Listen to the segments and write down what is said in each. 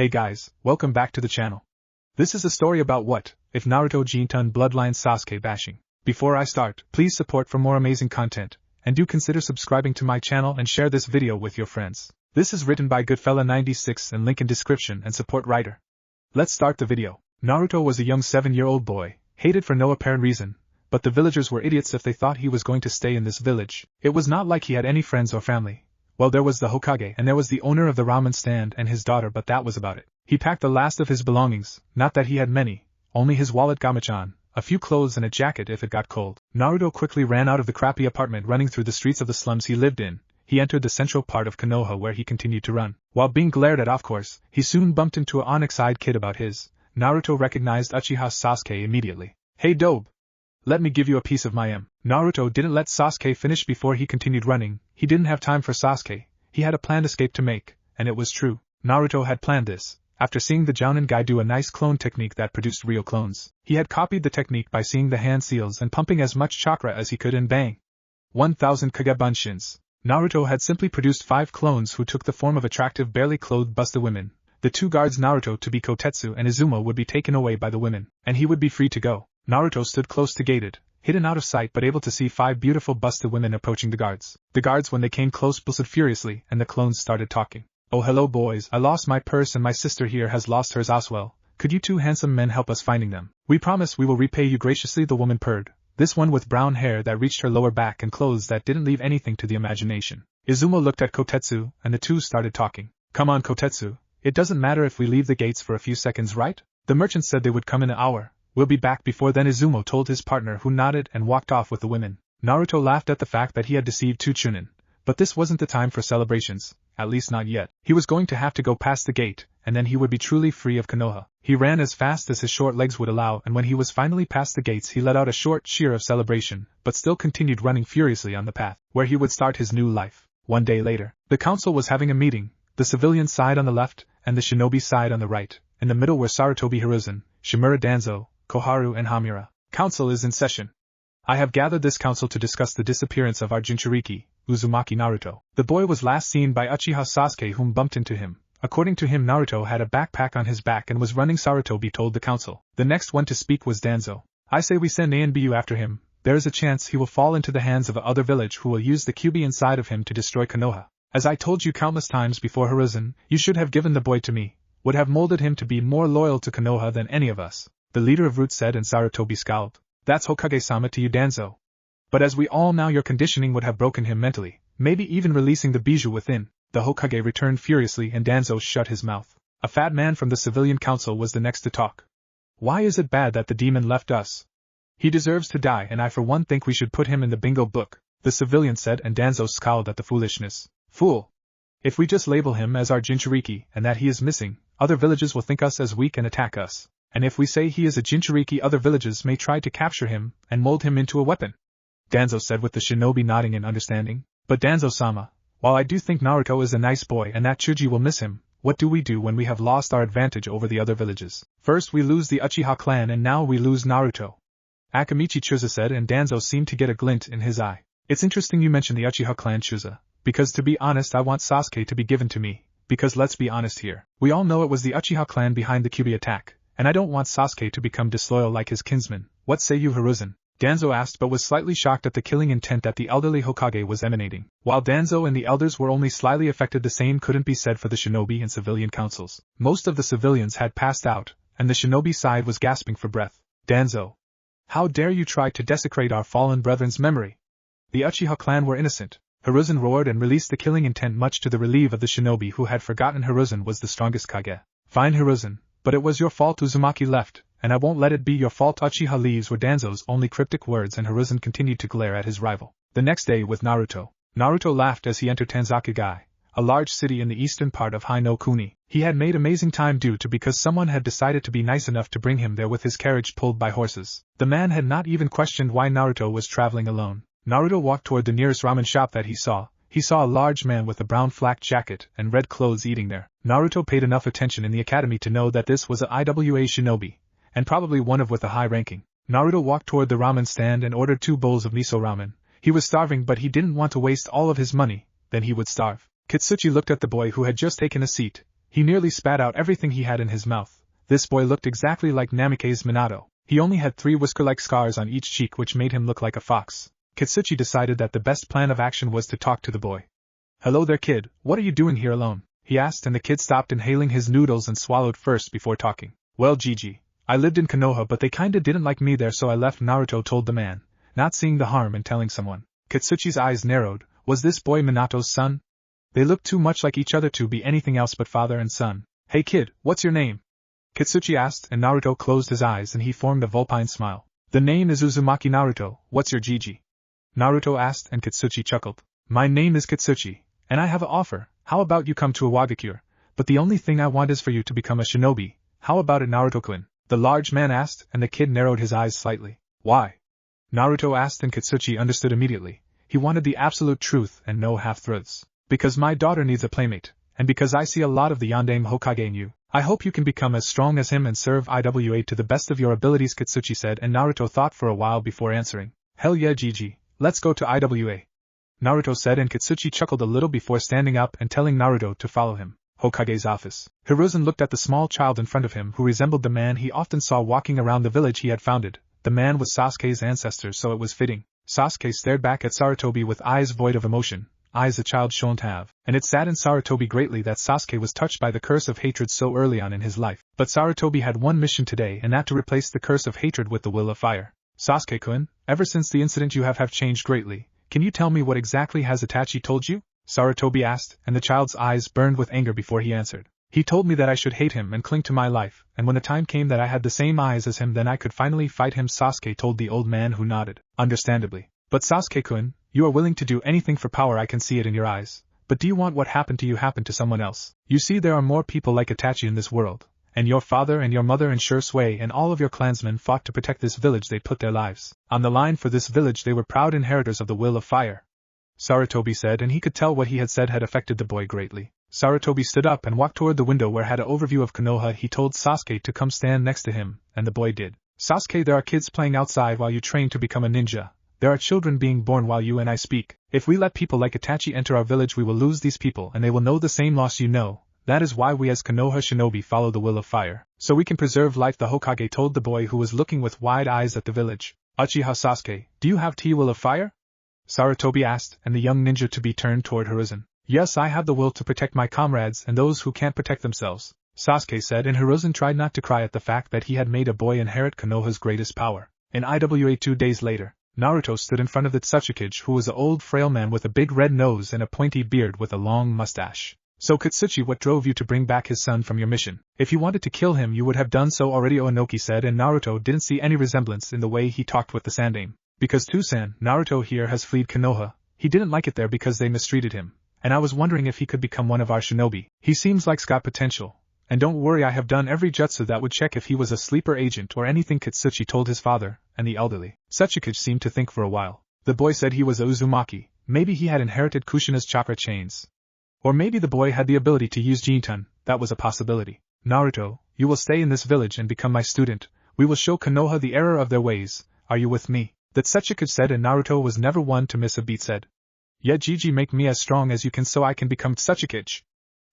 Hey guys, welcome back to the channel. This is a story about what if Naruto jinton bloodline Sasuke bashing. Before I start, please support for more amazing content, and do consider subscribing to my channel and share this video with your friends. This is written by Goodfella96 and link in description and support writer. Let's start the video. Naruto was a young 7-year-old boy, hated for no apparent reason, but the villagers were idiots if they thought he was going to stay in this village. It was not like he had any friends or family. Well, there was the Hokage and there was the owner of the ramen stand and his daughter, but that was about it. He packed the last of his belongings, not that he had many, only his wallet, gamachan, a few clothes and a jacket if it got cold. Naruto quickly ran out of the crappy apartment, running through the streets of the slums he lived in. He entered the central part of Konoha where he continued to run. While being glared at off course, he soon bumped into an onyx-eyed kid about his. Naruto recognized Uchiha Sasuke immediately. Hey Dobe! Let me give you a piece of my Naruto didn't let Sasuke finish before he continued running. He didn't have time for Sasuke. He had a planned escape to make, and it was true. Naruto had planned this. After seeing the Jounin guy do a nice clone technique that produced real clones, he had copied the technique by seeing the hand seals and pumping as much chakra as he could, and bang! 1000 Kagebunshin. Naruto had simply produced 5 clones who took the form of attractive, barely clothed busted women. The 2 guards Naruto to be Kotetsu and Izuma would be taken away by the women, and he would be free to go. Naruto stood close to gated, hidden out of sight but able to see 5 beautiful busted women approaching the guards. The guards, when they came close, bristled furiously, and the clones started talking. Oh hello boys, I lost my purse and my sister here has lost hers as well. Could you 2 handsome men help us finding them? We promise we will repay you graciously, the woman purred. This one with brown hair that reached her lower back and clothes that didn't leave anything to the imagination. Izuma looked at Kotetsu, and the 2 started talking. Come on Kotetsu, it doesn't matter if we leave the gates for a few seconds, right? The merchant said they would come in an hour. We'll be back before then, Izuma told his partner, who nodded and walked off with the women. Naruto laughed at the fact that he had deceived 2 Chunin. But this wasn't the time for celebrations, at least not yet. He was going to have to go past the gate, and then he would be truly free of Konoha. He ran as fast as his short legs would allow, and when he was finally past the gates he let out a short cheer of celebration, but still continued running furiously on the path, where he would start his new life. One day later, the council was having a meeting, the civilian side on the left, and the shinobi side on the right. In the middle were Sarutobi Hiruzen, Shimura Danzo, Koharu and Hamura. Council is in session. I have gathered this council to discuss the disappearance of our Jinchuriki, Uzumaki Naruto. The boy was last seen by Uchiha Sasuke, whom bumped into him. According to him, Naruto had a backpack on his back and was running. Sarutobi told the council. The next one to speak was Danzo. I say we send Anbu after him. There is a chance he will fall into the hands of other village who will use the Kyuubi inside of him to destroy Konoha. As I told you countless times before, Hiruzen, you should have given the boy to me. Would have molded him to be more loyal to Konoha than any of us. The leader of Root said, and Sarutobi scowled. That's Hokage-sama to you, Danzo. But as we all know, your conditioning would have broken him mentally, maybe even releasing the bijou within. The Hokage returned furiously and Danzo shut his mouth. A fat man from the civilian council was the next to talk. Why is it bad that the demon left us? He deserves to die, and I for one think we should put him in the bingo book, the civilian said, and Danzo scowled at the foolishness. Fool! If we just label him as our Jinchuriki and that he is missing, other villages will think us as weak and attack us. And if we say he is a Jinchuriki, other villages may try to capture him and mold him into a weapon. Danzo said, with the shinobi nodding in understanding. But Danzo-sama, while I do think Naruto is a nice boy and that Chuji will miss him, what do we do when we have lost our advantage over the other villages? First we lose the Uchiha clan and now we lose Naruto. Akamichi Chuza said, and Danzo seemed to get a glint in his eye. It's interesting you mention the Uchiha clan, Chuza, because to be honest I want Sasuke to be given to me, because let's be honest here. We all know it was the Uchiha clan behind the Kyuubi attack. And I don't want Sasuke to become disloyal like his kinsman. What say you, Hiruzen? Danzo asked, but was slightly shocked at the killing intent that the elderly Hokage was emanating. While Danzo and the elders were only slightly affected, the same couldn't be said for the shinobi and civilian councils. Most of the civilians had passed out, and the shinobi side was gasping for breath. Danzo! How dare you try to desecrate our fallen brethren's memory? The Uchiha clan were innocent. Hiruzen roared and released the killing intent, much to the relief of the shinobi who had forgotten Hiruzen was the strongest Kage. Fine, Hiruzen. But it was your fault Uzumaki left, and I won't let it be your fault. Uchiha leaves were Danzo's only cryptic words, and Hiruzen continued to glare at his rival. The next day with Naruto. Naruto laughed as he entered Tanzakugai, a large city in the eastern part of Hino Kuni. He had made amazing time due to because someone had decided to be nice enough to bring him there with his carriage pulled by horses. The man had not even questioned why Naruto was traveling alone. Naruto walked toward the nearest ramen shop that he saw. He saw a large man with a brown flak jacket and red clothes eating there. Naruto paid enough attention in the academy to know that this was a IWA shinobi, and probably one of with a high ranking. Naruto walked toward the ramen stand and ordered 2 bowls of miso ramen. He was starving, but he didn't want to waste all of his money, then he would starve. Kitsuchi looked at the boy who had just taken a seat, He nearly spat out everything he had in his mouth. This boy looked exactly like Namikaze Minato. He only had 3 whisker-like scars on each cheek which made him look like a fox. Kitsuchi decided that the best plan of action was to talk to the boy. "Hello there, kid, what are you doing here alone?" he asked, and the kid stopped inhaling his noodles and swallowed first before talking. "Well, Gigi, I lived in Konoha but they kinda didn't like me there so I left," Naruto told the man, not seeing the harm in telling someone. Kitsuchi's eyes narrowed. Was this boy Minato's son? They looked too much like each other to be anything else but father and son. "Hey kid, what's your name?" Kitsuchi asked, and Naruto closed his eyes and he formed a vulpine smile. "The name is Uzumaki Naruto, what's your Gigi?" Naruto asked, and Kitsuchi chuckled. "My name is Kitsuchi, and I have an offer. How about you come to Iwagakure? But the only thing I want is for you to become a shinobi. How about it, Naruto-kun?" the large man asked, and the kid narrowed his eyes slightly. "Why?" Naruto asked, and Kitsuchi understood immediately. He wanted the absolute truth and no half-truths. "Because my daughter needs a playmate, and because I see a lot of the Yondaime Hokage in you. I hope you can become as strong as him and serve Iwa to the best of your abilities," Kitsuchi said, and Naruto thought for a while before answering. "Hell yeah, Gigi, let's go to Iwa." Naruto said, and Kitsuchi chuckled a little before standing up and telling Naruto to follow him. Hokage's office. Hiruzen looked at the small child in front of him who resembled the man he often saw walking around the village he had founded. The man was Sasuke's ancestor, so it was fitting. Sasuke stared back at Sarutobi with eyes void of emotion, eyes a child shouldn't have, and it saddened Sarutobi greatly that Sasuke was touched by the curse of hatred so early on in his life. But Sarutobi had one mission today, and that to replace the curse of hatred with the will of fire. "Sasuke-kun, ever since the incident you have changed greatly. Can you tell me what exactly has Itachi told you?" Sarutobi asked, and the child's eyes burned with anger before he answered. "He told me that I should hate him and cling to my life, and when the time came that I had the same eyes as him then I could finally fight him," Sasuke told the old man, who nodded. "Understandably. But Sasuke-kun, you are willing to do anything for power, I can see it in your eyes. But do you want what happened to you happen to someone else? You see, there are more people like Itachi in this world, and your father and your mother ensure sway and all of your clansmen fought to protect this village. They put their lives on the line for this village. They were proud inheritors of the will of fire," Sarutobi said, and he could tell what he had said had affected the boy greatly. Sarutobi stood up and walked toward the window where had an overview of Konoha. He told Sasuke to come stand next to him, and the boy did. "Sasuke, there are kids playing outside while you train to become a ninja. There are children being born while you and I speak. If we let people like Itachi enter our village we will lose these people and they will know the same loss you know. That is why we as Konoha shinobi follow the will of fire, so we can preserve life," the Hokage told the boy who was looking with wide eyes at the village. "Uchiha Sasuke, do you have the will of fire?" Sarutobi asked, and the young ninja to be turned toward Hiruzen. "Yes, I have the will to protect my comrades and those who can't protect themselves," Sasuke said, and Hiruzen tried not to cry at the fact that he had made a boy inherit Konoha's greatest power. In Iwa 2 days later, Naruto stood in front of the Tsukage, who was an old frail man with a big red nose and a pointy beard with a long mustache. "So Kitsuchi, what drove you to bring back his son from your mission? If you wanted to kill him you would have done so already," Onoki said, and Naruto didn't see any resemblance in the way he talked with the Sandaime. "Because Tusan, Naruto here, has fled Konoha. He didn't like it there because they mistreated him, and I was wondering if he could become one of our shinobi. He seems like's got potential. And don't worry, I have done every jutsu that would check if he was a sleeper agent or anything," Kitsuchi told his father, and the elderly Tsukage seemed to think for a while. The boy said he was a Uzumaki. Maybe he had inherited Kushina's chakra chains. Or maybe the boy had the ability to use jinton. That was a possibility. "Naruto, you will stay in this village and become my student. We will show Konoha the error of their ways. Are you with me?" The Tsukage said, and Naruto was never one to miss a beat, said. "Yeah, Gigi, make me as strong as you can so I can become Tsukage."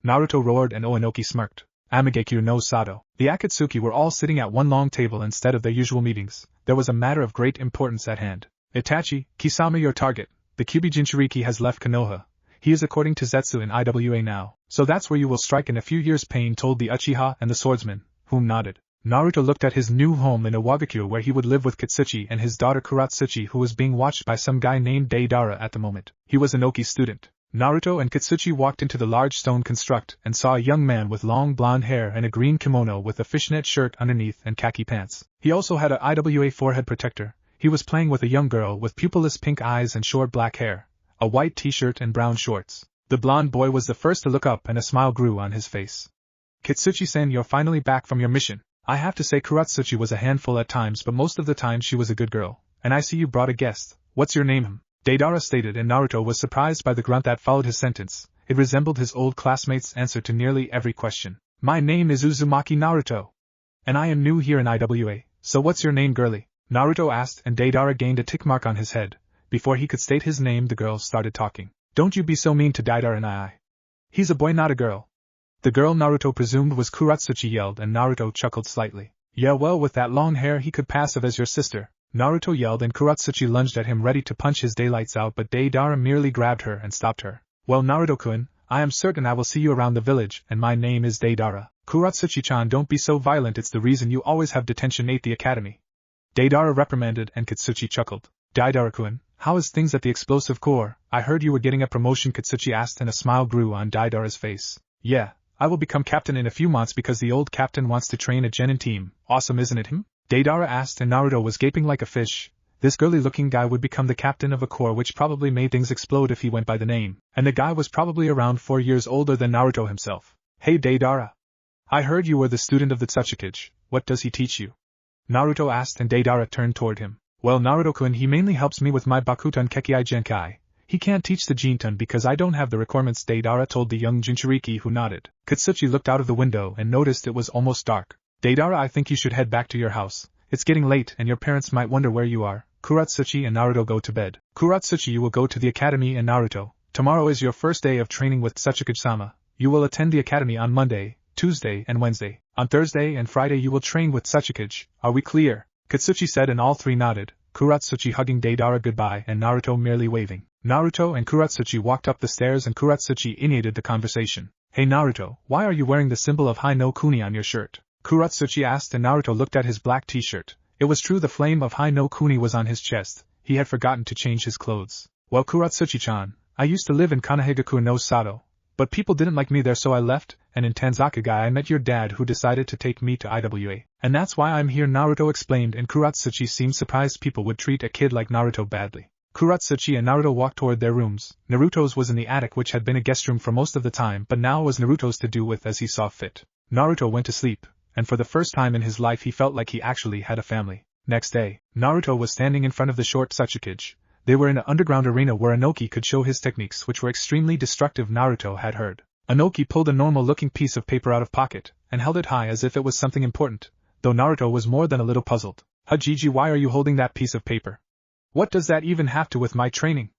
Naruto roared, and Onoki smirked. Amigekyo no Sato. The Akatsuki were all sitting at one long table instead of their usual meetings. There was a matter of great importance at hand. "Itachi, Kisame, your target. The Kyubi Jinchuriki has left Konoha. He is according to Zetsu in Iwa now. So that's where you will strike in a few years', Pain told the Uchiha and the swordsman, whom nodded. Naruto looked at his new home in Iwagakure where he would live with Kitsuchi and his daughter Kuratsuchi, who was being watched by some guy named Deidara at the moment. He was Inoki's student. Naruto and Kitsuchi walked into the large stone construct and saw a young man with long blonde hair and a green kimono with a fishnet shirt underneath and khaki pants. He also had a Iwa forehead protector. He was playing with a young girl with pupilless pink eyes and short black hair, a white t-shirt and brown shorts. The blonde boy was the first to look up and a smile grew on his face. "Kitsuchi-san, you're finally back from your mission. I have to say Kuratsuchi was a handful at times, but most of the time she was a good girl. And I see you brought a guest. What's your name?" Deidara stated, and Naruto was surprised by the grunt that followed his sentence. It resembled his old classmate's answer to nearly every question. "My name is Uzumaki Naruto. And I am new here in Iwa, so what's your name, girlie?" Naruto asked, and Deidara gained a tick mark on his head. Before he could state his name, the girl started talking. "Don't you be so mean to Deidara and I. He's a boy, not a girl." The girl Naruto presumed was Kuratsuchi yelled, and Naruto chuckled slightly. Yeah, well, with that long hair he could pass as your sister. Naruto yelled, and Kuratsuchi lunged at him ready to punch his daylights out, but Deidara merely grabbed her and stopped her. Well, Naruto-kun, I am certain I will see you around the village, and my name is Deidara. Kuratsuchi-chan, don't be so violent, it's the reason you always have detention at the academy. Deidara reprimanded, and Katsuchi chuckled. Deidara-kun, how is things at the explosive corps? I heard you were getting a promotion, Katsuchi asked, and a smile grew on Deidara's face. Yeah, I will become captain in a few months because the old captain wants to train a genin team. Awesome, isn't it him? Deidara asked, and Naruto was gaping like a fish. This girly-looking guy would become the captain of a corps which probably made things explode if he went by the name, and the guy was probably around 4 years older than Naruto himself. Hey Deidara! I heard you were the student of the Tsukage. What does he teach you? Naruto asked, and Deidara turned toward him. Well, Naruto-kun, he mainly helps me with my Bakutan Kekkei Genkai. He can't teach the Jinton because I don't have the requirements, Deidara told the young Jinchuriki, who nodded. Katsuchi looked out of the window and noticed it was almost dark. Deidara, I think you should head back to your house. It's getting late and your parents might wonder where you are. Kuratsuchi and Naruto go to bed. Kuratsuchi, you will go to the academy, and Naruto, tomorrow is your first day of training with Tsukage-sama. You will attend the academy on Monday, Tuesday and Wednesday. On Thursday and Friday you will train with Tsukage. Are we clear? Katsuchi said, and all three nodded, Kuratsuchi hugging Deidara goodbye and Naruto merely waving. Naruto and Kuratsuchi walked up the stairs, and Kuratsuchi initiated the conversation. Hey Naruto, why are you wearing the symbol of High no Kuni on your shirt? Kuratsuchi asked, and Naruto looked at his black t-shirt. It was true, the flame of High no Kuni was on his chest. He had forgotten to change his clothes. Well, Kuratsuchi-chan, I used to live in Konoha no Sato, but people didn't like me there, so I left, and in Tanzakage I met your dad, who decided to take me to IWA. And that's why I'm here, Naruto explained, and Kuratsuchi seemed surprised people would treat a kid like Naruto badly. Kuratsuchi and Naruto walked toward their rooms. Naruto's was in the attic, which had been a guest room for most of the time, but now was Naruto's to do with as he saw fit. Naruto went to sleep, and for the first time in his life he felt like he actually had a family. Next day, Naruto was standing in front of the short Tsukage. They were in an underground arena where Inoki could show his techniques, which were extremely destructive, Naruto had heard. Inoki pulled a normal-looking piece of paper out of pocket, and held it high as if it was something important, though Naruto was more than a little puzzled. Hajiji, why are you holding that piece of paper? What does that even have to with my training?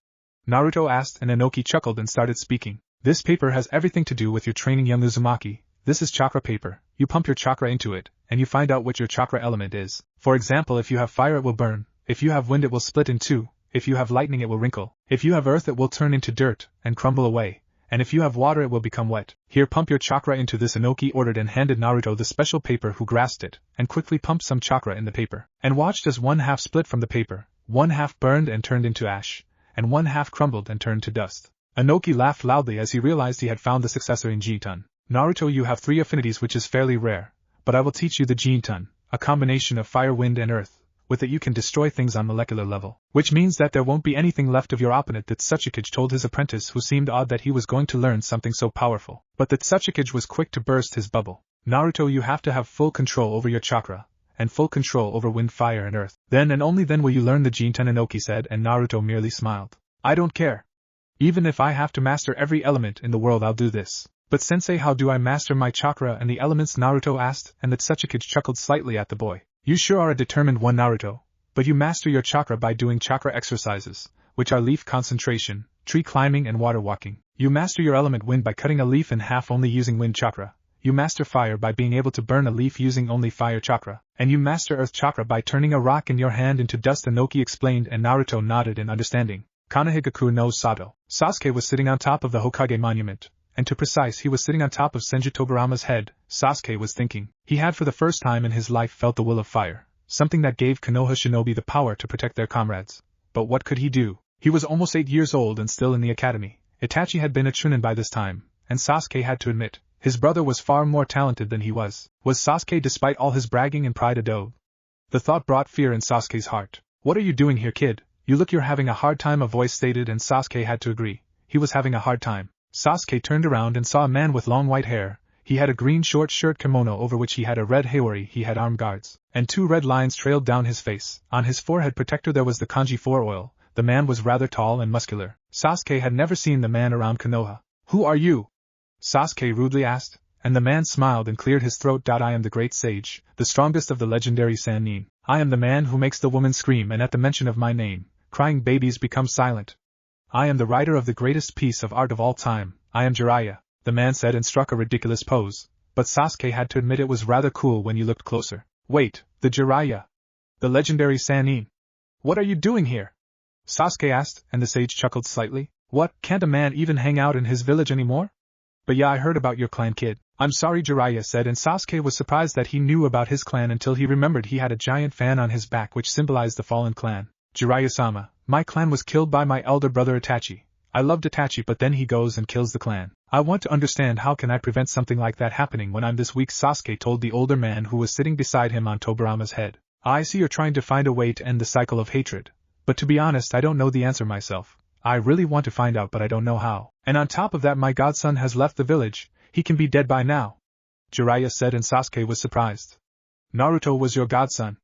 Naruto asked, and Inoki chuckled and started speaking. This paper has everything to do with your training, young Uzumaki. This is chakra paper. You pump your chakra into it, and you find out what your chakra element is. For example, if you have fire it will burn, if you have wind it will split in two, if you have lightning it will wrinkle, if you have earth it will turn into dirt and crumble away, and if you have water it will become wet. Here, pump your chakra into this, Inoki ordered, and handed Naruto the special paper, who grasped it, and quickly pumped some chakra in the paper, and watched as one half split from the paper, one half burned and turned into ash, and one half crumbled and turned to dust. Inoki laughed loudly as he realized he had found the successor in Jinton. Naruto, you have 3 affinities, which is fairly rare, but I will teach you the Jinton, a combination of fire, wind and earth. With it you can destroy things on molecular level, which means that there won't be anything left of your opponent, the Tsukage told his apprentice, who seemed odd that he was going to learn something so powerful. But the Tsukage was quick to burst his bubble. Naruto, you have to have full control over your chakra, and full control over wind, fire and earth. Then and only then will you learn the Jinton, Inoki said, and Naruto merely smiled. I don't care. Even if I have to master every element in the world, I'll do this. But sensei, how do I master my chakra and the elements? Naruto asked, and the Tsukage chuckled slightly at the boy. You sure are a determined one, Naruto, but you master your chakra by doing chakra exercises, which are leaf concentration, tree climbing and water walking. You master your element wind by cutting a leaf in half only using wind chakra. You master fire by being able to burn a leaf using only fire chakra. And you master earth chakra by turning a rock in your hand into dust, Inoki explained, and Naruto nodded in understanding. Konoha no Sato. Sasuke was sitting on top of the Hokage monument. And to precise, he was sitting on top of Senju Togurama's head. Sasuke was thinking. He had for the first time in his life felt the will of fire, something that gave Konoha shinobi the power to protect their comrades. But what could he do? He was almost 8 years old and still in the academy. Itachi had been a Chunin by this time, and Sasuke had to admit, his brother was far more talented than he was. Was Sasuke, despite all his bragging and pride, a dope? The thought brought fear in Sasuke's heart. What are you doing here, kid? You look you're having a hard time, a voice stated, and Sasuke had to agree. He was having a hard time. Sasuke turned around and saw a man with long white hair. He had a green short shirt kimono over which he had a red hawari. He had arm guards, and 2 red lines trailed down his face. On his forehead protector there was the kanji 4 oil. The man was rather tall and muscular. Sasuke had never seen the man around Konoha. Who are you? Sasuke rudely asked, and the man smiled and cleared his throat. I am the great sage, the strongest of the legendary Sannin. I am the man who makes the woman scream, and at the mention of my name, crying babies become silent. I am the writer of the greatest piece of art of all time. I am Jiraiya. the man said and struck a ridiculous pose, but Sasuke had to admit it was rather cool when you looked closer. Wait, the Jiraiya? The legendary Sannin? What are you doing here? Sasuke asked, and the sage chuckled slightly. What, can't a man even hang out in his village anymore? But yeah, I heard about your clan, kid. I'm sorry, Jiraiya said, and Sasuke was surprised that he knew about his clan until he remembered he had a giant fan on his back which symbolized the fallen clan. Jiraiya-sama, my clan was killed by my elder brother Itachi. I loved Itachi, but then he goes and kills the clan. I want to understand how can I prevent something like that happening when I'm this weak, Sasuke told the older man who was sitting beside him on Tobirama's head. I see you're trying to find a way to end the cycle of hatred. But to be honest, I don't know the answer myself. I really want to find out, but I don't know how. And on top of that, my godson has left the village. He can be dead by now. Jiraiya said, and Sasuke was surprised. Naruto was your godson.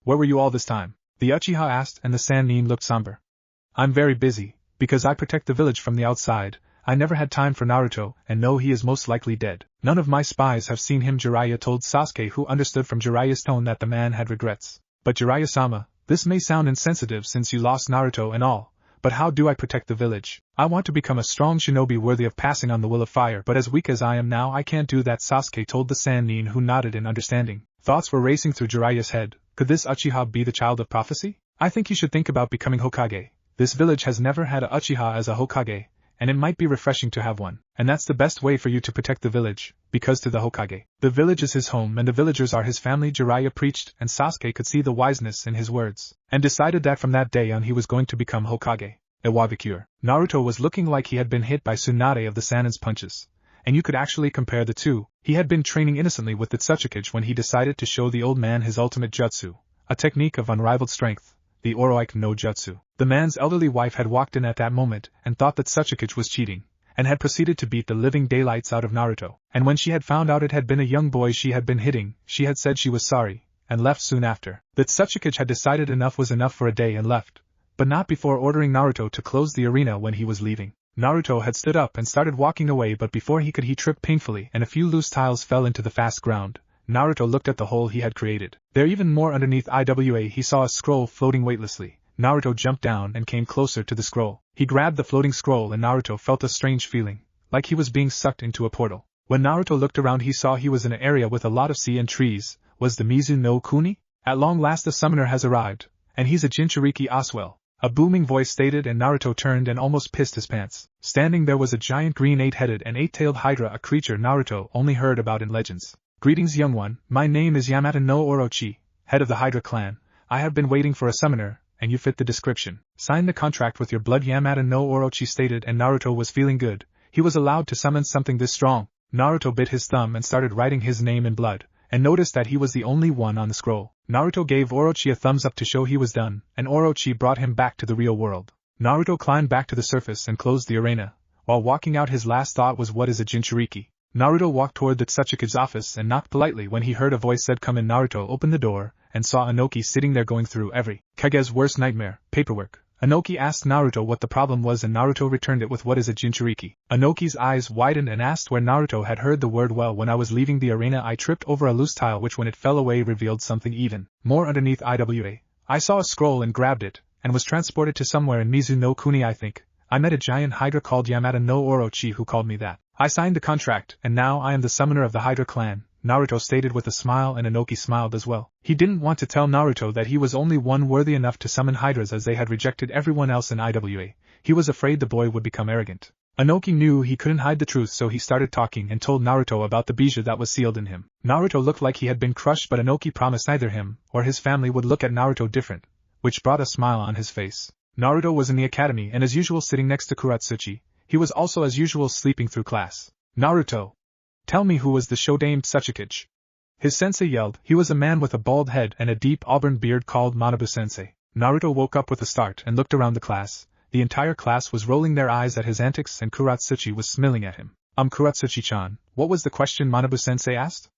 Where were you all this time? The Uchiha asked, and the Sannin looked somber. I'm very busy, because I protect the village from the outside. I never had time for Naruto, and know he is most likely dead. None of my spies have seen him, Jiraiya told Sasuke, who understood from Jiraiya's tone that the man had regrets. But Jiraiya-sama, this may sound insensitive since you lost Naruto and all, but how do I protect the village? I want to become a strong shinobi worthy of passing on the will of fire, but as weak as I am now I can't do that, Sasuke told the Sannin, who nodded in understanding. Thoughts were racing through Jiraiya's head. Could this Uchiha be the child of prophecy? I think you should think about becoming Hokage. This village has never had a Uchiha as a Hokage, and it might be refreshing to have one. And that's the best way for you to protect the village, because to the Hokage, the village is his home and the villagers are his family, Jiraiya preached, and Sasuke could see the wiseness in his words, and decided that from that day on he was going to become Hokage. Iwabikure. Naruto was looking like he had been hit by Tsunade of the Sannin's punches, and you could actually compare the two. He had been training innocently with the Tsuchikage when he decided to show the old man his ultimate jutsu, a technique of unrivaled strength, the Oroike no Jutsu. The man's elderly wife had walked in at that moment and thought that Tsuchikage was cheating, and had proceeded to beat the living daylights out of Naruto. And when she had found out it had been a young boy she had been hitting, she had said she was sorry, and left soon after. The Tsuchikage had decided enough was enough for a day and left, but not before ordering Naruto to close the arena when he was leaving. Naruto had stood up and started walking away, but before he could he tripped painfully and a few loose tiles fell into the fast ground. Naruto looked at the hole he had created. There, even more underneath IWA, he saw a scroll floating weightlessly. Naruto jumped down and came closer to the scroll. He grabbed the floating scroll and Naruto felt a strange feeling, like he was being sucked into a portal. When Naruto looked around he saw he was in an area with a lot of sea and trees. Was the Mizu no Kuni? At long last the summoner has arrived, and he's a Jinchuriki Aswell. A booming voice stated, and Naruto turned and almost pissed his pants. Standing there was a giant green 8-headed and 8-tailed Hydra, a creature Naruto only heard about in legends. Greetings, young one, my name is Yamata no Orochi, head of the Hydra clan. I have been waiting for a summoner, and you fit the description. Sign the contract with your blood, Yamata no Orochi stated, and Naruto was feeling good. He was allowed to summon something this strong. Naruto bit his thumb and started writing his name in blood, and noticed that he was the only one on the scroll. Naruto gave Orochi a thumbs up to show he was done, and Orochi brought him back to the real world. Naruto climbed back to the surface and closed the arena. While walking out, his last thought was, what is a Jinchuriki? Naruto walked toward the Tsuchikage's office and knocked politely when he heard a voice said, come in. Naruto opened the door, and saw Inoki sitting there going through every Kage's worst nightmare, paperwork. Inoki asked Naruto what the problem was, and Naruto returned it with, what is a Jinchuriki? Inoki's eyes widened and asked where Naruto had heard the word. Well, when I was leaving the arena I tripped over a loose tile which when it fell away revealed something even more underneath IWA. I saw a scroll and grabbed it, and was transported to somewhere in Mizu no Kuni, I think. I met a giant Hydra called Yamata no Orochi who called me that. I signed the contract, and now I am the summoner of the Hydra clan, Naruto stated with a smile, and Inoki smiled as well. He didn't want to tell Naruto that he was only one worthy enough to summon Hydras, as they had rejected everyone else in IWA. He was afraid the boy would become arrogant. Inoki knew he couldn't hide the truth, so he started talking and told Naruto about the bijou that was sealed in him. Naruto looked like he had been crushed, but Inoki promised neither him or his family would look at Naruto different, which brought a smile on his face. Naruto was in the academy and as usual sitting next to Kuratsuchi. He was also as usual sleeping through class. Naruto, tell me who was the Shodaime Tsuchikage? His sensei yelled. He was a man with a bald head and a deep auburn beard called Manabu-sensei. Naruto woke up with a start and looked around the class. The entire class was rolling their eyes at his antics and Kuratsuchi was smiling at him. Kuratsuchi-chan, what was the question? Manabu-sensei asked.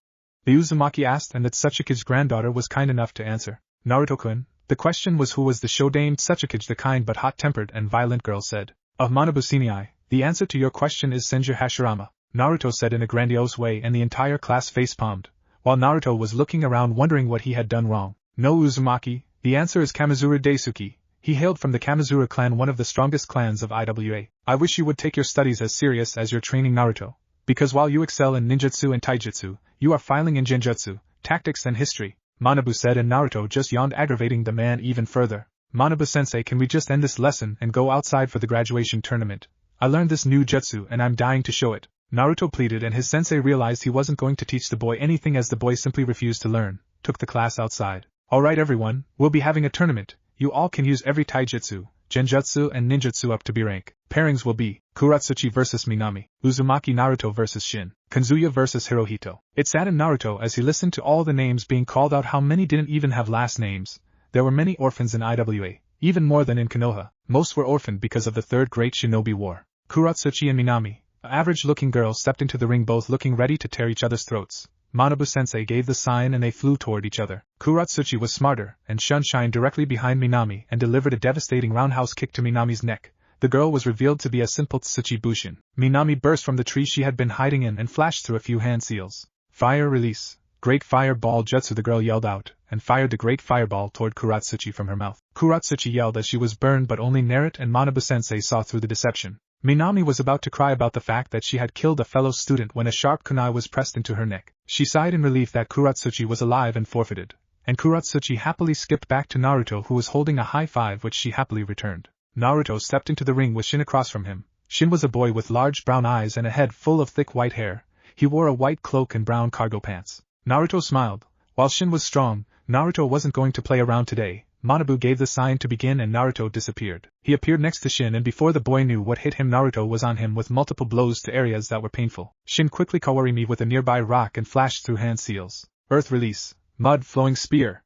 The Uzumaki asked, and the Tsuchikage's granddaughter was kind enough to answer. Naruto-kun, the question was who was the Shodaime Tsuchikage? The kind but hot-tempered and violent girl said. Of Manabu-senai, the answer to your question is Senju Hashirama, Naruto said in a grandiose way, and the entire class face-palmed, while Naruto was looking around wondering what he had done wrong. No, Uzumaki, the answer is Kamizura Daisuke. He hailed from the Kamizura clan, one of the strongest clans of IWA. I wish you would take your studies as serious as your training, Naruto, Because while you excel in ninjutsu and taijutsu, you are failing in genjutsu, tactics and history, Manabu said, and Naruto just yawned, aggravating the man even further. Manabu-sensei, can we just end this lesson and go outside for the graduation tournament? I learned this new jutsu and I'm dying to show it. Naruto pleaded, and his sensei realized he wasn't going to teach the boy anything as the boy simply refused to learn, took the class outside. Alright everyone, we'll be having a tournament. You all can use every taijutsu, genjutsu and ninjutsu up to B rank. Pairings will be Kuratsuchi vs Minami, Uzumaki Naruto vs Shin, Kanzuya vs Hirohito. It saddened Naruto as he listened to all the names being called out how many didn't even have last names. There were many orphans in IWA, even more than in Konoha. Most were orphaned because of the Third Great Shinobi War. Kuratsuchi and Minami, an average-looking girl, stepped into the ring, both looking ready to tear each other's throats. Manabu-sensei gave the sign and they flew toward each other. Kuratsuchi was smarter and shined directly behind Minami and delivered a devastating roundhouse kick to Minami's neck. The girl was revealed to be a simple Tsuchi Bushin. Minami burst from the tree she had been hiding in and flashed through a few hand seals. Fire release. Great fireball jutsu, the girl yelled out, and fired the great fireball toward Kuratsuchi from her mouth. Kuratsuchi yelled as she was burned, but only Naruto and Manabu-sensei saw through the deception. Minami was about to cry about the fact that she had killed a fellow student when a sharp kunai was pressed into her neck. She sighed in relief that Kuratsuchi was alive and forfeited, and Kuratsuchi happily skipped back to Naruto, who was holding a high five, which she happily returned. Naruto stepped into the ring with Shin across from him. Shin was a boy with large brown eyes and a head full of thick white hair. He wore a white cloak and brown cargo pants. Naruto smiled. While Shin was strong, Naruto wasn't going to play around today. Manabu gave the sign to begin and Naruto disappeared. He appeared next to Shin, and before the boy knew what hit him, Naruto was on him with multiple blows to areas that were painful. Shin quickly kawarimi with a nearby rock and flashed through hand seals. Earth release. Mud flowing spear.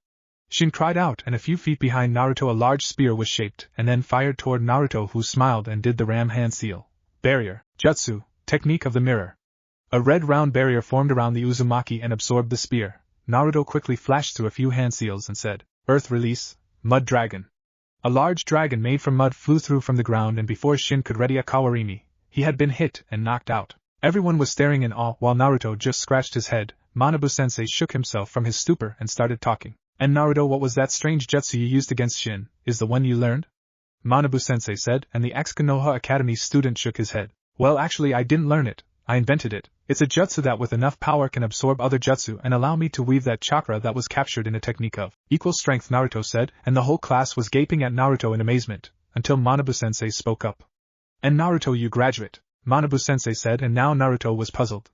Shin cried out, and a few feet behind Naruto a large spear was shaped and then fired toward Naruto, who smiled and did the ram hand seal. Barrier. Jutsu. Technique of the mirror. A red round barrier formed around the Uzumaki and absorbed the spear. Naruto quickly flashed through a few hand seals and said, Earth release. Mud dragon. A large dragon made from mud flew through from the ground, and before Shin could ready a kawarimi, he had been hit and knocked out. Everyone was staring in awe while Naruto just scratched his head. Manabu-sensei shook himself from his stupor and started talking. And Naruto, what was that strange jutsu you used against Shin? Is the one you learned? Manabu-sensei said, and the ex-Konoha Academy student shook his head. Well, actually I didn't learn it. I invented it. It's a jutsu that with enough power can absorb other jutsu and allow me to weave that chakra that was captured in a technique of equal strength, Naruto said, and the whole class was gaping at Naruto in amazement, until Manabu-sensei spoke up. And Naruto, you graduate, Manabu-sensei said, and now Naruto was puzzled.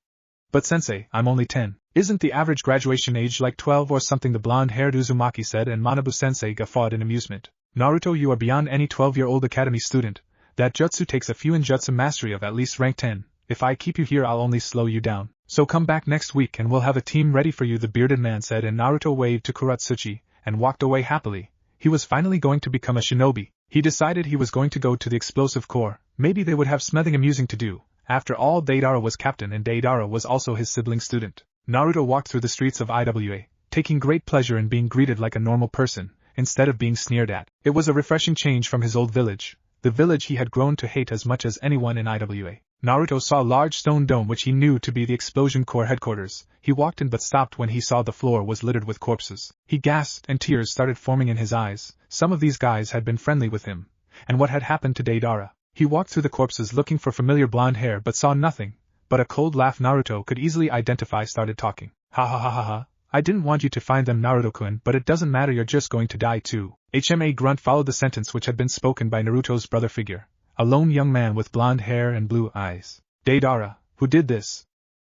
But sensei, I'm only 10. Isn't the average graduation age like 12 or something? The blonde-haired Uzumaki said, and Manabu-sensei guffawed in amusement. Naruto, you are beyond any 12-year-old academy student. That jutsu takes a few in jutsu mastery of at least rank 10. If I keep you here, I'll only slow you down. So come back next week and we'll have a team ready for you, the bearded man said, and Naruto waved to Kuratsuchi and walked away happily. He was finally going to become a shinobi. He decided he was going to go to the explosive corps. Maybe they would have something amusing to do. After all, Deidara was captain and Deidara was also his sibling student. Naruto walked through the streets of IWA, taking great pleasure in being greeted like a normal person, instead of being sneered at. It was a refreshing change from his old village, the village he had grown to hate as much as anyone in IWA. Naruto saw a large stone dome which he knew to be the Explosion Corps headquarters. He walked in but stopped when he saw the floor was littered with corpses. He gasped and tears started forming in his eyes. Some of these guys had been friendly with him. And what had happened to Deidara? He walked through the corpses looking for familiar blonde hair but saw nothing. But a cold laugh Naruto could easily identify started talking. Ha ha ha ha ha. I didn't want you to find them, Naruto-kun, but it doesn't matter, you're just going to die too. HMA grunt followed the sentence which had been spoken by Naruto's brother figure. A lone young man with blonde hair and blue eyes. Deidara, who did this?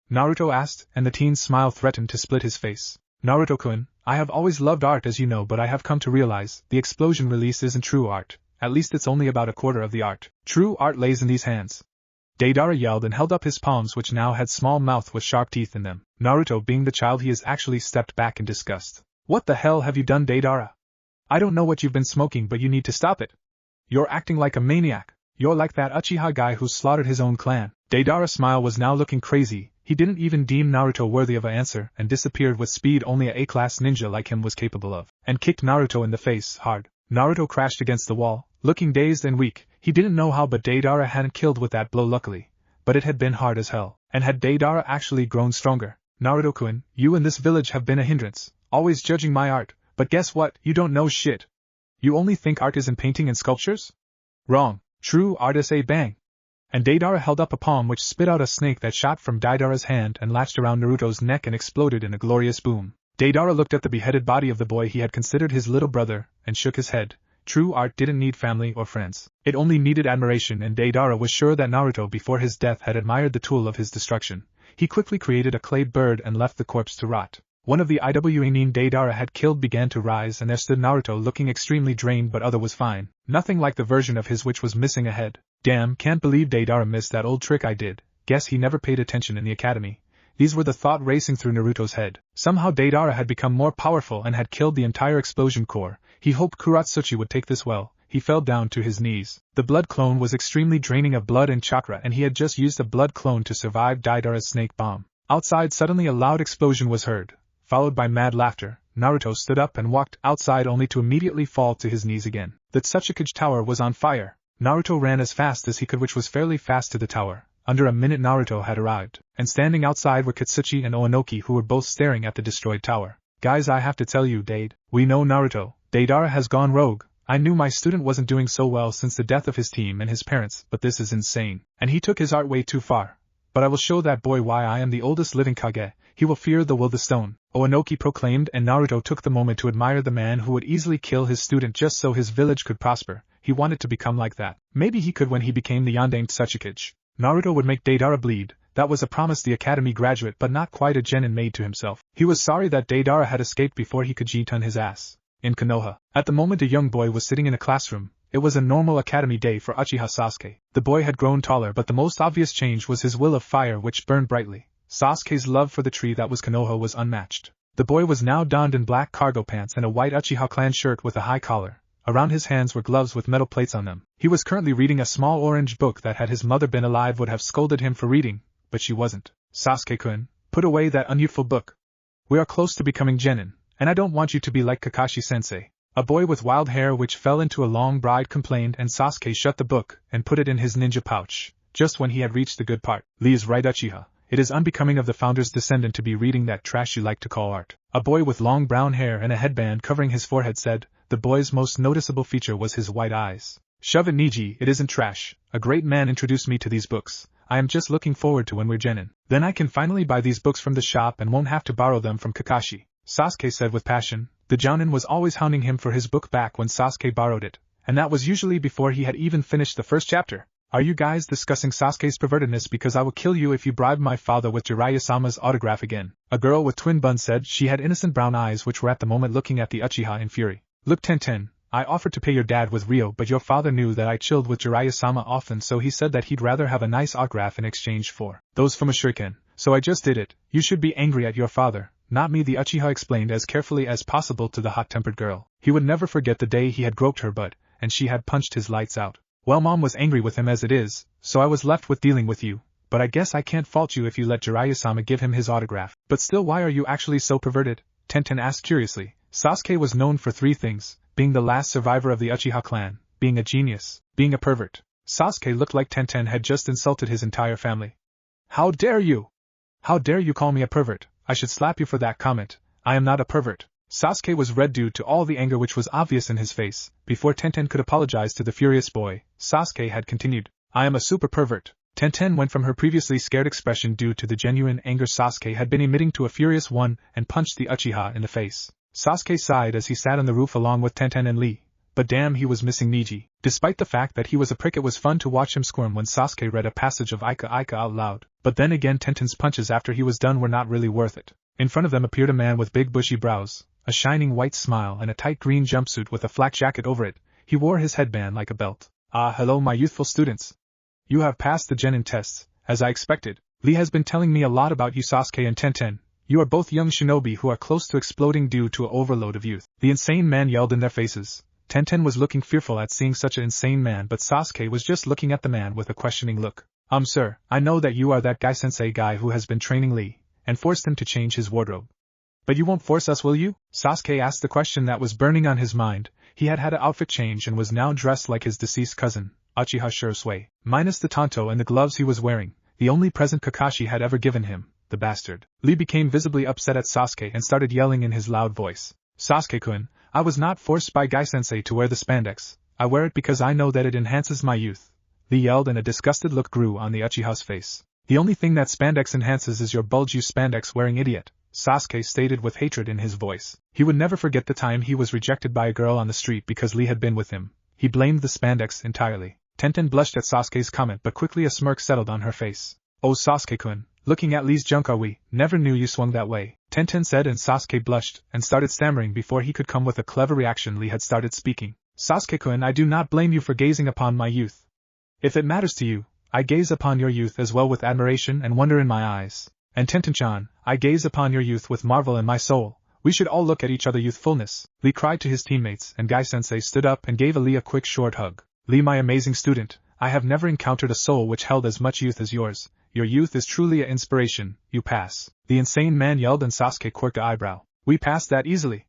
Naruto asked, and the teen's smile threatened to split his face. Naruto-kun, I have always loved art as you know, but I have come to realize the explosion release isn't true art. At least it's only about a quarter of the art. True art lays in these hands. Deidara yelled and held up his palms, which now had small mouth with sharp teeth in them. Naruto, being the child he is, actually stepped back in disgust. What the hell have you done, Deidara? I don't know what you've been smoking, but you need to stop it. You're acting like a maniac. You're like that Uchiha guy who slaughtered his own clan. Deidara's smile was now looking crazy. He didn't even deem Naruto worthy of an answer and disappeared with speed only a A-class ninja like him was capable of, and kicked Naruto in the face hard. Naruto crashed against the wall, looking dazed and weak. He didn't know how, but Deidara hadn't killed with that blow luckily. But it had been hard as hell. And had Deidara actually grown stronger? Naruto-kun, you and this village have been a hindrance, always judging my art, but guess what? You don't know shit. You only think art is in painting and sculptures? Wrong. True art is a bang. And Deidara held up a palm which spit out a snake that shot from Deidara's hand and latched around Naruto's neck and exploded in a glorious boom. Deidara looked at the beheaded body of the boy he had considered his little brother, and shook his head. True art didn't need family or friends. It only needed admiration, and Deidara was sure that Naruto before his death had admired the tool of his destruction. He quickly created a clay bird and left the corpse to rot. One of the Iwanin Deidara had killed began to rise, and there stood Naruto looking extremely drained, but other was fine. Nothing like the version of his which was missing a head. Damn, can't believe Deidara missed that old trick I did. Guess he never paid attention in the academy. These were the thought racing through Naruto's head. Somehow Deidara had become more powerful and had killed the entire explosion core. He hoped Kuratsuchi would take this well. He fell down to his knees. The blood clone was extremely draining of blood and chakra, and he had just used a blood clone to survive Deidara's snake bomb. Outside suddenly a loud explosion was heard, followed by mad laughter. Naruto stood up and walked outside only to immediately fall to his knees again. The Tsukage Tower was on fire. Naruto ran as fast as he could, which was fairly fast, to the tower. Under a minute Naruto had arrived, and standing outside were Katsuchi and Onoki, who were both staring at the destroyed tower. Guys, I have to tell you, Dade, we know Naruto. Deidara has gone rogue. I knew my student wasn't doing so well since the death of his team and his parents, but this is insane. And he took his art way too far. But I will show that boy why I am the oldest living Kage. He will fear the will the stone, Onoki proclaimed, and Naruto took the moment to admire the man who would easily kill his student just so his village could prosper. He wanted to become like that. Maybe he could when he became the Yondaime Tsukage. Naruto would make Deidara bleed. That was a promise the academy graduate, but not quite a genin made to himself. He was sorry that Deidara had escaped before he could jinton his ass. In Konoha, at the moment a young boy was sitting in a classroom. It was a normal academy day for Uchiha Sasuke. The boy had grown taller, but the most obvious change was his will of fire, which burned brightly. Sasuke's love for the tree that was Konoha was unmatched. The boy was now donned in black cargo pants and a white Uchiha clan shirt with a high collar. Around his hands were gloves with metal plates on them. He was currently reading a small orange book that, had his mother been alive, would have scolded him for reading, but she wasn't. Sasuke-kun, put away that unyouthful book. We are close to becoming genin, and I don't want you to be like Kakashi-sensei. A boy with wild hair which fell into a long bride complained, and Sasuke shut the book and put it in his ninja pouch, just when he had reached the good part. Lee is right, Uchiha. It is unbecoming of the founder's descendant to be reading that trash you like to call art. A boy with long brown hair and a headband covering his forehead said. The boy's most noticeable feature was his white eyes. Shove it, Niji, it isn't trash. A great man introduced me to these books. I am just looking forward to when we're genin. Then I can finally buy these books from the shop and won't have to borrow them from Kakashi. Sasuke said with passion. The Jounin was always hounding him for his book back when Sasuke borrowed it, and that was usually before he had even finished the first chapter. Are you guys discussing Sasuke's pervertedness? Because I will kill you if you bribe my father with Jiraiya-sama's autograph again. A girl with twin buns said. She had innocent brown eyes which were at the moment looking at the Uchiha in fury. Look, Tenten, I offered to pay your dad with Rio, but your father knew that I chilled with Jiraiya-sama often, so he said that he'd rather have a nice autograph in exchange for those from a shuriken. So I just did it. You should be angry at your father, not me, the Uchiha explained as carefully as possible to the hot-tempered girl. He would never forget the day he had groped her butt, and she had punched his lights out. Well, Mom was angry with him as it is, so I was left with dealing with you, but I guess I can't fault you if you let Jiraiya-sama give him his autograph. But still, why are you actually so perverted? Tenten asked curiously. Sasuke was known for three things: being the last survivor of the Uchiha clan, being a genius, being a pervert. Sasuke looked like Tenten had just insulted his entire family. How dare you? How dare you call me a pervert? I should slap you for that comment. I am not a pervert. Sasuke was red due to all the anger which was obvious in his face. Before Tenten could apologize to the furious boy, Sasuke had continued. I am a super pervert. Tenten went from her previously scared expression due to the genuine anger Sasuke had been emitting to a furious one and punched the Uchiha in the face. Sasuke sighed as he sat on the roof along with Tenten and Lee. But damn, he was missing Niji. Despite the fact that he was a prick, it was fun to watch him squirm when Sasuke read a passage of Ika Ika out loud. But then again, Tenten's punches after he was done were not really worth it. In front of them appeared a man with big bushy brows, a shining white smile and a tight green jumpsuit with a flak jacket over it. He wore his headband like a belt. Hello my youthful students. You have passed the genin tests, as I expected. Lee has been telling me a lot about you, Sasuke and Tenten. You are both young shinobi who are close to exploding due to an overload of youth. The insane man yelled in their faces. Tenten was looking fearful at seeing such an insane man, but Sasuke was just looking at the man with a questioning look. Sir, I know that you are that guy-sensei guy who has been training Lee, and forced him to change his wardrobe. But you won't force us, will you? Sasuke asked the question that was burning on his mind. He had had an outfit change and was now dressed like his deceased cousin, Uchiha Shirosue, minus the tanto and the gloves he was wearing, the only present Kakashi had ever given him, the bastard. Lee became visibly upset at Sasuke and started yelling in his loud voice. Sasuke-kun, I was not forced by Gai-sensei to wear the spandex. I wear it because I know that it enhances my youth. Lee yelled and a disgusted look grew on the Uchiha's face. The only thing that spandex enhances is your bulge, you spandex-wearing idiot, Sasuke stated with hatred in his voice. He would never forget the time he was rejected by a girl on the street because Lee had been with him. He blamed the spandex entirely. Tenten blushed at Sasuke's comment but quickly a smirk settled on her face. Oh Sasuke-kun, looking at Lee's junk, we never knew you swung that way, Tenten said, and Sasuke blushed and started stammering before he could come with a clever reaction. Lee had started speaking. Sasuke-kun, I do not blame you for gazing upon my youth. If it matters to you, I gaze upon your youth as well with admiration and wonder in my eyes. And Tenten-chan, I gaze upon your youth with marvel in my soul. We should all look at each other youthfulness, Lee cried to his teammates, and Guy-sensei stood up and gave Lee a quick short hug. Lee, my amazing student, I have never encountered a soul which held as much youth as yours. Your youth is truly an inspiration. You pass, the insane man yelled, and Sasuke quirked an eyebrow. We passed that easily.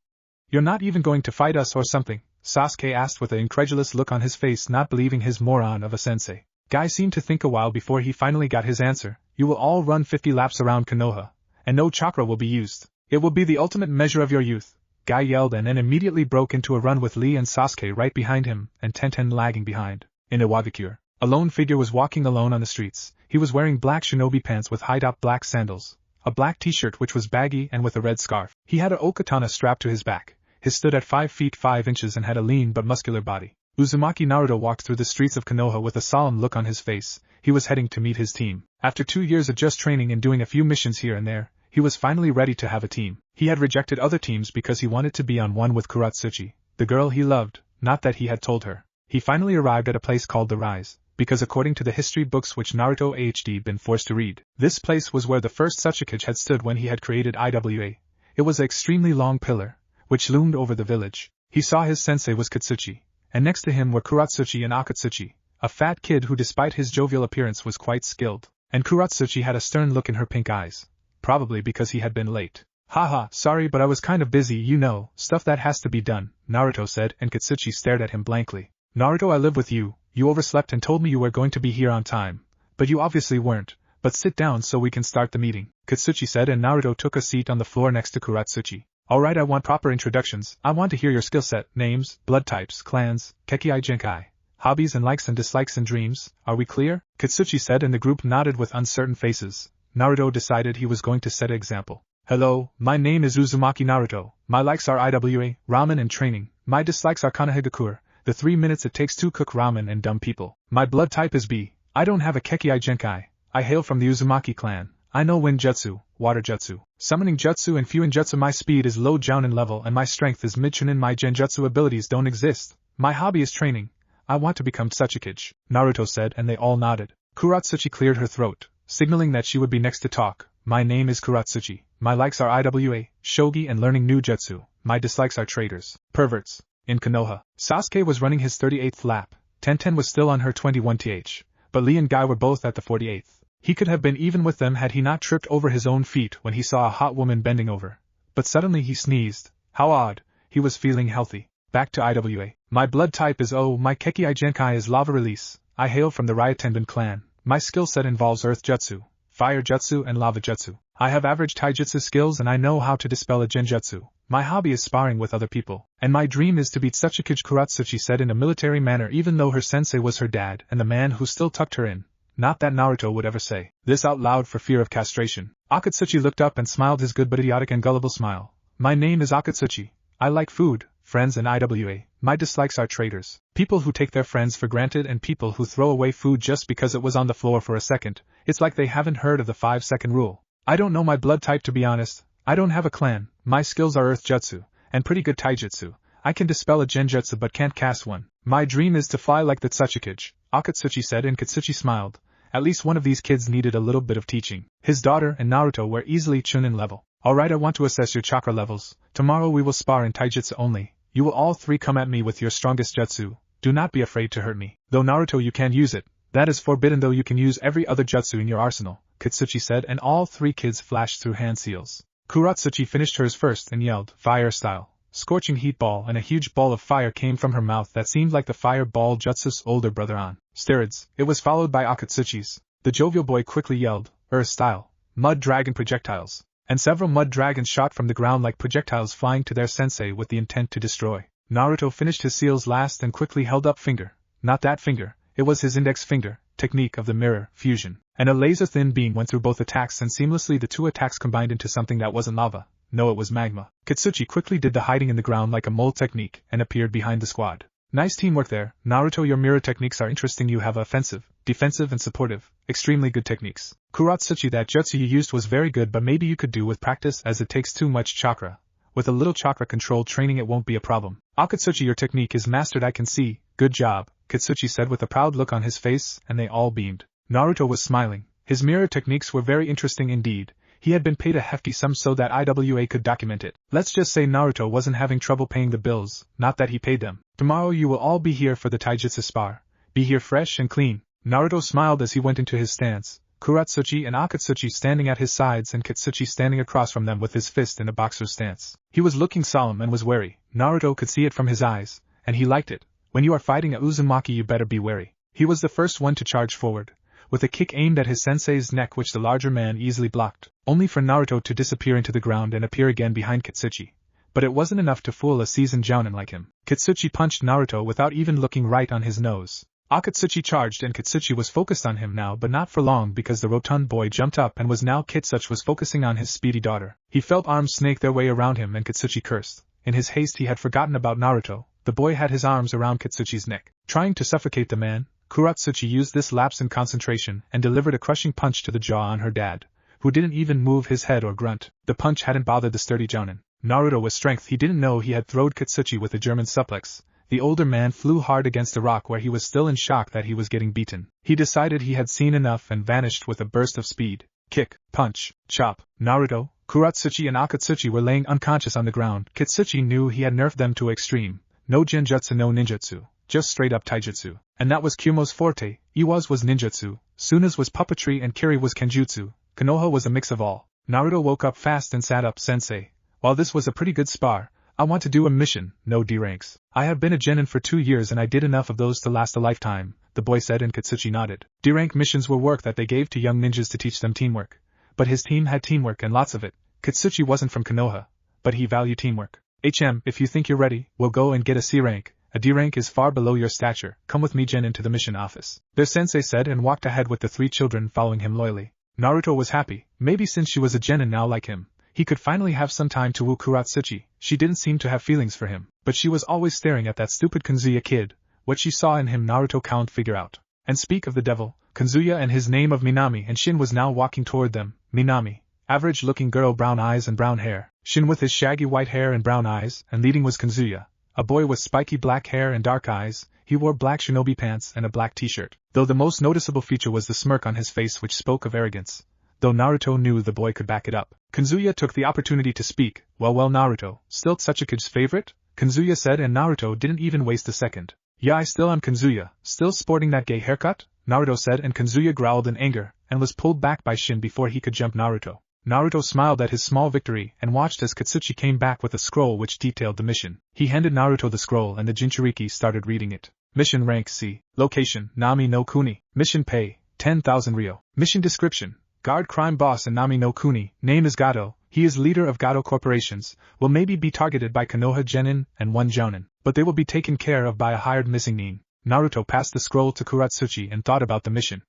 You're not even going to fight us or something? Sasuke asked with an incredulous look on his face, not believing his moron of a sensei. Guy seemed to think a while before he finally got his answer. You will all run 50 laps around Konoha, and no chakra will be used. It will be the ultimate measure of your youth, Guy yelled, and then immediately broke into a run with Lee and Sasuke right behind him, and Tenten lagging behind. In Iwagakure, a lone figure was walking alone on the streets. He was wearing black shinobi pants with high-top black sandals, a black t-shirt which was baggy and with a red scarf. He had a okatana strapped to his back. He stood at 5 feet 5 inches and had a lean but muscular body. Uzumaki Naruto walked through the streets of Konoha with a solemn look on his face. He was heading to meet his team. After 2 years of just training and doing a few missions here and there, he was finally ready to have a team. He had rejected other teams because he wanted to be on one with Kuratsuchi, the girl he loved, not that he had told her. He finally arrived at a place called the Rise, because according to the history books which Naruto had been forced to read, this place was where the first Sasuke had stood when he had created IWA. It was an extremely long pillar, which loomed over the village. He saw his sensei was Katsuchi, and next to him were Kuratsuchi and Akatsuchi, a fat kid who despite his jovial appearance was quite skilled, and Kuratsuchi had a stern look in her pink eyes, probably because he had been late. Haha, sorry but I was kind of busy, you know, stuff that has to be done, Naruto said, and Katsuchi stared at him blankly. Naruto, I live with you, you overslept and told me you were going to be here on time, but you obviously weren't, but sit down so we can start the meeting, Katsuchi said, and Naruto took a seat on the floor next to Kuratsuchi. Alright, I want proper introductions. I want to hear your skill set, names, blood types, clans, Kekkei Genkai, hobbies and likes and dislikes and dreams. Are we clear? Katsuchi said, and the group nodded with uncertain faces. Naruto decided he was going to set an example. Hello, my name is Uzumaki Naruto. My likes are IWA, ramen and training. My dislikes are Konohagakure, the 3 minutes it takes to cook ramen and dumb people. My blood type is B. I don't have a Kekkei Genkai. I hail from the Uzumaki clan. I know wind jutsu, water jutsu, summoning jutsu and fuin jutsu. My speed is low jounin level and my strength is mid chunin. My genjutsu abilities don't exist. My hobby is training. I want to become Sachikage, Naruto said, and they all nodded. Kuratsuchi cleared her throat, signaling that she would be next to talk. My name is Kuratsuchi. My likes are IWA, shogi and learning new jutsu. My dislikes are traitors, perverts. In Konoha, Sasuke was running his 38th lap. Tenten was still on her 21th, but Lee and Guy were both at the 48th. He could have been even with them had he not tripped over his own feet when he saw a hot woman bending over. But suddenly he sneezed. How odd, he was feeling healthy. Back to IWA. My blood type is O. My Kekkei Genkai is lava release. I hail from the Ryotenbin clan. My skill set involves earth jutsu, fire jutsu and lava jutsu. I have average taijutsu skills and I know how to dispel a genjutsu. My hobby is sparring with other people, and my dream is to beat Sachikage, Kuratsuchi said in a military manner, even though her sensei was her dad and the man who still tucked her in. Not that Naruto would ever say this out loud for fear of castration. Akatsuchi looked up and smiled his good but idiotic and gullible smile. My name is Akatsuchi. I like food, friends and IWA. My dislikes are traitors, people who take their friends for granted and people who throw away food just because it was on the floor for a second. It's like they haven't heard of the 5-second rule. I don't know my blood type, to be honest. I don't have a clan. My skills are earth jutsu, and pretty good taijutsu. I can dispel a genjutsu but can't cast one. My dream is to fly like the Sachikage, Akatsuchi said, and Katsuchi smiled. At least one of these kids needed a little bit of teaching. His daughter and Naruto were easily Chunin level. Alright, I want to assess your chakra levels. Tomorrow we will spar in taijutsu only. You will all three come at me with your strongest jutsu. Do not be afraid to hurt me. Though Naruto, you can use it. That is forbidden, though you can use every other jutsu in your arsenal, Katsuchi said, and all three kids flashed through hand seals. Kuratsuchi finished hers first and yelled, fire style. Scorching heat ball, and a huge ball of fire came from her mouth that seemed like the fire ball jutsu's older brother on steroids. It was followed by Akatsuchi's. The jovial boy quickly yelled, earth style, mud dragon projectiles, and several mud dragons shot from the ground like projectiles flying to their sensei with the intent to destroy. Naruto finished his seals last and quickly held up finger. Not that finger, it was his index finger, technique of the mirror, fusion, and a laser-thin beam went through both attacks and seamlessly the two attacks combined into something that wasn't lava. No, it was magma. Katsuchi quickly did the hiding in the ground like a mole technique and appeared behind the squad. Nice teamwork there, Naruto. Your mirror techniques are interesting. You have offensive, defensive and supportive, extremely good techniques. Kuratsuchi, that jutsu you used was very good, but maybe you could do with practice as it takes too much chakra. With a little chakra controlled training it won't be a problem. Akatsuchi, your technique is mastered, I can see. Good job, Katsuchi said with a proud look on his face, and they all beamed. Naruto was smiling. His mirror techniques were very interesting indeed. He had been paid a hefty sum so that IWA could document it. Let's just say Naruto wasn't having trouble paying the bills, not that he paid them. Tomorrow you will all be here for the taijutsu spar. Be here fresh and clean. Naruto smiled as he went into his stance, Kuratsuchi and Akatsuchi standing at his sides and Katsuchi standing across from them with his fist in a boxer's stance. He was looking solemn and was wary. Naruto could see it from his eyes, and he liked it. When you are fighting a Uzumaki you better be wary. He was the first one to charge forward, with a kick aimed at his sensei's neck which the larger man easily blocked, only for Naruto to disappear into the ground and appear again behind Katsuchi. But it wasn't enough to fool a seasoned jounin like him. Katsuchi punched Naruto without even looking right on his nose. Akatsuchi charged and Katsuchi was focused on him now, but not for long because the rotund boy jumped up and was now Katsuchi was focusing on his speedy daughter. He felt arms snake their way around him and Katsuchi cursed. In his haste he had forgotten about Naruto. The boy had his arms around Katsuchi's neck. Trying to suffocate the man, Kuratsuchi used this lapse in concentration and delivered a crushing punch to the jaw on her dad, who didn't even move his head or grunt. The punch hadn't bothered the sturdy jounin. Naruto with strength he didn't know he had throwed Katsuchi with a German suplex. The older man flew hard against a rock where he was still in shock that he was getting beaten. He decided he had seen enough and vanished with a burst of speed. Kick, punch, chop. Naruto, Kuratsuchi and Akatsuchi were laying unconscious on the ground. Katsuchi knew he had nerfed them to extreme. No genjutsu, no ninjutsu, just straight up taijutsu. And that was Kumo's forte. Iwa's was ninjutsu, Suna's was puppetry and Kiri was kenjutsu. Konoha was a mix of all. Naruto woke up fast and sat up. Sensei, while this was a pretty good spar, I want to do a mission, no D ranks. I have been a genin for 2 years and I did enough of those to last a lifetime, the boy said and Katsuchi nodded. D rank missions were work that they gave to young ninjas to teach them teamwork. But his team had teamwork and lots of it. Katsuchi wasn't from Konoha, but he valued teamwork. If you think you're ready, we'll go and get a C rank. A D rank is far below your stature. Come with me, genin, to the mission office. Their sensei said and walked ahead with the 3 children following him loyally. Naruto was happy. Maybe since she was a genin now like him, he could finally have some time to woo Kuratsuchi. She didn't seem to have feelings for him, but she was always staring at that stupid Kanzuya kid. What she saw in him Naruto can't figure out. And speak of the devil, Kanzuya and his name of Minami and Shin was now walking toward them. Minami, average-looking girl, brown eyes and brown hair. Shin with his shaggy white hair and brown eyes, and leading was Kanzuya, a boy with spiky black hair and dark eyes. He wore black shinobi pants and a black t-shirt, though the most noticeable feature was the smirk on his face which spoke of arrogance. Though Naruto knew the boy could back it up. Kanzuya took the opportunity to speak. Well Naruto, still Tsuchikage's favorite? Kanzuya said and Naruto didn't even waste a second. Yeah, I still am Kanzuya, still sporting that gay haircut? Naruto said and Kanzuya growled in anger, and was pulled back by Shin before he could jump Naruto. Naruto smiled at his small victory and watched as Katsuchi came back with a scroll which detailed the mission. He handed Naruto the scroll and the Jinchuriki started reading it. Mission rank C. Location, Nami no Kuni. Mission pay, 10,000 ryo. Mission description. Guard crime boss in Nami no Kuni, name is Gato, he is leader of Gato corporations, will maybe be targeted by Konoha genin and 1 jounin, but they will be taken care of by a hired missing nin. Naruto passed the scroll to Kuratsuchi and thought about the mission.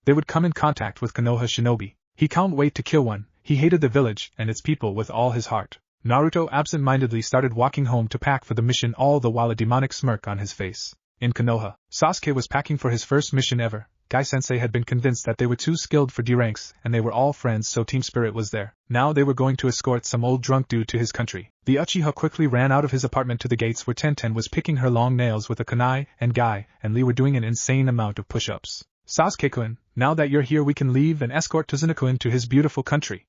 They would come in contact with Konoha shinobi. He can't wait to kill one. He hated the village and its people with all his heart. Naruto absent-mindedly started walking home to pack for the mission, all the while a demonic smirk on his face. In Konoha, Sasuke was packing for his first mission ever. Gai-sensei had been convinced that they were too skilled for D ranks and they were all friends, so team spirit was there. Now they were going to escort some old drunk dude to his country. The Uchiha quickly ran out of his apartment to the gates where Tenten was picking her long nails with a kunai, and Guy and Lee were doing an insane amount of push-ups. Sasuke-kun, now that you're here we can leave and escort Tazuna-kun to his beautiful country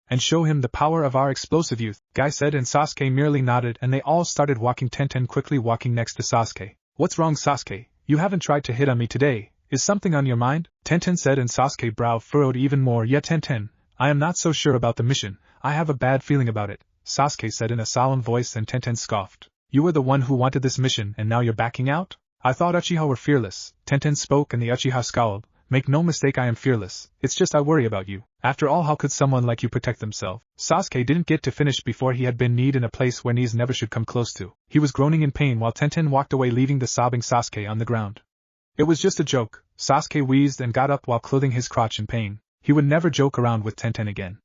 and show him the power of our explosive youth, Guy said and Sasuke merely nodded and they all started walking. Tenten quickly walking next to Sasuke. What's wrong, Sasuke? You haven't tried to hit on me today. Is something on your mind? Tenten said and Sasuke's brow furrowed even more. Yeah, Tenten, I am not so sure about the mission. I have a bad feeling about it, Sasuke said in a solemn voice and Tenten scoffed. You were the one who wanted this mission and now you're backing out? I thought Uchiha were fearless. Tenten spoke and the Uchiha scowled. Make no mistake, I am fearless. It's just I worry about you. After all, how could someone like you protect themselves? Sasuke didn't get to finish before he had been kneed in a place where knees never should come close to. He was groaning in pain while Tenten walked away, leaving the sobbing Sasuke on the ground. It was just a joke, Sasuke wheezed and got up while clothing his crotch in pain. He would never joke around with Tenten again.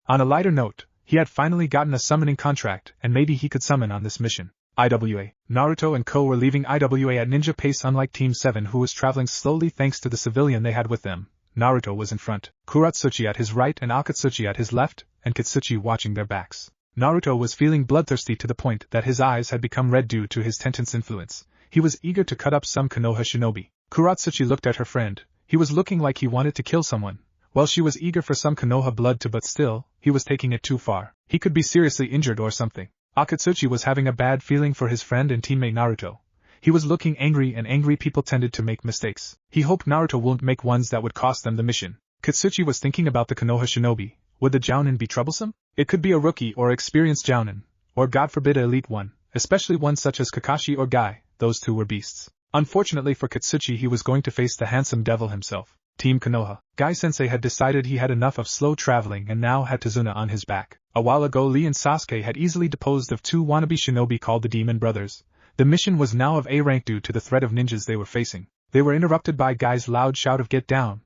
On a lighter note, he had finally gotten a summoning contract, and maybe he could summon on this mission. IWA. Naruto and Co were leaving IWA at ninja pace, unlike Team 7, who was traveling slowly thanks to the civilian they had with them. Naruto was in front, Kuratsuchi at his right and Akatsuchi at his left, and Kitsuchi watching their backs. Naruto was feeling bloodthirsty to the point that his eyes had become red due to his Tenten's influence. He was eager to cut up some Konoha shinobi. Kuratsuchi looked at her friend. He was looking like he wanted to kill someone. Well, she was eager for some Konoha blood too, but still, he was taking it too far. He could be seriously injured or something. Akatsuchi was having a bad feeling for his friend and teammate Naruto. He was looking angry, and angry people tended to make mistakes. He hoped Naruto wouldn't make ones that would cost them the mission. Kitsuchi was thinking about the Konoha shinobi. Would the jounin be troublesome? It could be a rookie or experienced jounin, or God forbid an elite one, especially one such as Kakashi or Guy. Those two were beasts. Unfortunately for Kitsuchi, he was going to face the handsome devil himself. Team Konoha. Guy-sensei had decided he had enough of slow traveling and now had Tazuna on his back. A while ago, Lee and Sasuke had easily deposed of two wannabe shinobi called the Demon Brothers. The mission was now of A rank due to the threat of ninjas they were facing. They were interrupted by Guy's loud shout of "Get down!"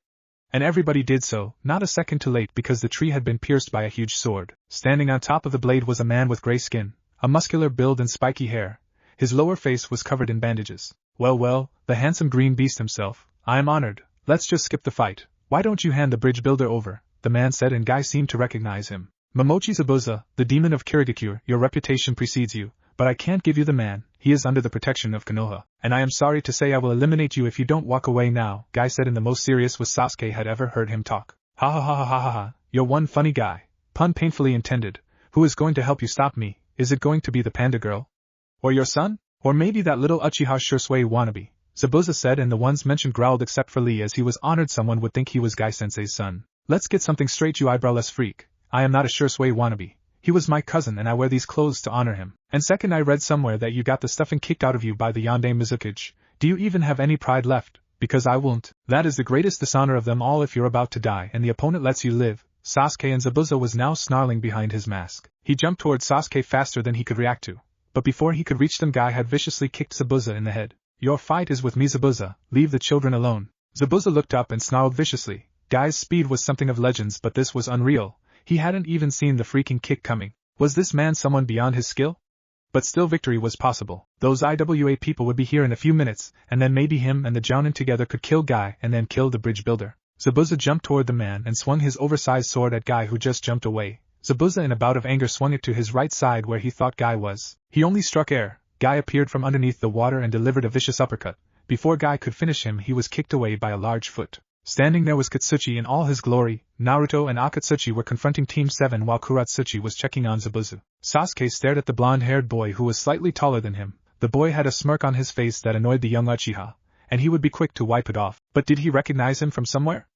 And everybody did so, not a second too late, because the tree had been pierced by a huge sword. Standing on top of the blade was a man with gray skin, a muscular build and spiky hair. His lower face was covered in bandages. Well, the handsome green beast himself. I am honored. Let's just skip the fight. Why don't you hand the bridge builder over? The man said, and Guy seemed to recognize him. Momochi Zabuza, the demon of Kirigakure, your reputation precedes you, but I can't give you the man. He is under the protection of Konoha, and I am sorry to say I will eliminate you if you don't walk away now, Guy said in the most serious way Sasuke had ever heard him talk. Ha ha ha ha ha ha ha, you're one funny guy. Pun painfully intended. Who is going to help you stop me? Is it going to be the panda girl? Or your son? Or maybe that little Uchiha Shursui wannabe? Zabuza said, and the ones mentioned growled except for Lee, as he was honored someone would think he was Guy-sensei's son. Let's get something straight, you eyebrowless freak. I am not a Shursui wannabe. He was my cousin and I wear these clothes to honor him. And second, I read somewhere that you got the stuffing kicked out of you by the Yonde Mizukage. Do you even have any pride left? Because I won't. That is the greatest dishonor of them all if you're about to die and the opponent lets you live. Sasuke and Zabuza was now snarling behind his mask. He jumped toward Sasuke faster than he could react to. But before he could reach them, Guy had viciously kicked Zabuza in the head. Your fight is with me, Zabuza. Leave the children alone. Zabuza looked up and snarled viciously. Guy's speed was something of legends, but this was unreal. He hadn't even seen the freaking kick coming. Was this man someone beyond his skill? But still, victory was possible. Those IWA people would be here in a few minutes, and then maybe him and the jounin together could kill Guy and then kill the bridge builder. Zabuza jumped toward the man and swung his oversized sword at Guy, who just jumped away. Zabuza, in a bout of anger, swung it to his right side where he thought Guy was. He only struck air. Guy appeared from underneath the water and delivered a vicious uppercut. Before Guy could finish him, he was kicked away by a large foot. Standing there was Kitsuchi in all his glory. Naruto and Akatsuchi were confronting Team 7 while Kuratsuchi was checking on Zabuza. Sasuke stared at the blonde-haired boy who was slightly taller than him. The boy had a smirk on his face that annoyed the young Uchiha, and he would be quick to wipe it off. But did he recognize him from somewhere?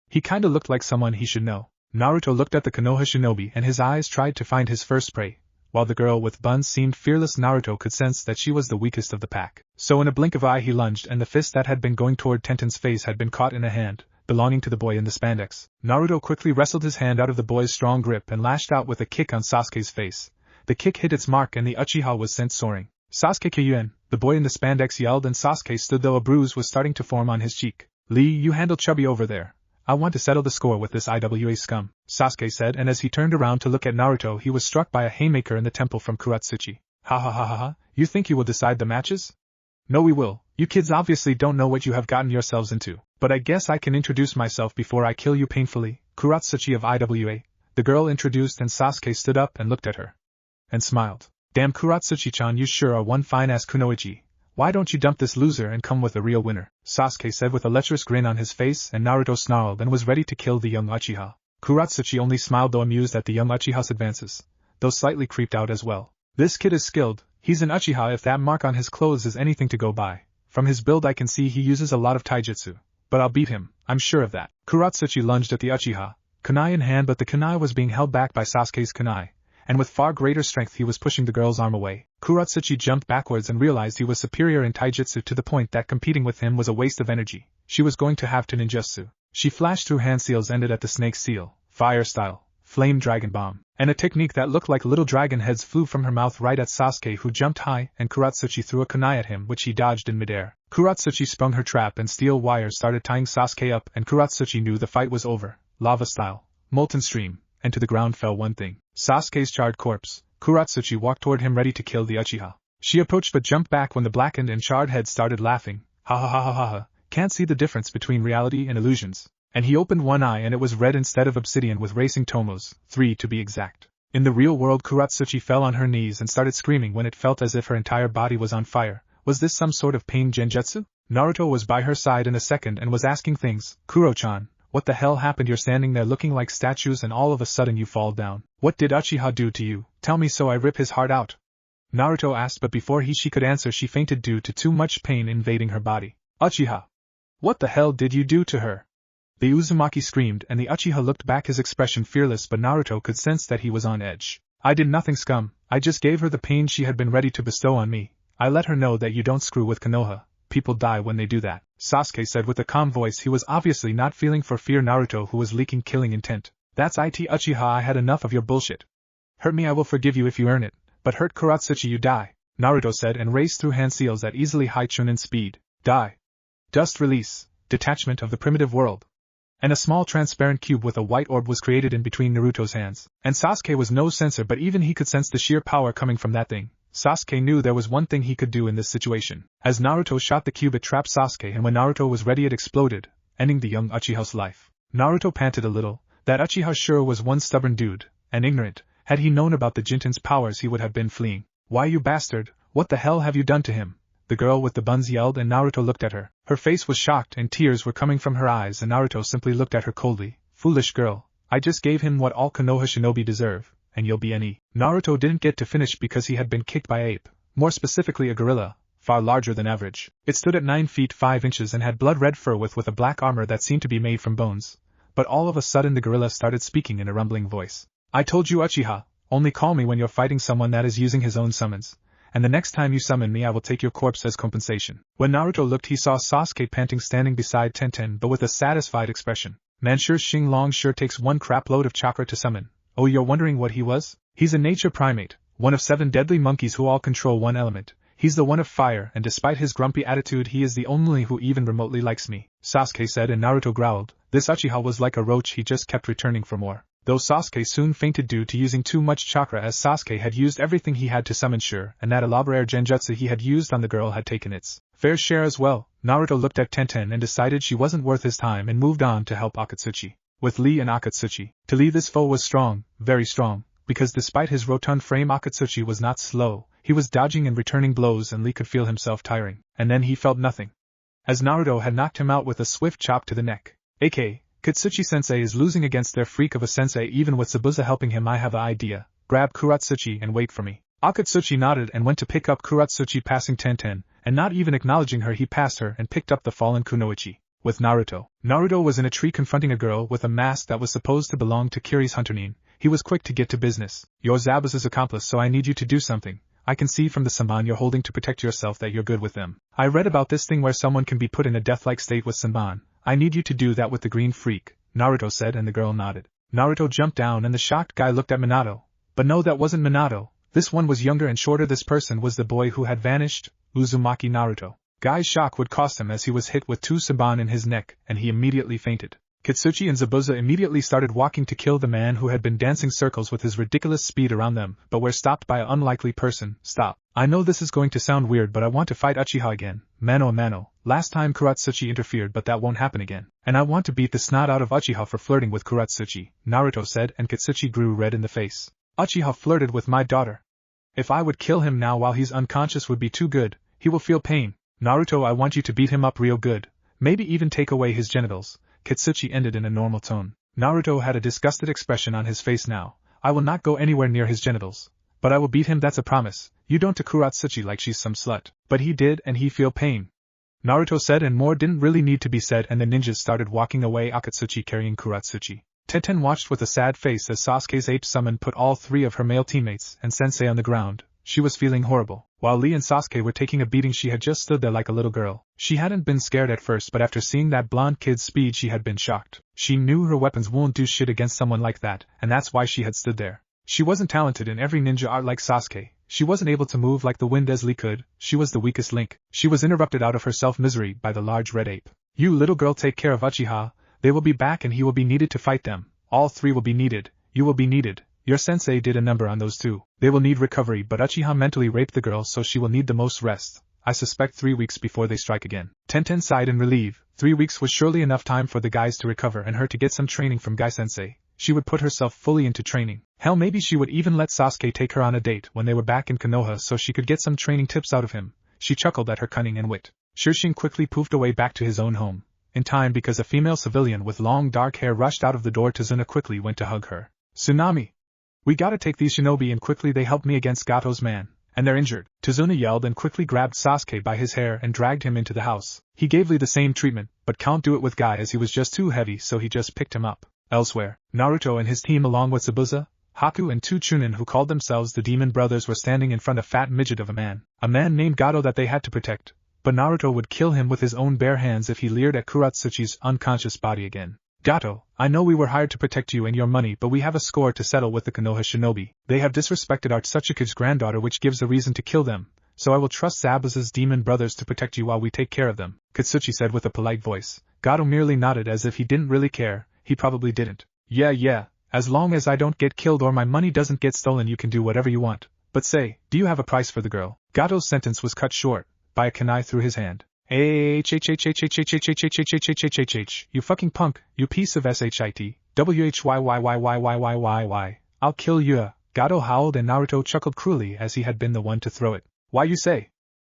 He kinda looked like someone he should know. Naruto looked at the Konoha shinobi and his eyes tried to find his first prey. While the girl with buns seemed fearless, Naruto could sense that she was the weakest of the pack. So in a blink of eye he lunged, and the fist that had been going toward Tenten's face had been caught in a hand belonging to the boy in the spandex. Naruto quickly wrestled his hand out of the boy's strong grip and lashed out with a kick on Sasuke's face. The kick hit its mark and the Uchiha was sent soaring. Sasuke Kyuin, the boy in the spandex yelled, and Sasuke stood though a bruise was starting to form on his cheek. Lee, you handle Chubby over there. I want to settle the score with this IWA scum, Sasuke said, and as he turned around to look at Naruto he was struck by a haymaker in the temple from Kuratsuchi. Ha ha ha ha ha, you think you will decide the matches? No, we will. You kids obviously don't know what you have gotten yourselves into, but I guess I can introduce myself before I kill you painfully. Kuratsuchi of IWA. The girl introduced, and Sasuke stood up and looked at her. And smiled. Damn, Kuratsuchi-chan, you sure are one fine-ass kunoichi. Why don't you dump this loser and come with a real winner? Sasuke said with a lecherous grin on his face, and Naruto snarled and was ready to kill the young Uchiha. Kuratsuchi only smiled, though amused at the young Uchiha's advances, though slightly creeped out as well. This kid is skilled. He's an Uchiha if that mark on his clothes is anything to go by. From his build I can see he uses a lot of taijutsu. But I'll beat him, I'm sure of that. Kuratsuchi lunged at the Uchiha, kunai in hand, but the kunai was being held back by Sasuke's kunai, and with far greater strength he was pushing the girl's arm away. Kuratsuchi jumped backwards and realized he was superior in taijutsu to the point that competing with him was a waste of energy. She was going to have to ninjutsu. She flashed through hand seals ended at the snake seal, fire style, Flame Dragon Bomb, and a technique that looked like little dragon heads flew from her mouth right at Sasuke, who jumped high, and Kuratsuchi threw a kunai at him, which he dodged in midair. Kuratsuchi sprung her trap and steel wires started tying Sasuke up, and Kuratsuchi knew the fight was over. Lava style, molten stream, and to the ground fell one thing: Sasuke's charred corpse. Kuratsuchi walked toward him ready to kill the Uchiha. She approached but jumped back when the blackened and charred head started laughing. Ha ha ha ha ha ha, can't see the difference between reality and illusions. And he opened one eye and it was red instead of obsidian with racing tomos, 3 to be exact. In the real world, Kuratsuchi fell on her knees and started screaming when it felt as if her entire body was on fire. Was this some sort of pain genjutsu? Naruto was by her side in a second and was asking things. Kuro-chan, what the hell happened? You're standing there looking like statues and all of a sudden you fall down. What did Uchiha do to you? Tell me so I rip his heart out. Naruto asked, but before she could answer she fainted due to too much pain invading her body. Uchiha! What the hell did you do to her? The Uzumaki screamed and the Uchiha looked back, his expression fearless, but Naruto could sense that he was on edge. I did nothing, scum. I just gave her the pain she had been ready to bestow on me. I let her know that you don't screw with Konoha. People die when they do that, Sasuke said with a calm voice. He was obviously not feeling for fear Naruto, who was leaking killing intent. That's it, Uchiha, I had enough of your bullshit. Hurt me, I will forgive you if you earn it, but hurt Kuratsuchi you die, Naruto said and raced through hand seals at easily high Chunin speed. Die. Dust release, detachment of the primitive world. And a small transparent cube with a white orb was created in between Naruto's hands. And Sasuke was no sensor, but even he could sense the sheer power coming from that thing. Sasuke knew there was one thing he could do in this situation. As Naruto shot the cube, it trapped Sasuke, and when Naruto was ready it exploded, ending the young Uchiha's life. Naruto panted a little. That Uchiha sure was one stubborn dude, and ignorant. Had he known about the jinton's powers he would have been fleeing. Why, you bastard, what the hell have you done to him? The girl with the buns yelled, and Naruto looked at her. Her face was shocked and tears were coming from her eyes, and Naruto simply looked at her coldly. Foolish girl, I just gave him what all Konoha shinobi deserve, and you'll be any. Naruto didn't get to finish because he had been kicked by ape, more specifically a gorilla, far larger than average. It stood at 9 feet 5 inches and had blood-red fur with a black armor that seemed to be made from bones. But all of a sudden the gorilla started speaking in a rumbling voice. I told you, Uchiha, only call me when you're fighting someone that is using his own summons. And the next time you summon me I will take your corpse as compensation. When Naruto looked he saw Sasuke panting standing beside Tenten but with a satisfied expression. Man, sure Xing Long sure takes one crap load of chakra to summon. Oh, you're wondering what he was? He's a nature primate, one of 7 deadly monkeys who all control one element. He's the one of fire, and despite his grumpy attitude he is the only who even remotely likes me, Sasuke said, and Naruto growled. This Uchiha was like a roach, he just kept returning for more. Though Sasuke soon fainted due to using too much chakra, as Sasuke had used everything he had to summon sure, and that elaborate genjutsu he had used on the girl had taken its fair share as well. Naruto looked at Tenten and decided she wasn't worth his time and moved on to help Akatsuchi. With Lee and Akatsuchi, to Lee this foe was strong, very strong, because despite his rotund frame Akatsuchi was not slow, he was dodging and returning blows and Lee could feel himself tiring, and then he felt nothing. As Naruto had knocked him out with a swift chop to the neck. AK, Katsuchi-sensei is losing against their freak of a sensei even with Zabuza helping him. I have an idea. Grab Kuratsuchi and wait for me. Akatsuchi nodded and went to pick up Kuratsuchi, passing Tenten, and not even acknowledging her he passed her and picked up the fallen Kunoichi. With Naruto. Naruto was in a tree confronting a girl with a mask that was supposed to belong to Kiri's Hunternin. He was quick to get to business. You're Zabuza's accomplice, so I need you to do something. I can see from the Senbon you're holding to protect yourself that you're good with them. I read about this thing where someone can be put in a death-like state with Senbon. I need you to do that with the green freak, Naruto said, and the girl nodded. Naruto jumped down and the shocked guy looked at Minato. But no, that wasn't Minato. This one was younger and shorter. This person was the boy who had vanished, Uzumaki Naruto. Guy's shock would cost him as he was hit with 2 Senbon in his neck, and he immediately fainted. Katsuchi and Zabuza immediately started walking to kill the man who had been dancing circles with his ridiculous speed around them, but were stopped by an unlikely person. Stop. I know this is going to sound weird, but I want to fight Uchiha again. Mano a mano. Last time Kuratsuchi interfered, but that won't happen again. And I want to beat the snot out of Uchiha for flirting with Kuratsuchi, Naruto said, and Katsuchi grew red in the face. Uchiha flirted with my daughter. If I would kill him now while he's unconscious would be too good. He will feel pain. Naruto, I want you to beat him up real good. Maybe even take away his genitals. Katsuchi ended in a normal tone. Naruto had a disgusted expression on his face now. I will not go anywhere near his genitals. But I will beat him, that's a promise. You don't to Kuratsuchi like she's some slut. But he did, and he feel pain. Naruto said, and more didn't really need to be said, and the ninjas started walking away, Akatsuchi carrying Kuratsuchi. Tenten watched with a sad face as Sasuke's ape summon put all 3 of her male teammates and sensei on the ground. She was feeling horrible. While Lee and Sasuke were taking a beating, she had just stood there like a little girl. She hadn't been scared at first, but after seeing that blonde kid's speed she had been shocked. She knew her weapons won't do shit against someone like that, and that's why she had stood there. She wasn't talented in every ninja art like Sasuke. She wasn't able to move like the wind as Lee could. She was the weakest link. She was interrupted out of her self-misery by the large red ape. You little girl, take care of Uchiha. They will be back and he will be needed to fight them. All three will be needed. You will be needed. Your sensei did a number on those two. They will need recovery, but Uchiha mentally raped the girl, so she will need the most rest. I suspect 3 weeks before they strike again. Tenten sighed in relief. 3 weeks was surely enough time for the guys to recover and her to get some training from Gai-sensei. She would put herself fully into training. Hell, maybe she would even let Sasuke take her on a date when they were back in Konoha so she could get some training tips out of him. She chuckled at her cunning and wit. Shirshin quickly poofed away back to his own home. In time, because a female civilian with long dark hair rushed out of the door, Tazuna quickly went to hug her. Tsunami! We gotta take these shinobi, and quickly they helped me against Gato's man. And they're injured. Tazuna yelled and quickly grabbed Sasuke by his hair and dragged him into the house. He gave Lee the same treatment, but can't do it with Guy as he was just too heavy, so he just picked him up. Elsewhere, Naruto and his team along with Zabuza, Haku and 2 Chunin who called themselves the Demon Brothers were standing in front of a fat midget of a man named Gato that they had to protect, but Naruto would kill him with his own bare hands if he leered at Kuratsuchi's unconscious body again. Gato, I know we were hired to protect you and your money, but we have a score to settle with the Konoha shinobi. They have disrespected Artsutsuki's granddaughter, which gives a reason to kill them, so I will trust Zabuza's Demon Brothers to protect you while we take care of them, Katsuchi said with a polite voice. Gato merely nodded as if he didn't really care. He probably didn't. Yeah, as long as I don't get killed or my money doesn't get stolen, you can do whatever you want. But say, do you have a price for the girl? Gato's sentence was cut short by a kunai through his hand. You fucking punk, you piece of shit. Whyy. I'll kill you. Gato howled and Naruto chuckled cruelly as he had been the one to throw it. Why you say?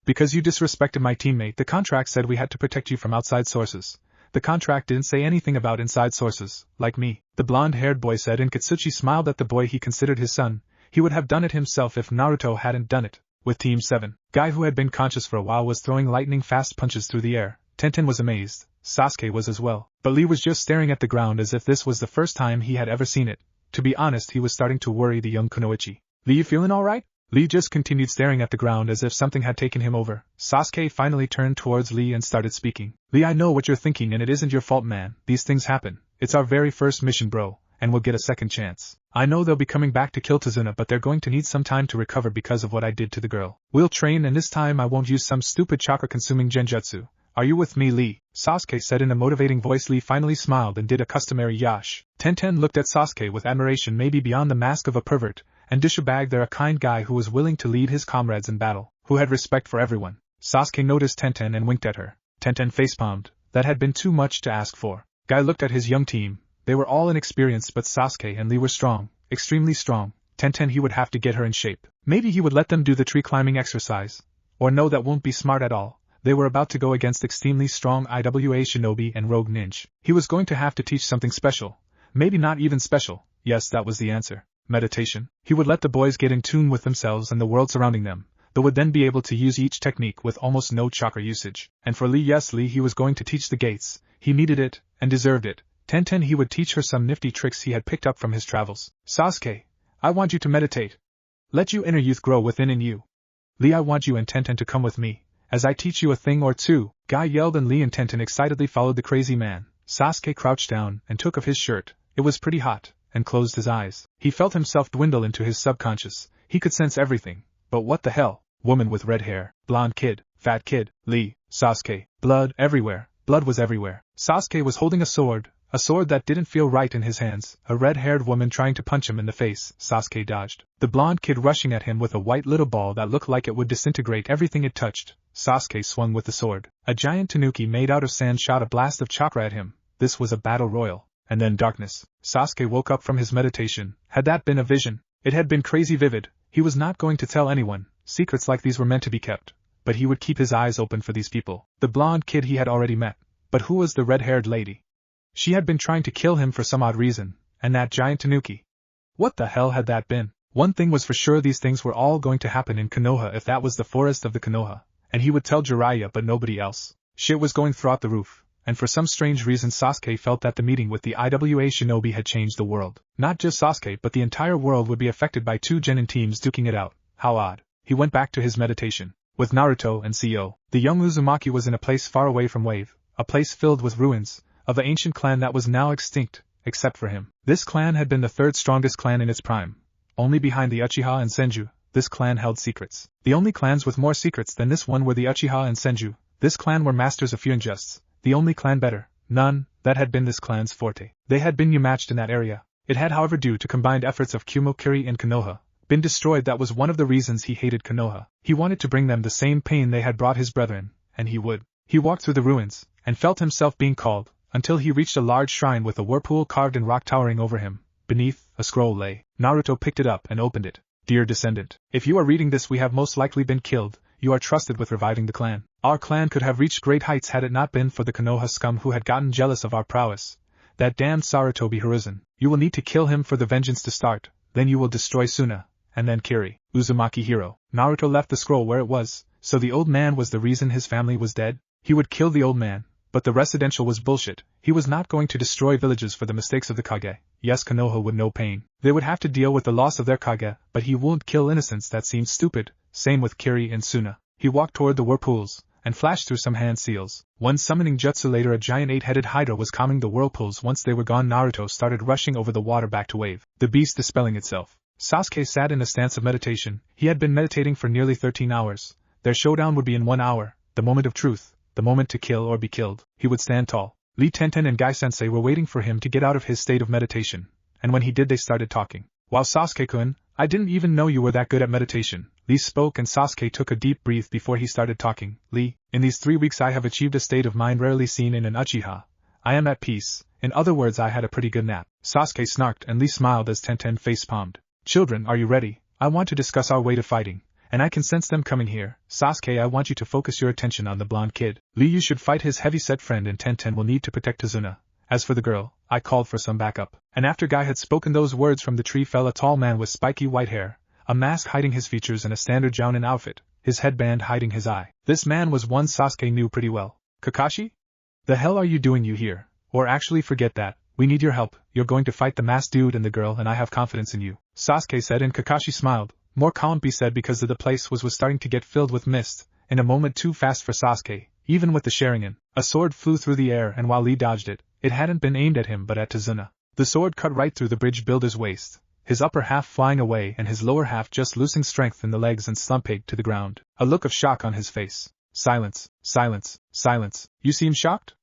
Because you disrespected my teammate. The contract said we had to protect you from outside sources. The contract didn't say anything about inside sources, like me, the blonde-haired boy said, and Katsuchi smiled at the boy he considered his son. He would have done it himself if Naruto hadn't done it. With Team 7, Guy, who had been conscious for a while, was throwing lightning-fast punches through the air. Tenten was amazed. Sasuke was as well. But Lee was just staring at the ground as if this was the first time he had ever seen it. To be honest, he was starting to worry the young Kunoichi. Lee, you feeling alright? Lee just continued staring at the ground as if something had taken him over. Sasuke finally turned towards Lee and started speaking. Lee, I know what you're thinking, and it isn't your fault, man. These things happen. It's our very first mission, bro, and we'll get a second chance. I know they'll be coming back to kill Tazuna, but they're going to need some time to recover because of what I did to the girl. We'll train, and this time I won't use some stupid chakra-consuming genjutsu. Are you with me, Lee? Sasuke said in a motivating voice. Lee finally smiled and did a customary yash. Tenten looked at Sasuke with admiration, maybe beyond the mask of a pervert, and douchebag there, a kind guy who was willing to lead his comrades in battle, who had respect for everyone. Sasuke noticed Tenten and winked at her. Tenten facepalmed. That had been too much to ask for. Guy looked at his young team. They were all inexperienced, but Sasuke and Lee were strong, extremely strong. Tenten, he would have to get her in shape. Maybe he would let them do the tree climbing exercise. Or no, that won't be smart at all. They were about to go against extremely strong IWA shinobi and rogue ninja. He was going to have to teach something special. Maybe not even special. Yes, that was the answer. Meditation. He would let the boys get in tune with themselves and the world surrounding them. They would then be able to use each technique with almost no chakra usage. And for Lee, yes, Lee, he was going to teach the gates. He needed it, and deserved it. Tenten, he would teach her some nifty tricks he had picked up from his travels. Sasuke, I want you to meditate. Let your inner youth grow within in you. Lee, I want you and Tenten to come with me, as I teach you a thing or two. Guy yelled, and Lee and Tenten excitedly followed the crazy man. Sasuke crouched down and took off his shirt. It was pretty hot, and closed his eyes. He felt himself dwindle into his subconscious. He could sense everything. But what the hell? Woman with red hair, blonde kid, fat kid, Lee, Sasuke, blood everywhere. Blood was everywhere. Sasuke was holding a sword that didn't feel right in his hands. A red-haired woman trying to punch him in the face. Sasuke dodged. The blonde kid rushing at him with a white little ball that looked like it would disintegrate everything it touched. Sasuke swung with the sword. A giant tanuki made out of sand shot a blast of chakra at him. This was a battle royal. And then darkness. Sasuke woke up from his meditation. Had that been a vision? It had been crazy vivid. He was not going to tell anyone. Secrets like these were meant to be kept. But he would keep his eyes open for these people. The blonde kid he had already met. But who was the red-haired lady? She had been trying to kill him for some odd reason. And that giant tanuki. What the hell had that been? One thing was for sure, these things were all going to happen in Konoha, if that was the forest of the Konoha. And he would tell Jiraiya, but nobody else. Shit was going throughout the roof. And for some strange reason Sasuke felt that the meeting with the IWA shinobi had changed the world. Not just Sasuke, but the entire world would be affected by two genin teams duking it out. How odd. he went back to his meditation. With Naruto and Co., the young Uzumaki was in a place far away from Wave, a place filled with ruins, of the ancient clan that was now extinct, except for him. This clan had been the third strongest clan in its prime. Only behind the Uchiha and Senju, this clan held secrets. The only clans with more secrets than this one were the Uchiha and Senju. This clan were masters of fear and justs, the only clan better, none, that had been this clan's forte. They had been unmatched in that area. It had, however, due to combined efforts of Kumokiri and Konoha, been destroyed. That was one of the reasons he hated Konoha. He wanted to bring them the same pain they had brought his brethren, and he would. He walked through the ruins, and felt himself being called, until he reached a large shrine with a whirlpool carved in rock towering over him. Beneath, a scroll lay. Naruto picked it up and opened it. Dear descendant, if you are reading this, we have most likely been killed. You are trusted with reviving the clan. Our clan could have reached great heights had it not been for the Konoha scum who had gotten jealous of our prowess. That damned Sarutobi Hiruzen. You will need to kill him for the vengeance to start, then you will destroy Suna, and then Kiri, Uzumaki hero. Naruto left the scroll where it was, so the old man was the reason his family was dead? He would kill the old man, but the residential was bullshit. He was not going to destroy villages for the mistakes of the Kage. Yes, Konoha would know pain. They would have to deal with the loss of their Kage, but he won't kill innocents. That seems stupid. Same with Kiri and Suna. He walked toward the whirlpools, and flashed through some hand seals. One summoning jutsu later, a giant 8-headed Hydra was calming the whirlpools. Once they were gone, Naruto started rushing over the water back to Wave, the beast dispelling itself. Sasuke sat in a stance of meditation. He had been meditating for nearly 13 hours. Their showdown would be in 1 hour, the moment of truth, the moment to kill or be killed. He would stand tall. Lee Tenten and Gai Sensei were waiting for him to get out of his state of meditation, and when he did, they started talking. While Sasuke-kun, I didn't even know you were that good at meditation. Lee spoke, and Sasuke took a deep breath before he started talking. Lee, in these 3 weeks I have achieved a state of mind rarely seen in an Uchiha. I am at peace. In other words, I had a pretty good nap. Sasuke snarked, and Lee smiled as Tenten face-palmed. Children, are you ready? I want to discuss our way to fighting, and I can sense them coming here. Sasuke, I want you to focus your attention on the blonde kid. Lee, you should fight his heavy-set friend, and Tenten will need to protect Tazuna. As for the girl, I called for some backup. And after Guy had spoken those words, from the tree fell a tall man with spiky white hair, a mask hiding his features and a standard Jounin outfit, his headband hiding his eye. This man was one Sasuke knew pretty well. Kakashi? The hell are you doing you here? Or actually, forget that. We need your help. You're going to fight the masked dude and the girl, and I have confidence in you. Sasuke said, and Kakashi smiled. More calm, be said, because the place was starting to get filled with mist, in a moment too fast for Sasuke, even with the Sharingan. A sword flew through the air, and while Lee dodged it, it hadn't been aimed at him but at Tazuna. The sword cut right through the bridge builder's waist, his upper half flying away and his lower half just losing strength in the legs and slumping to the ground. A look of shock on his face. Silence, silence, silence. You seem shocked?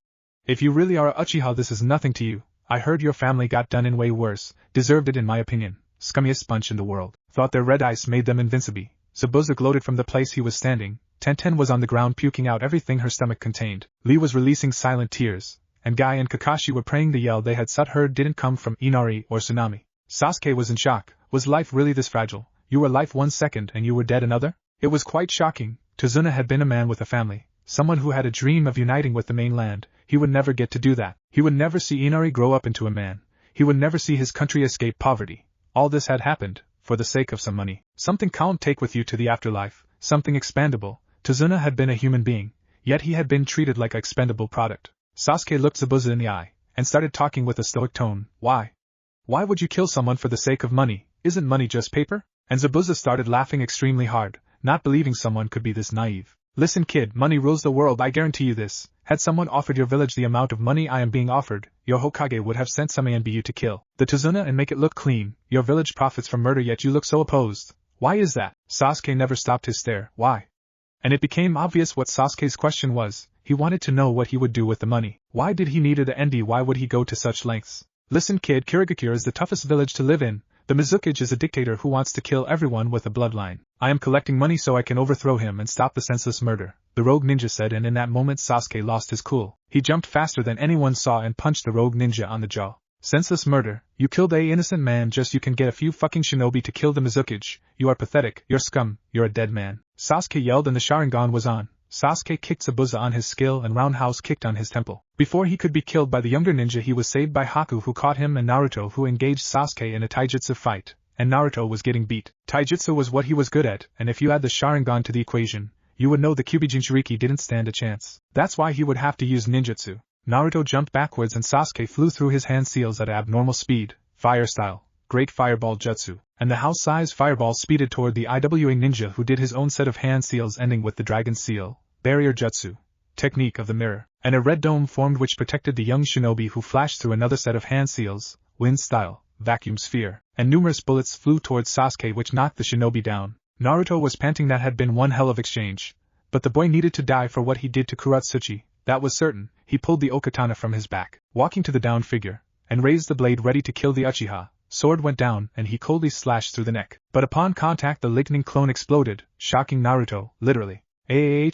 If you really are a Uchiha, this is nothing to you. I heard your family got done in way worse. Deserved it in my opinion. Scummiest bunch in the world. Thought their red ice made them invincible. Zabuza gloated from the place he was standing. Tenten was on the ground puking out everything her stomach contained. Lee was releasing silent tears, and Guy and Kakashi were praying the yell they had heard didn't come from Inari or Tsunami. Sasuke was in shock. Was life really this fragile? You were life 1 second and you were dead another? It was quite shocking. Tazuna had been a man with a family, someone who had a dream of uniting with the mainland. He would never get to do that. He would never see Inari grow up into a man. He would never see his country escape poverty. All this had happened for the sake of some money. Something calm take with you to the afterlife, something expandable. Tazuna had been a human being, yet he had been treated like an expendable product. Sasuke looked Zabuza in the eye, and started talking with a stoic tone. Why? Why would you kill someone for the sake of money? Isn't money just paper? And Zabuza started laughing extremely hard, not believing someone could be this naive. Listen kid, money rules the world, I guarantee you this. Had someone offered your village the amount of money I am being offered, your Hokage would have sent some ANBU to kill the Tazuna and make it look clean. Your village profits from murder, yet you look so opposed. Why is that? Sasuke never stopped his stare. Why? And it became obvious what Sasuke's question was. He wanted to know what he would do with the money. Why did he need the ND? Why would he go to such lengths? Listen kid, Kirigakure is the toughest village to live in. The Mizukage is a dictator who wants to kill everyone with a bloodline. I am collecting money so I can overthrow him and stop the senseless murder, the rogue ninja said, and in that moment Sasuke lost his cool. He jumped faster than anyone saw and punched the rogue ninja on the jaw. Senseless murder? You killed a innocent man just you can get a few fucking shinobi to kill the Mizukage. You are pathetic, you're scum, you're a dead man. Sasuke yelled and the Sharingan was on. Sasuke kicked Zabuza on his skill and roundhouse kicked on his temple. Before he could be killed by the younger ninja, he was saved by Haku, who caught him, and Naruto, who engaged Sasuke in a taijutsu fight, and Naruto was getting beat. Taijutsu was what he was good at, and if you add the Sharingan to the equation, you would know the Kyubi Jinchuriki didn't stand a chance. That's why he would have to use ninjutsu. Naruto jumped backwards and Sasuke flew through his hand seals at abnormal speed, fire style, great fireball jutsu. and the house-size fireball speeded toward the IWA ninja who did his own set of hand seals ending with the dragon seal, barrier jutsu, technique of the mirror, and a red dome formed which protected the young shinobi who flashed through another set of hand seals, wind style, vacuum sphere, and numerous bullets flew towards Sasuke which knocked the shinobi down. Naruto was panting. That had been one hell of exchange. But the boy needed to die for what he did to Kuratsuchi, that was certain. He pulled the okatana from his back, walking to the downed figure, and raised the blade ready to kill the Uchiha. Sword went down and he coldly slashed through the neck. But upon contact the lightning clone exploded, shocking Naruto, literally. The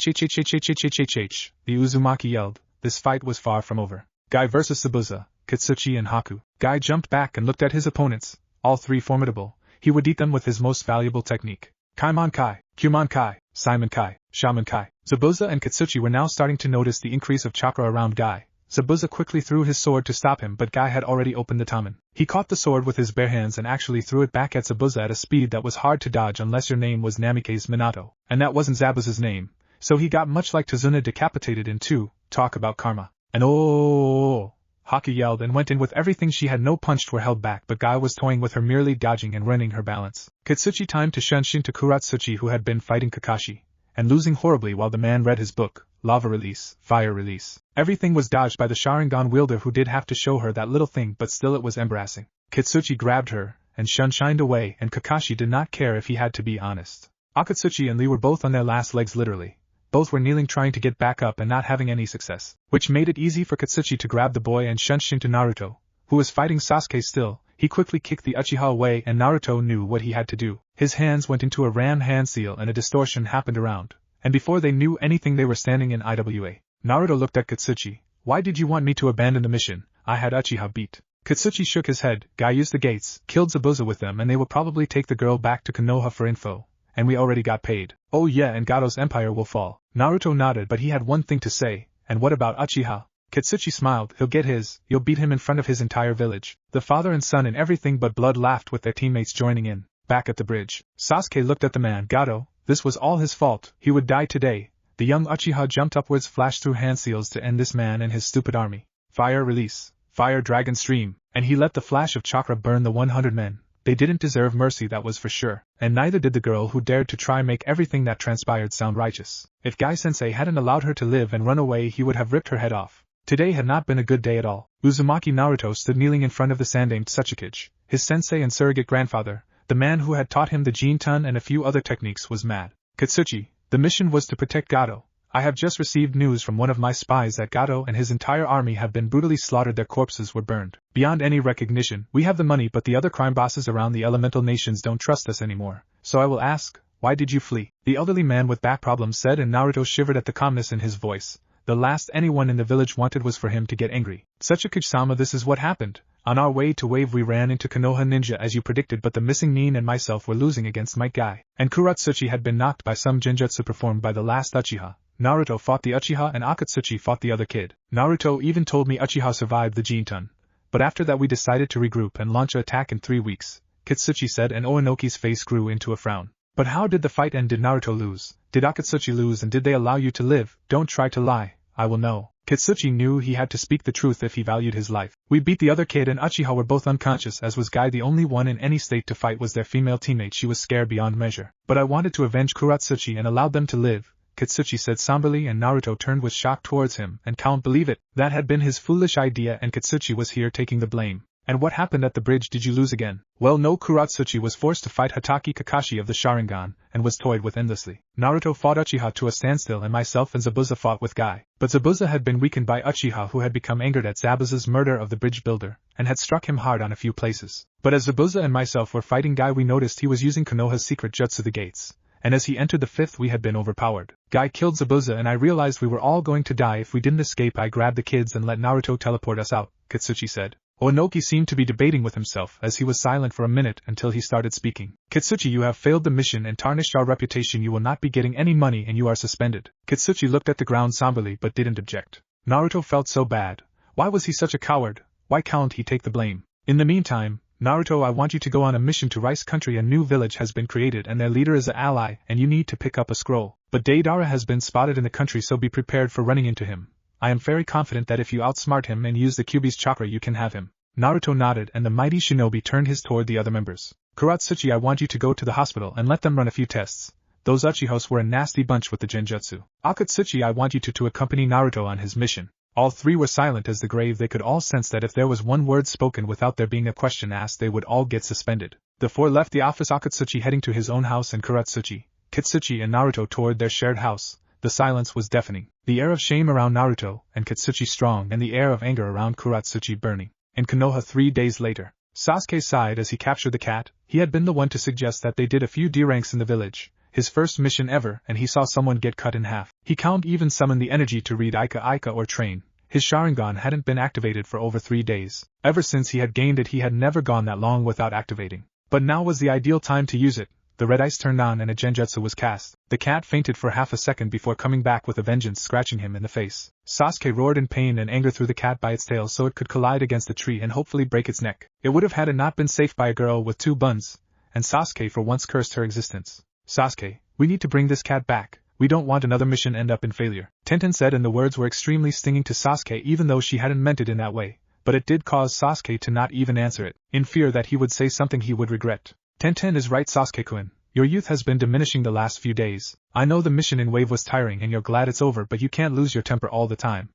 Uzumaki yelled. This fight was far from over. Guy versus Zabuza, Katsuchi and Haku. Guy jumped back and looked at his opponents, all three formidable. He would eat them with his most valuable technique. Kaimon Kai, Kyumon Kai, Simon Kai, Shaman Kai. Zabuza and Katsuchi were now starting to notice the increase of chakra around Guy. Zabuza quickly threw his sword to stop him, but Guy had already opened the tamen. He caught the sword with his bare hands and actually threw it back at Zabuza at a speed that was hard to dodge unless your name was Namikaze Minato, and that wasn't Zabuza's name, so he got much like Tazuna decapitated in two. Talk about karma. And oh! Haku yelled and went in with everything. She had no punch were held back, but Guy was toying with her, merely dodging and running her balance. Katsuchi timed to shunshin to Kuratsuchi who had been fighting Kakashi, and losing horribly while the man read his book, Lava Release, Fire Release. Everything was dodged by the Sharingan wielder who did have to show her that little thing, but still it was embarrassing. Katsuchi grabbed her, and shunshined away, and Kakashi did not care if he had to be honest. Akatsuchi and Lee were both on their last legs literally. Both were kneeling trying to get back up and not having any success, which made it easy for Katsuchi to grab the boy and shunshin to Naruto, who was fighting Sasuke still. He quickly kicked the Uchiha away and Naruto knew what he had to do. His hands went into a ram hand seal and a distortion happened around, and before they knew anything they were standing in IWA. Naruto looked at Katsuchi. Why did you want me to abandon the mission? I had Uchiha beat. Katsuchi shook his head. Guy used the gates, killed Zabuza with them, and they will probably take the girl back to Konoha for info. And we already got paid. Oh yeah, and Gado's empire will fall. Naruto nodded, but he had one thing to say. And what about Uchiha? Katsuchi smiled. He'll get his. You'll beat him in front of his entire village. The father and son and everything but blood laughed with their teammates joining in. Back at the bridge, Sasuke looked at the man. Gado, this was all his fault. He would die today. The young Uchiha jumped upwards, flashed through hand seals to end this man and his stupid army. Fire release. Fire dragon stream. And he let the flash of chakra burn the 100 men. They didn't deserve mercy, that was for sure, and neither did the girl who dared to try make everything that transpired sound righteous. If Guy-sensei hadn't allowed her to live and run away, he would have ripped her head off. Today had not been a good day at all. Uzumaki Naruto stood kneeling in front of the sand-named Tsuchikage. His sensei and surrogate grandfather, the man who had taught him the jinton and a few other techniques, was mad. Katsuchi, the mission was to protect Gado. I have just received news from one of my spies that Gado and his entire army have been brutally slaughtered. Their corpses were burned beyond any recognition. We have the money, but the other crime bosses around the elemental nations don't trust us anymore. So I will ask, why did you flee? The elderly man with back problems said, and Naruto shivered at the calmness in his voice. The last anyone in the village wanted was for him to get angry. Tsuchikage-sama, this is what happened. On our way to Wave we ran into Konoha ninja as you predicted, but the missing Nin and myself were losing against Might Guy. And Kuratsuchi had been knocked by some genjutsu performed by the last Uchiha. Naruto fought the Uchiha and Akatsuchi fought the other kid. Naruto even told me Uchiha survived the jinton. But after that we decided to regroup and launch an attack in 3 weeks, Katsuchi said, and Oinoki's face grew into a frown. But how did the fight end? Did Naruto lose? Did Akatsuchi lose, and did they allow you to live? Don't try to lie, I will know. Katsuchi knew he had to speak the truth if he valued his life. We beat the other kid and Uchiha were both unconscious, as was Guy. The only one in any state to fight was their female teammate. She was scared beyond measure. But I wanted to avenge Kuratsuchi and allowed them to live, Katsuchi said somberly, and Naruto turned with shock towards him, and can't believe it. That had been his foolish idea and Katsuchi was here taking the blame. And what happened at the bridge? Did you lose again? Well, no, Kuratsuchi was forced to fight Hatake Kakashi of the Sharingan, and was toyed with endlessly. Naruto fought Uchiha to a standstill, and myself and Zabuza fought with Guy. But Zabuza had been weakened by Uchiha, who had become angered at Zabuza's murder of the bridge builder, and had struck him hard on a few places. But as Zabuza and myself were fighting Guy, we noticed he was using Konoha's secret jutsu, the gates. And as he entered the 5th, we had been overpowered. Guy killed Zabuza and I realized we were all going to die if we didn't escape. I grabbed the kids and let Naruto teleport us out, Katsuchi said. Oinoki seemed to be debating with himself as he was silent for a minute until he started speaking. Katsuchi, you have failed the mission and tarnished our reputation. You will not be getting any money and you are suspended. Katsuchi looked at the ground somberly but didn't object. Naruto felt so bad. Why was he such a coward? Why can't he take the blame? In the meantime, Naruto, I want you to go on a mission to Rice Country. A new village has been created and their leader is an ally, and you need to pick up a scroll. But Deidara has been spotted in the country, so be prepared for running into him. I am very confident that if you outsmart him and use the Kyuubi's chakra you can have him. Naruto nodded and the mighty shinobi turned his toward the other members. Kuratsuchi, I want you to go to the hospital and let them run a few tests. Those Uchihos were a nasty bunch with the genjutsu. Akatsuchi, I want you to accompany Naruto on his mission. All three were silent as the grave. They could all sense that if there was one word spoken without there being a question asked, they would all get suspended. The four left the office, Akatsuchi heading to his own house and Kuratsuchi, Kitsuchi and Naruto toward their shared house. The silence was deafening, the air of shame around Naruto and Kitsuchi strong and the air of anger around Kuratsuchi burning. In Konoha 3 days later, Sasuke sighed as he captured the cat. He had been the one to suggest that they did a few D-ranks in the village, his first mission ever, and he saw someone get cut in half. He can't even summon the energy to read Ika or train. His Sharingan hadn't been activated for over 3 days. Ever since he had gained it, he had never gone that long without activating. But now was the ideal time to use it. The red ice turned on and a genjutsu was cast. The cat fainted for half a second before coming back with a vengeance, scratching him in the face. Sasuke roared in pain and anger, threw the cat by its tail so it could collide against the tree and hopefully break its neck. It would have had it not been saved by a girl with 2 buns, and Sasuke for once cursed her existence. Sasuke, we need to bring this cat back. We don't want another mission end up in failure, Tenten said, and the words were extremely stinging to Sasuke even though she hadn't meant it in that way. But it did cause Sasuke to not even answer it, in fear that he would say something he would regret. Tenten is right, Sasuke-kun. Your youth has been diminishing the last few days. I know the mission in Wave was tiring and you're glad it's over, but you can't lose your temper all the time,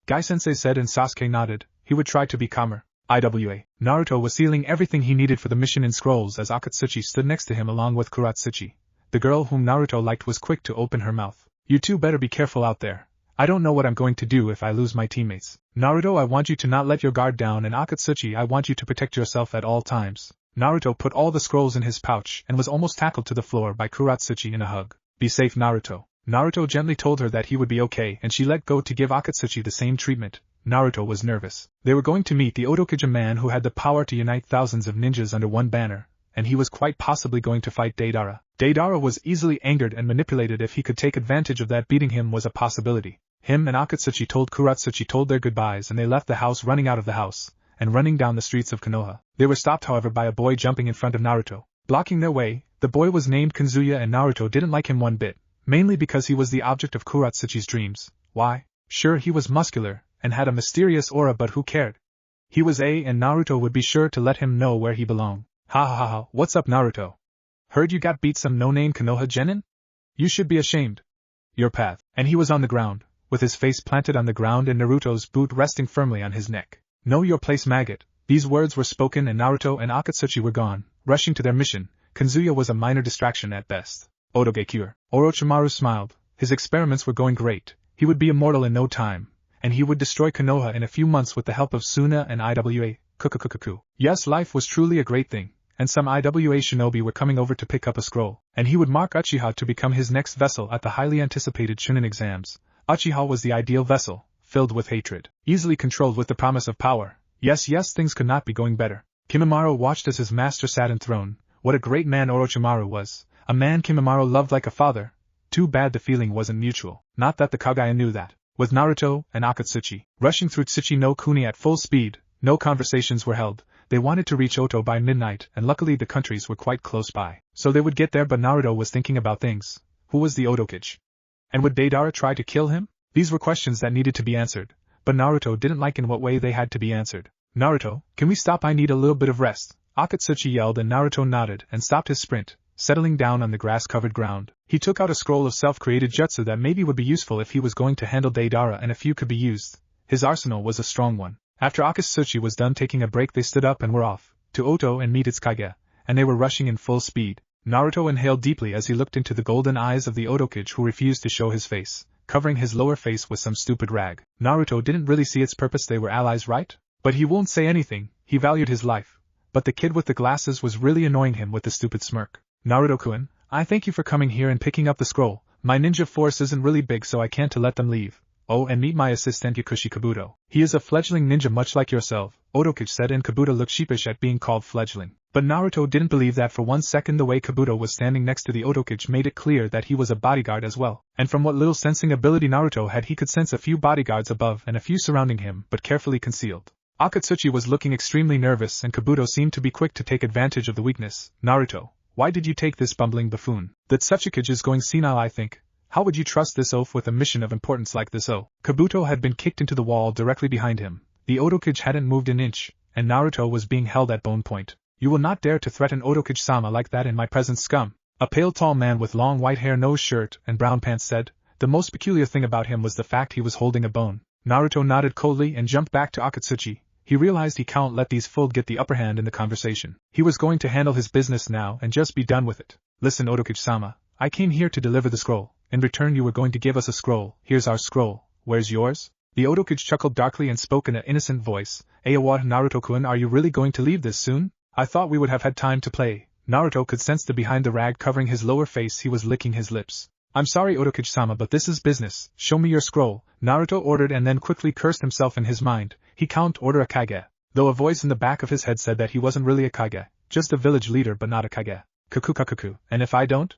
Gai-sensei said, and Sasuke nodded. He would try to be calmer. IWA. Naruto was sealing everything he needed for the mission in scrolls as Akatsuchi stood next to him along with Kuratsuchi. The girl whom Naruto liked was quick to open her mouth. You two better be careful out there. I don't know what I'm going to do if I lose my teammates. Naruto, I want you to not let your guard down, and Akatsuchi, I want you to protect yourself at all times. Naruto put all the scrolls in his pouch and was almost tackled to the floor by Kuratsuchi in a hug. Be safe, Naruto. Naruto gently told her that he would be okay, and she let go to give Akatsuchi the same treatment. Naruto was nervous. They were going to meet the Otokage, a man who had the power to unite thousands of ninjas under one banner, and he was quite possibly going to fight Deidara. Deidara was easily angered and manipulated. If he could take advantage of that, beating him was a possibility. Him and Akatsuchi told Kuratsuchi told their goodbyes, and they left the house, running out of the house and running down the streets of Konoha. They were stopped, however, by a boy jumping in front of Naruto, blocking their way. The boy was named Kanzuya, and Naruto didn't like him one bit, mainly because he was the object of Kuratsuchi's dreams. Why? Sure, he was muscular and had a mysterious aura, but who cared? He was and Naruto would be sure to let him know where he belonged. Ha ha ha ha, what's up, Naruto? Heard you got beat some no-name Konoha genin? You should be ashamed. Your path. And he was on the ground, with his face planted on the ground and Naruto's boot resting firmly on his neck. Know your place, maggot. These words were spoken and Naruto and Akatsuchi were gone, rushing to their mission. Kanzuya was a minor distraction at best. Otokage cure. Orochimaru smiled. His experiments were going great. He would be immortal in no time, and he would destroy Konoha in a few months with the help of Suna and IWA. Kukukukuku. Yes, life was truly a great thing, and some IWA shinobi were coming over to pick up a scroll, and he would mark Uchiha to become his next vessel at the highly anticipated Chunin exams. Uchiha was the ideal vessel, filled with hatred, easily controlled with the promise of power. Yes, things could not be going better. Kimimaro watched as his master sat enthroned. What a great man Orochimaru was, a man Kimimaro loved like a father. Too bad the feeling wasn't mutual. Not that the Kagaya knew that. With Naruto and Akatsuchi rushing through Tsuchi no Kuni at full speed, no conversations were held. They wanted to reach Oto by midnight, and luckily the countries were quite close by, so they would get there. But Naruto was thinking about things. Who was the Otokage? And would Deidara try to kill him? These were questions that needed to be answered, but Naruto didn't like in what way they had to be answered. Naruto, can we stop? I need a little bit of rest. Akatsuchi yelled, and Naruto nodded and stopped his sprint, settling down on the grass-covered ground. He took out a scroll of self-created jutsu that maybe would be useful if he was going to handle Deidara, and a few could be used. His arsenal was a strong one. After Akatsuchi was done taking a break, they stood up and were off to Oto and meet its Kage, and they were rushing in full speed. Naruto inhaled deeply as he looked into the golden eyes of the Otokage, who refused to show his face, covering his lower face with some stupid rag. Naruto didn't really see its purpose. They were allies, right? But he won't say anything. He valued his life. But the kid with the glasses was really annoying him with the stupid smirk. Naruto-kun, I thank you for coming here and picking up the scroll. My ninja force isn't really big, so I can't let them leave. Oh, and meet my assistant Yakushi Kabuto. He is a fledgling ninja much like yourself, Otokage said, and Kabuto looked sheepish at being called fledgling. But Naruto didn't believe that for 1 second. The way Kabuto was standing next to the Otokage made it clear that he was a bodyguard as well, and from what little sensing ability Naruto had, he could sense a few bodyguards above and a few surrounding him, but carefully concealed. Akatsuchi was looking extremely nervous, and Kabuto seemed to be quick to take advantage of the weakness. Naruto, why did you take this bumbling buffoon? That Sasuke is going senile, I think. How would you trust this oaf with a mission of importance like this? Oh. Kabuto had been kicked into the wall directly behind him. The Otokage hadn't moved an inch, and Naruto was being held at bone point. You will not dare to threaten Otokage-sama like that in my presence, scum. A pale tall man with long white hair, no shirt, and brown pants said. The most peculiar thing about him was the fact he was holding a bone. Naruto nodded coldly and jumped back to Akatsuchi. He realized he can't let these fools get the upper hand in the conversation. He was going to handle his business now and just be done with it. Listen, Otokage-sama, I came here to deliver the scroll. In return you were going to give us a scroll. Here's our scroll. Where's yours? The Otokage chuckled darkly and spoke in an innocent voice. What, Naruto-kun, are you really going to leave this soon? I thought we would have had time to play. Naruto could sense the behind the rag covering his lower face. He was licking his lips. I'm sorry, Otokage-sama, but this is business. Show me your scroll, Naruto ordered, and then quickly cursed himself in his mind. He can't order a Kage. Though a voice in the back of his head said that he wasn't really a Kage, just a village leader but not a Kage. Kakukakuku, and if I don't?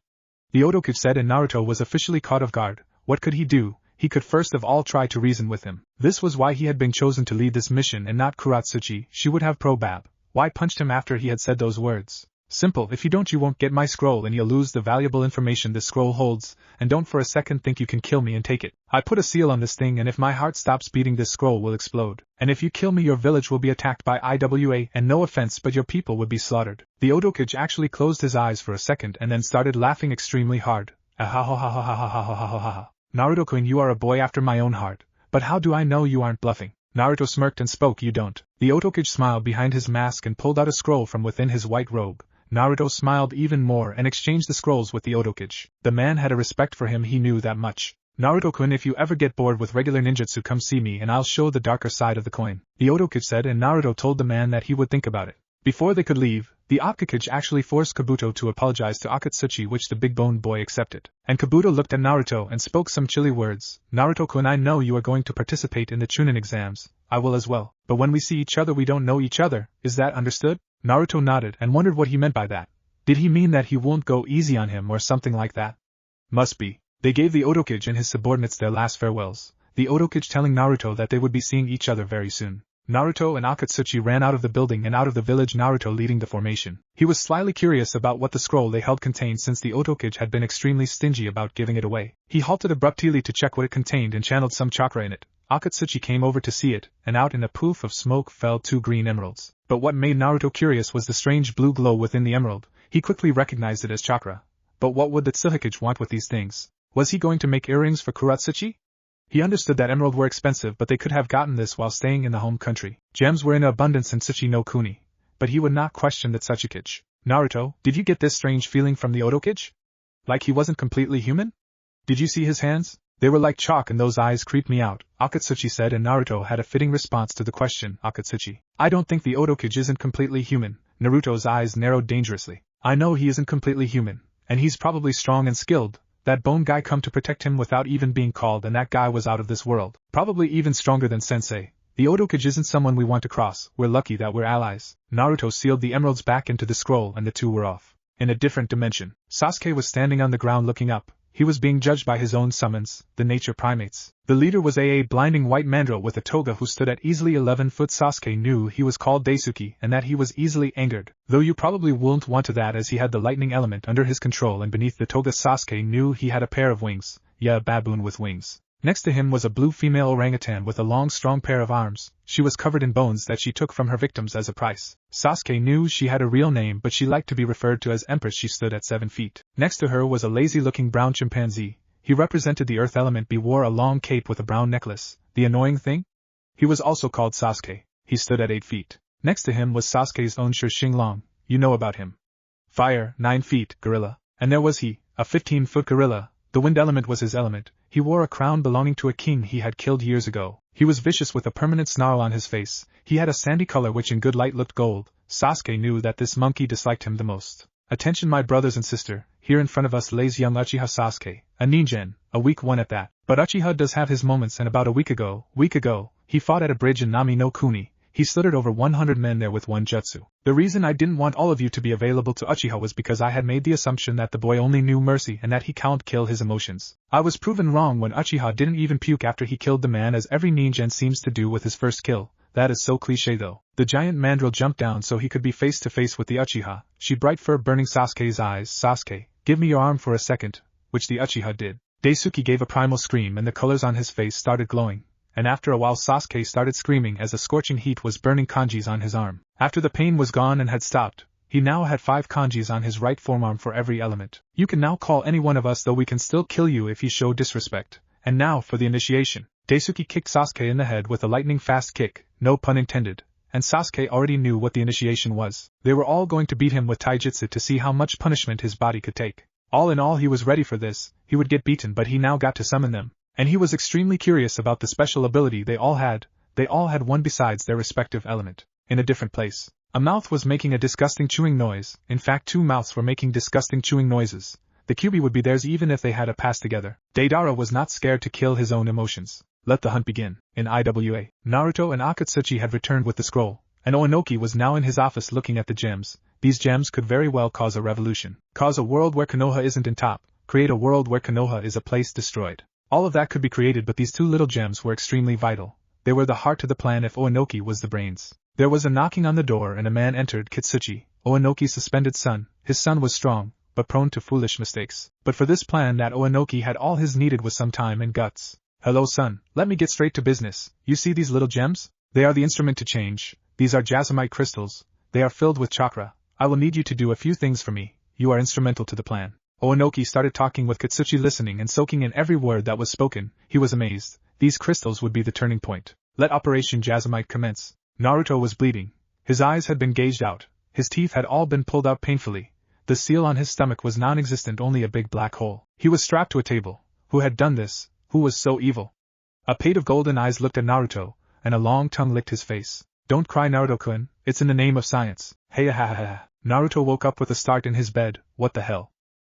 The Otokage said, and Naruto was officially caught off guard. What could he do? He could first of all try to reason with him. This was why he had been chosen to lead this mission and not Kuratsuchi. She would have probab. Why punched him after he had said those words? Simple, if you don't you won't get my scroll and you'll lose the valuable information this scroll holds, and don't for a second think you can kill me and take it. I put a seal on this thing, and if my heart stops beating this scroll will explode. And if you kill me your village will be attacked by IWA, and no offense but your people would be slaughtered. The Otokage actually closed his eyes for a second and then started laughing extremely hard. Naruto-kun, you are a boy after my own heart, but how do I know you aren't bluffing? Naruto smirked and spoke, you don't. The Otokage smiled behind his mask and pulled out a scroll from within his white robe. Naruto smiled even more and exchanged the scrolls with the Otokage. The man had a respect for him, he knew that much. Naruto-kun, if you ever get bored with regular ninjutsu, come see me and I'll show the darker side of the coin, the Otokage said, and Naruto told the man that he would think about it. Before they could leave, the Otokage actually forced Kabuto to apologize to Akatsuchi, which the big-boned boy accepted. And Kabuto looked at Naruto and spoke some chilly words. Naruto-kun, I know you are going to participate in the Chunin exams. I will as well. But when we see each other we don't know each other, is that understood? Naruto nodded and wondered what he meant by that. Did he mean that he won't go easy on him or something like that? Must be. They gave the Otokage and his subordinates their last farewells, the Otokage telling Naruto that they would be seeing each other very soon. Naruto and Akatsuchi ran out of the building and out of the village, Naruto leading the formation. He was slyly curious about what the scroll they held contained, since the Otokage had been extremely stingy about giving it away. He halted abruptly to check what it contained and channeled some chakra in it. Akatsuchi came over to see it, and out in a poof of smoke fell 2 green emeralds. But what made Naruto curious was the strange blue glow within the emerald. He quickly recognized it as chakra. But what would the Tsuhikage want with these things? Was he going to make earrings for Kuratsuchi? He understood that emeralds were expensive, but they could have gotten this while staying in the home country. Gems were in abundance in Tsuchi no Kuni, but he would not question the Tsuchikage. Naruto, did you get this strange feeling from the Otokage? Like he wasn't completely human? Did you see his hands? They were like chalk and those eyes creeped me out, Akatsuchi said, and Naruto had a fitting response to the question. Akatsuchi, I don't think the Otokage isn't completely human. Naruto's eyes narrowed dangerously. I know he isn't completely human, and he's probably strong and skilled. That bone guy come to protect him without even being called, and that guy was out of this world. Probably even stronger than Sensei. The Otokage isn't someone we want to cross. We're lucky that we're allies. Naruto sealed the emeralds back into the scroll and the two were off. In a different dimension, Sasuke was standing on the ground looking up. He was being judged by his own summons, the nature primates. The leader was a blinding white mandrill with a toga who stood at easily 11 foot. Sasuke knew he was called Daisuke and that he was easily angered, though you probably won't want to that, as he had the lightning element under his control, and beneath the toga Sasuke knew he had a pair of wings, a baboon with wings. Next to him was a blue female orangutan with a long strong pair of arms. She was covered in bones that she took from her victims as a price. Sasuke knew she had a real name, but she liked to be referred to as Empress. She stood at 7 feet. Next to her was a lazy-looking brown chimpanzee. He represented the earth element. He wore a long cape with a brown necklace. The annoying thing? He was also called Sasuke. He stood at 8 feet. Next to him was Sasuke's own Xinglong. You know about him. Fire, 9 feet, gorilla. And there was he, a 15-foot gorilla. The wind element was his element. He wore a crown belonging to a king he had killed years ago. He was vicious with a permanent snarl on his face. He had a sandy color which in good light looked gold. Sasuke knew that this monkey disliked him the most. Attention my brothers and sister, here in front of us lays young Uchiha Sasuke, a ninja, a weak one at that. But Uchiha does have his moments, and about a week ago, he fought at a bridge in Nami no Kuni. He slaughtered over 100 men there with one jutsu. The reason I didn't want all of you to be available to Uchiha was because I had made the assumption that the boy only knew mercy and that he can't kill his emotions. I was proven wrong when Uchiha didn't even puke after he killed the man, as every ninja seems to do with his first kill. That is so cliché though. The giant mandrill jumped down so he could be face to face with the Uchiha, she bright fur burning Sasuke's eyes. Sasuke, give me your arm for a second, which the Uchiha did. Daisuke gave a primal scream and the colors on his face started glowing. And after a while Sasuke started screaming as a scorching heat was burning kanjis on his arm. After the pain was gone and had stopped, he now had 5 kanjis on his right forearm for every element. You can now call any one of us, though we can still kill you if you show disrespect. And now for the initiation. Daisuke kicked Sasuke in the head with a lightning-fast kick, no pun intended, and Sasuke already knew what the initiation was. They were all going to beat him with taijutsu to see how much punishment his body could take. All in all, he was ready for this. He would get beaten, but he now got to summon them. And he was extremely curious about the special ability they all had. They all had one besides their respective element. In a different place, a mouth was making a disgusting chewing noise. In fact, 2 mouths were making disgusting chewing noises. The QB would be theirs even if they had a pass together. Deidara was not scared to kill his own emotions. Let the hunt begin. In IWA, Naruto and Akatsuchi had returned with the scroll, and Onoki was now in his office looking at the gems. These gems could very well cause a revolution. Cause a world where Konoha isn't in top. Create a world where Konoha is a place destroyed. All of that could be created, but these 2 little gems were extremely vital. They were the heart to the plan if Onoki was the brains. There was a knocking on the door and a man entered. Kitsuchi, Onoki's suspended son. His son was strong, but prone to foolish mistakes. But for this plan that Onoki had, all his needed was some time and guts. Hello son, let me get straight to business. You see these little gems? They are the instrument to change. These are jasmite crystals. They are filled with chakra. I will need you to do a few things for me. You are instrumental to the plan. Onoki started talking with Kitsuchi listening and soaking in every word that was spoken. He was amazed. These crystals would be the turning point. Let Operation Jasmite commence. Naruto was bleeding. His eyes had been gouged out. His teeth had all been pulled out painfully. The seal on his stomach was non-existent, only a big black hole. He was strapped to a table. Who had done this? Who was so evil? A pair of golden eyes looked at Naruto, and a long tongue licked his face. Don't cry, Naruto-kun, it's in the name of science. Hey ha ha ha. Naruto woke up with a start in his bed. What the hell?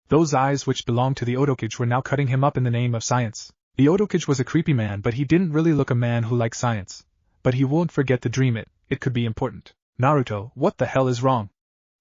Those eyes which belonged to the Otokage were now cutting him up in the name of science. The Otokage was a creepy man, but he didn't really look a man who liked science. But he won't forget to dream it. It could be important. Naruto, what the hell is wrong?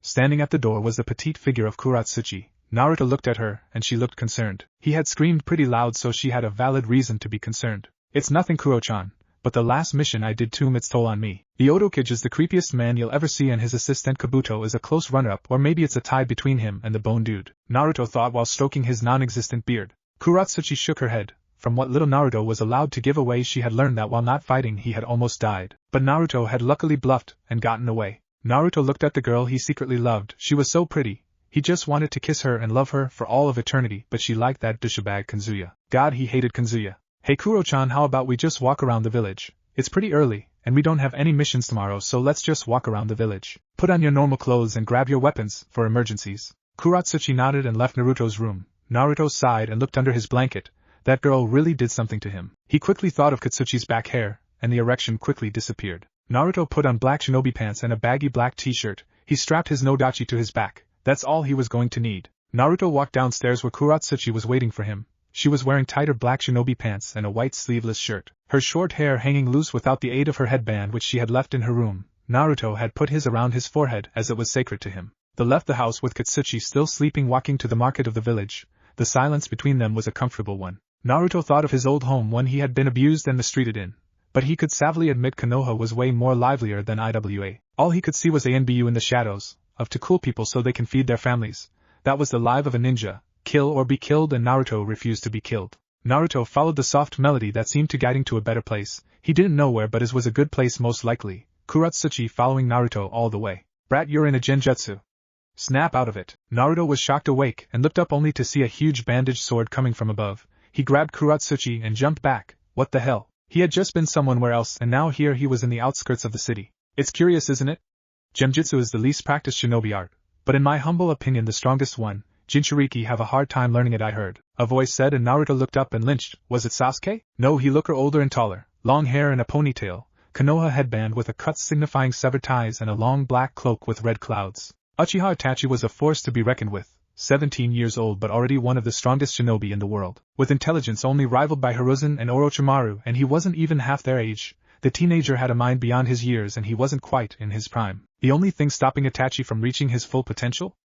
Standing at the door was the petite figure of Kuratsuchi. Naruto looked at her, and she looked concerned. He had screamed pretty loud, so she had a valid reason to be concerned. It's nothing, Kuro-chan, but the last mission I did took its toll on me. The Otokage is the creepiest man you'll ever see, and his assistant Kabuto is a close runner-up, or maybe it's a tie between him and the Bone Dude, Naruto thought while stroking his non-existent beard. Kuratsuchi shook her head. From what little Naruto was allowed to give away, she had learned that while not fighting he had almost died. But Naruto had luckily bluffed and gotten away. Naruto looked at the girl he secretly loved. She was so pretty. He just wanted to kiss her and love her for all of eternity, but she liked that douchebag Kanzuya. God, he hated Kanzuya. Hey Kuro-chan, how about we just walk around the village? It's pretty early, and we don't have any missions tomorrow, so let's just walk around the village. Put on your normal clothes and grab your weapons for emergencies. Kuratsuchi nodded and left Naruto's room. Naruto sighed and looked under his blanket. That girl really did something to him. He quickly thought of Katsuchi's back hair, and the erection quickly disappeared. Naruto put on black shinobi pants and a baggy black t-shirt. He strapped his nodachi to his back. That's all he was going to need. Naruto walked downstairs where Kuratsuchi was waiting for him. She was wearing tighter black shinobi pants and a white sleeveless shirt. Her short hair hanging loose without the aid of her headband which she had left in her room. Naruto had put his around his forehead as it was sacred to him. They left the house with Katsuchi still sleeping, walking to the market of the village. The silence between them was a comfortable one. Naruto thought of his old home when he had been abused and mistreated in. But he could savvily admit Konoha was way more livelier than IWA. All he could see was ANBU in the shadows, of to cool people so they can feed their families. That was the life of a ninja, kill or be killed, and Naruto refused to be killed. Naruto followed the soft melody that seemed to guiding to a better place. He didn't know where, but it was a good place most likely. Kuratsuchi following Naruto all the way. Brat, you're in a genjutsu. Snap out of it. Naruto was shocked awake and looked up only to see a huge bandaged sword coming from above. He grabbed Kuratsuchi and jumped back. What the hell? He had just been somewhere else and now here he was in the outskirts of the city. It's curious, isn't it? Genjutsu is the least practiced shinobi art, but in my humble opinion the strongest one. Jinchuriki have a hard time learning it, I heard. A voice said, and Naruto looked up and lynched. Was it Sasuke? No, he looked older and taller, long hair and a ponytail, Konoha headband with a cut signifying severed ties and a long black cloak with red clouds. Uchiha Itachi was a force to be reckoned with. 17 years old but already one of the strongest shinobi in the world. With intelligence only rivaled by Hiruzen and Orochimaru, and he wasn't even half their age. The teenager had a mind beyond his years and he wasn't quite in his prime. The only thing stopping Itachi from reaching his full potential?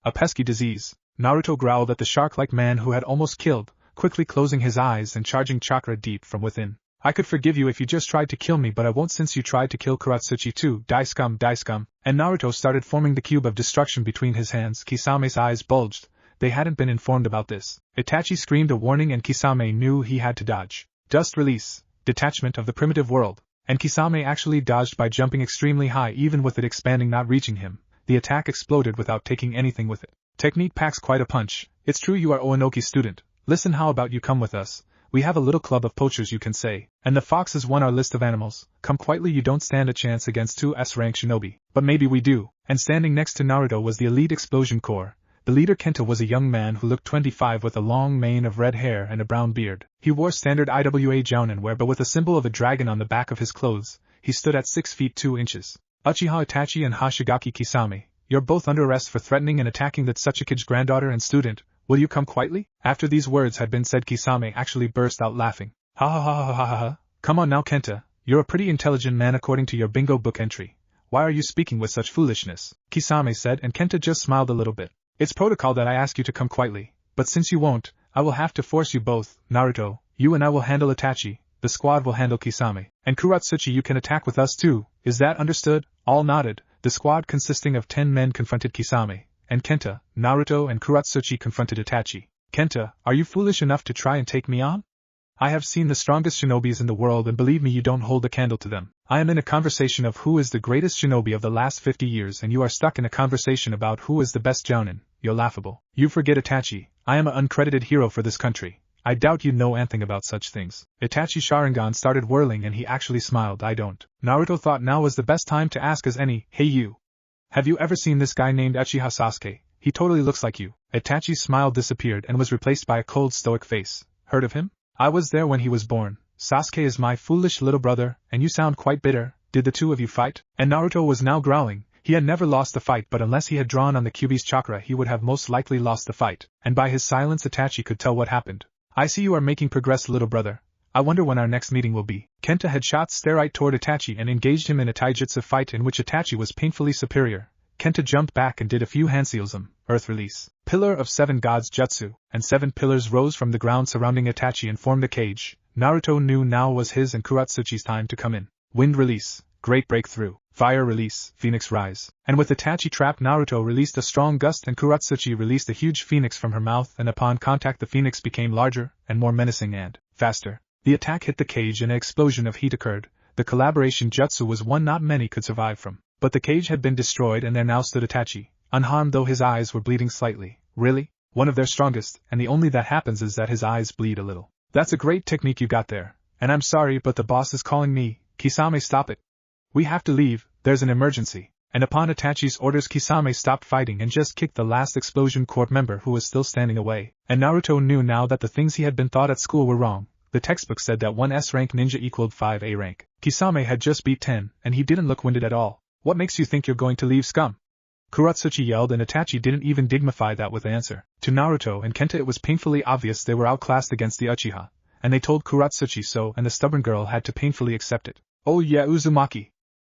A pesky disease. Naruto growled at the shark-like man who had almost killed, quickly closing his eyes and charging chakra deep from within. I could forgive you if you just tried to kill me, but I won't since you tried to kill Kuratsuchi too. Die scum, die scum. And Naruto started forming the cube of destruction between his hands. Kisame's eyes bulged. They hadn't been informed about this. Itachi screamed a warning and Kisame knew he had to dodge. Dust release. Detachment of the primitive world. and Kisame actually dodged by jumping extremely high. Even with it expanding not reaching him, the attack exploded without taking anything with it. Technique packs quite a punch. It's true you are Onoki's student. Listen, how about you come with us? We have a little club of poachers, you can say. And the fox has won our list of animals. Come quietly, you don't stand a chance against two S-rank shinobi. But maybe we do. And standing next to Naruto was the elite explosion corps. The leader Kenta was a young man who looked 25 with a long mane of red hair and a brown beard. He wore standard IWA jounin wear but with a symbol of a dragon on the back of his clothes. He stood at 6 feet 2 inches. Uchiha Itachi and Hashigaki Kisame, you're both under arrest for threatening and attacking the Tsuchikage's granddaughter and student. Will you come quietly? After these words had been said, Kisame actually burst out laughing. Ha ha ha ha ha ha ha. Come on now, Kenta. You're a pretty intelligent man according to your bingo book entry. Why are you speaking with such foolishness? Kisame said, and Kenta just smiled a little bit. It's protocol that I ask you to come quietly, but since you won't, I will have to force you both. Naruto, you and I will handle Itachi, the squad will handle Kisame, and Kuratsuchi, you can attack with us too. Is that understood? All nodded. The squad consisting of 10 men confronted Kisame, and Kenta, Naruto and Kuratsuchi confronted Itachi. Kenta, are you foolish enough to try and take me on? I have seen the strongest shinobis in the world and believe me, you don't hold a candle to them. I am in a conversation of who is the greatest shinobi of the last 50 years and you are stuck in a conversation about who is the best jounin. You're laughable. You forget Itachi, I am an uncredited hero for this country. I doubt you know anything about such things. Itachi's Sharingan started whirling and he actually smiled. I don't. Naruto thought now was the best time to ask as any. Hey you. Have you ever seen this guy named Uchiha Sasuke? He totally looks like you. Itachi's smile disappeared and was replaced by a cold stoic face. Heard of him? I was there when he was born. Sasuke is my foolish little brother, and you sound quite bitter. Did the two of you fight? And Naruto was now growling. He had never lost the fight, but unless he had drawn on the Kyuubi's chakra he would have most likely lost the fight, and by his silence Itachi could tell what happened. I see you are making progress, little brother. I wonder when our next meeting will be. Kenta had shot steroid toward Itachi and engaged him in a taijutsu fight in which Itachi was painfully superior. Kenta jumped back and did a few handseals, earth release, pillar of 7 gods jutsu, and 7 pillars rose from the ground surrounding Itachi and formed a cage. Naruto knew now was his and Kuratsuchi's time to come in. Wind release, great breakthrough, fire release, phoenix rise. And with Itachi trapped, Naruto released a strong gust and Kuratsuchi released a huge phoenix from her mouth, and upon contact the phoenix became larger and more menacing and faster. The attack hit the cage and an explosion of heat occurred. The collaboration jutsu was one not many could survive from. But the cage had been destroyed and there now stood Itachi, unharmed though his eyes were bleeding slightly. Really? One of their strongest, and the only that happens is that his eyes bleed a little. That's a great technique you got there. And I'm sorry, but the boss is calling me. Kisame, stop it. We have to leave, there's an emergency. And upon Itachi's orders Kisame stopped fighting and just kicked the last explosion corps member who was still standing away. And Naruto knew now that the things he had been taught at school were wrong. The textbook said that 1 S-rank ninja equaled 5 A-rank. Kisame had just beat 10, and he didn't look winded at all. What makes you think you're going to leave, scum? Kuratsuchi yelled, and Itachi didn't even dignify that with an answer. To Naruto and Kenta it was painfully obvious they were outclassed against the Uchiha, and they told Kuratsuchi so, and the stubborn girl had to painfully accept it. Oh yeah, Uzumaki.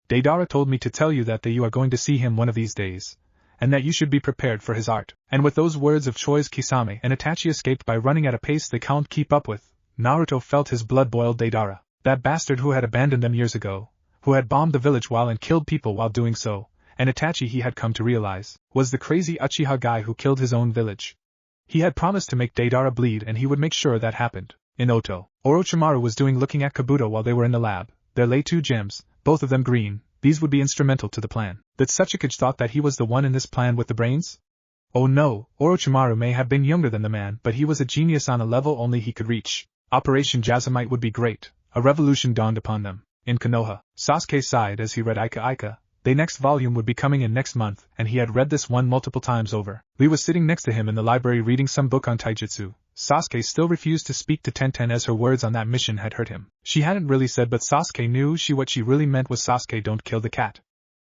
Deidara told me to tell you that you are going to see him one of these days, and that you should be prepared for his art. And with those words of choice Kisame and Itachi escaped by running at a pace they can't keep up with. Naruto felt his blood boil. Deidara, that bastard who had abandoned them years ago, who had bombed the village while and killed people while doing so, and Itachi, he had come to realize, was the crazy Uchiha guy who killed his own village. He had promised to make Deidara bleed and he would make sure that happened. In Oto, Orochimaru was looking at Kabuto while they were in the lab. There lay 2 gems, both of them green. These would be instrumental to the plan. That Tsuchikage thought that he was the one in this plan with the brains? Oh no, Orochimaru may have been younger than the man, but he was a genius on a level only he could reach. Operation Jazamite would be great. A revolution dawned upon them. In Konoha, Sasuke sighed as he read Ika Ika. The next volume would be coming in next month, and he had read this one multiple times over. Lee was sitting next to him in the library reading some book on taijutsu. Sasuke still refused to speak to Tenten as her words on that mission had hurt him. She hadn't really said, but Sasuke knew what she really meant was Sasuke, don't kill the cat.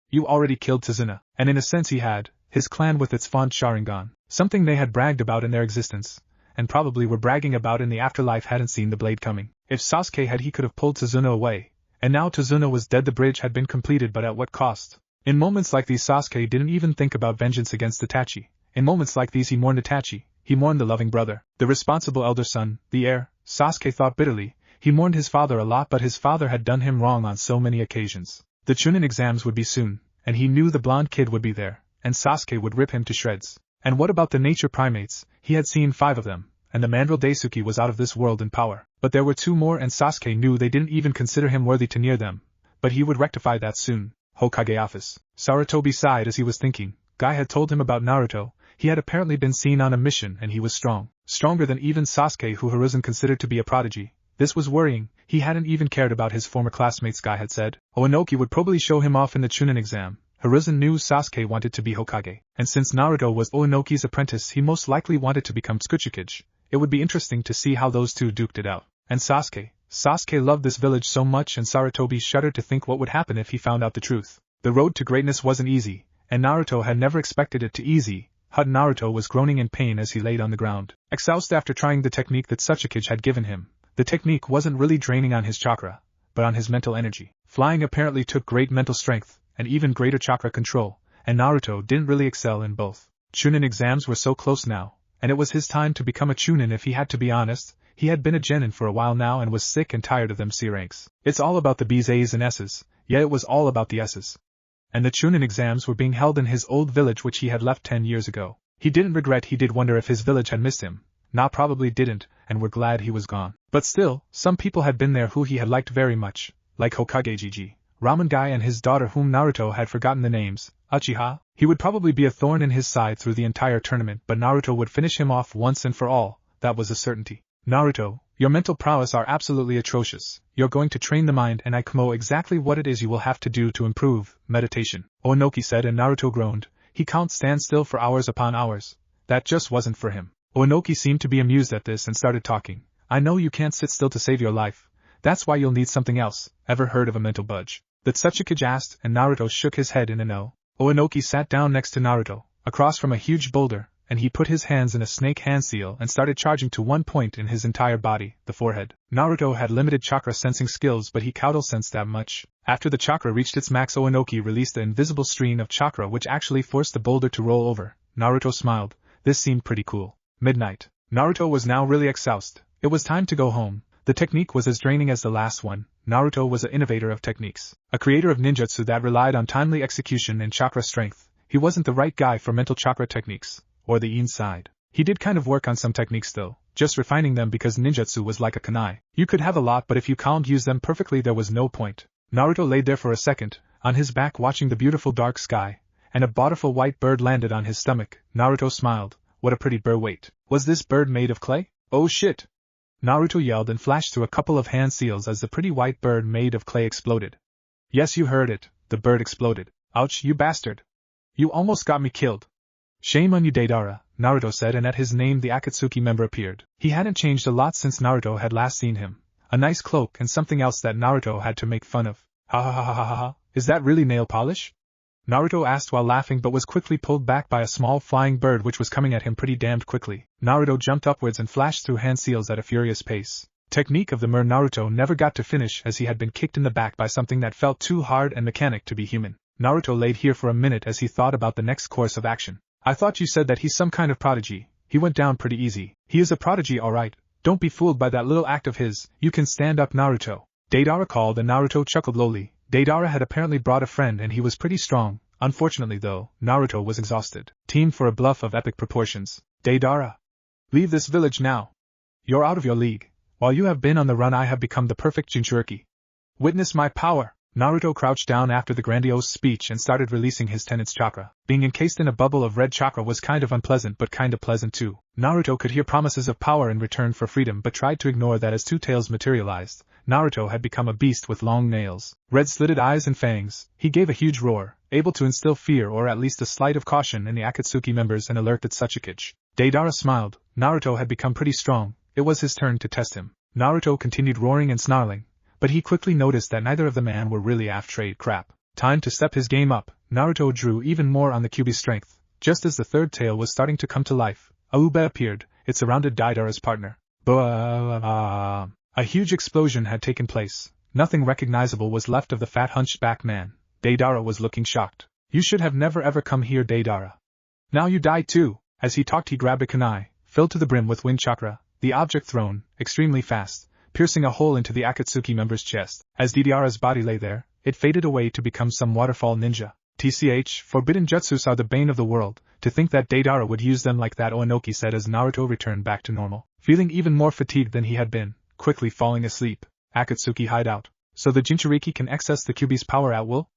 You already killed Tazuna, and in a sense he had, his clan with its font Sharingan, something they had bragged about in their existence, and probably were bragging about in the afterlife hadn't seen the blade coming. If Sasuke had, he could have pulled Tazuna away. And now Tazuna was dead, the bridge had been completed, but at what cost? In moments like these Sasuke didn't even think about vengeance against Itachi. In moments like these he mourned Itachi, he mourned the loving brother, the responsible elder son, the heir. Sasuke thought bitterly, he mourned his father a lot, but his father had done him wrong on so many occasions. The Chunin exams would be soon, and he knew the blonde kid would be there, and Sasuke would rip him to shreds. And what about the nature primates? He had seen 5 of them, and the mandrill Daisuke was out of this world in power. But there were 2 more, and Sasuke knew they didn't even consider him worthy to near them. but he would rectify that soon. Hokage office. Sarutobi sighed as he was thinking. Guy had told him about Naruto. He had apparently been seen on a mission and he was strong. Stronger than even Sasuke, who Hiruzen considered to be a prodigy. This was worrying. He hadn't even cared about his former classmates, Guy had said. Onoki would probably show him off in the Chunin exam. Hiruzen knew Sasuke wanted to be Hokage, and since Naruto was Onoki's apprentice, he most likely wanted to become Tsukikage. It would be interesting to see how those two duked it out. And Sasuke loved this village so much, and Sarutobi shuddered to think what would happen if he found out the truth. The road to greatness wasn't easy, and Naruto had never expected it to easy. Naruto was groaning in pain as he laid on the ground, exhausted after trying the technique that Tsukikage had given him. The technique wasn't really draining on his chakra, but on his mental energy. Flying apparently took great mental strength, and even greater chakra control, and Naruto didn't really excel in both. Chunin exams were so close now, and it was his time to become a Chunin if he had to be honest. He had been a genin for a while now and was sick and tired of them C ranks. It's all about the B's, A's and S's, yet it was all about the S's. And the Chunin exams were being held in his old village which he had left 10 years ago. He didn't regret. He did wonder if his village had missed him. Probably didn't, and were glad he was gone. But still, some people had been there who he had liked very much, like Hokage Gigi, Ramen Guy and his daughter whom Naruto had forgotten the names, Uchiha. He would probably be a thorn in his side through the entire tournament, but Naruto would finish him off once and for all, that was a certainty. Naruto, your mental prowess are absolutely atrocious. You're going to train the mind and I know exactly what it is you will have to do to improve. Meditation, Onoki said, and Naruto groaned. He can't stand still for hours upon hours. That just wasn't for him. Onoki seemed to be amused at this and started talking. I know you can't sit still to save your life. That's why you'll need something else. Ever heard of a mental budge? That Tsukikage asked, and Naruto shook his head in a no. Onoki sat down next to Naruto, across from a huge boulder, and he put his hands in a snake hand seal and started charging to one point in his entire body, the forehead. Naruto had limited chakra sensing skills, but he could sense that much. After the chakra reached its max, Onoki released the invisible stream of chakra which actually forced the boulder to roll over. Naruto smiled. This seemed pretty cool. Midnight. Naruto was now really exhausted. It was time to go home. The technique was as draining as the last one. Naruto was an innovator of techniques, a creator of ninjutsu that relied on timely execution and chakra strength. He wasn't the right guy for mental chakra techniques, or the inside. He did kind of work on some techniques though, just refining them because ninjutsu was like a kunai. You could have a lot, but if you can't use them perfectly there was no point. Naruto laid there for a second, on his back watching the beautiful dark sky, and a beautiful white bird landed on his stomach. Naruto smiled. What a pretty bird. Wait, was this bird made of clay? Oh shit! Naruto yelled and flashed through a couple of hand seals as the pretty white bird made of clay exploded. Yes, you heard it, the bird exploded. Ouch, you bastard! You almost got me killed. Shame on you, Deidara, Naruto said, and at his name the Akatsuki member appeared. He hadn't changed a lot since Naruto had last seen him. A nice cloak and something else that Naruto had to make fun of. Ha ha ha ha ha ha, is that really nail polish? Naruto asked while laughing, but was quickly pulled back by a small flying bird which was coming at him pretty damned quickly. Naruto jumped upwards and flashed through hand seals at a furious pace. Technique of the mer. Naruto never got to finish as he had been kicked in the back by something that felt too hard and mechanic to be human. Naruto laid here for a minute as he thought about the next course of action. I thought you said that he's some kind of prodigy. He went down pretty easy. He is a prodigy, alright. Don't be fooled by that little act of his. You can stand up, Naruto. Deidara called, and Naruto chuckled lowly. Deidara had apparently brought a friend and he was pretty strong. Unfortunately though, Naruto was exhausted. Teamed for a bluff of epic proportions. Deidara, leave this village now. You're out of your league. While you have been on the run, I have become the perfect Jinchuriki. Witness my power. Naruto crouched down after the grandiose speech and started releasing his tenets chakra. Being encased in a bubble of red chakra was kind of unpleasant but kinda pleasant too. Naruto could hear promises of power in return for freedom but tried to ignore that as two tails materialized. Naruto had become a beast with long nails, red slitted eyes and fangs. He gave a huge roar, able to instill fear or at least a slight of caution in the Akatsuki members and alert the Tsukikage. Deidara smiled. Naruto had become pretty strong. It was his turn to test him. Naruto continued roaring and snarling, but he quickly noticed that neither of the men were really after crap. Time to step his game up. Naruto drew even more on the Kyuubi's strength. Just as the third tail was starting to come to life, Aoba appeared. It surrounded Deidara's partner. A huge explosion had taken place. Nothing recognizable was left of the fat hunchback man. Deidara was looking shocked. You should have never ever come here, Deidara. Now you die too. As he talked, he grabbed a kunai, filled to the brim with wind chakra, the object thrown, extremely fast, piercing a hole into the Akatsuki member's chest. As Deidara's body lay there, it faded away to become some waterfall ninja. TCH, forbidden jutsus are the bane of the world. To think that Deidara would use them like that, Onoki said as Naruto returned back to normal, feeling even more fatigued than he had been, quickly falling asleep. Akatsuki hideout. So the Jinchuriki can access the Kyuubi's power at will?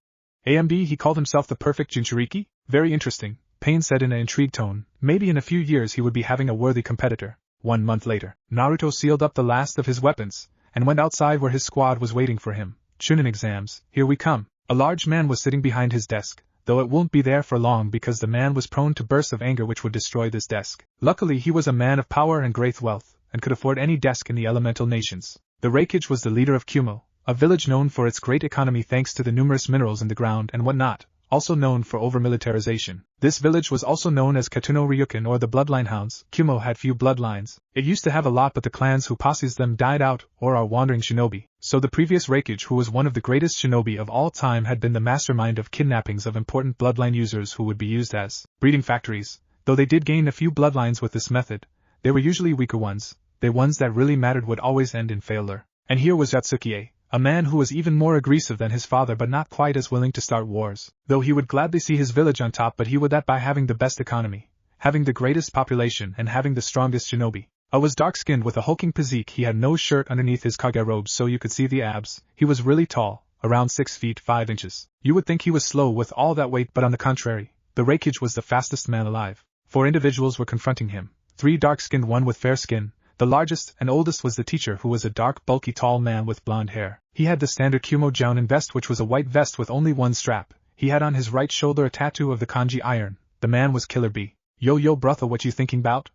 AMD, he called himself the perfect Jinchuriki? Very interesting, Pain said in an intrigued tone. Maybe in a few years he would be having a worthy competitor. 1 month later, Naruto sealed up the last of his weapons, and went outside where his squad was waiting for him. Chunin exams, here we come. A large man was sitting behind his desk, though it won't be there for long because the man was prone to bursts of anger which would destroy this desk. Luckily he was a man of power and great wealth, and could afford any desk in the elemental nations. The Reikage was the leader of Kumo, a village known for its great economy thanks to the numerous minerals in the ground and whatnot, also known for over-militarization. This village was also known as Katuno Ryukin or the Bloodline Hounds. Kumo had few bloodlines. It used to have a lot, but the clans who posses them died out or are wandering shinobi. So the previous Reikage, who was one of the greatest shinobi of all time, had been the mastermind of kidnappings of important bloodline users who would be used as breeding factories. Though they did gain a few bloodlines with this method, they were usually weaker ones. The ones that really mattered would always end in failure. And here was Yatsukie, a man who was even more aggressive than his father but not quite as willing to start wars. Though he would gladly see his village on top, but he would that by having the best economy, having the greatest population and having the strongest shinobi. I was dark-skinned with a hulking physique. He had no shirt underneath his kage robes so you could see the abs. He was really tall, around 6 feet 5 inches. You would think he was slow with all that weight, but on the contrary, the Reikage was the fastest man alive. 4 individuals were confronting him, 3 dark-skinned, 1 with fair skin. The largest and oldest was the teacher, who was a dark, bulky, tall man with blonde hair. He had the standard Kumo Jounin vest, which was a white vest with only 1 strap. He had on his right shoulder a tattoo of the kanji iron. The man was Killer B. Yo brother, what you thinking bout?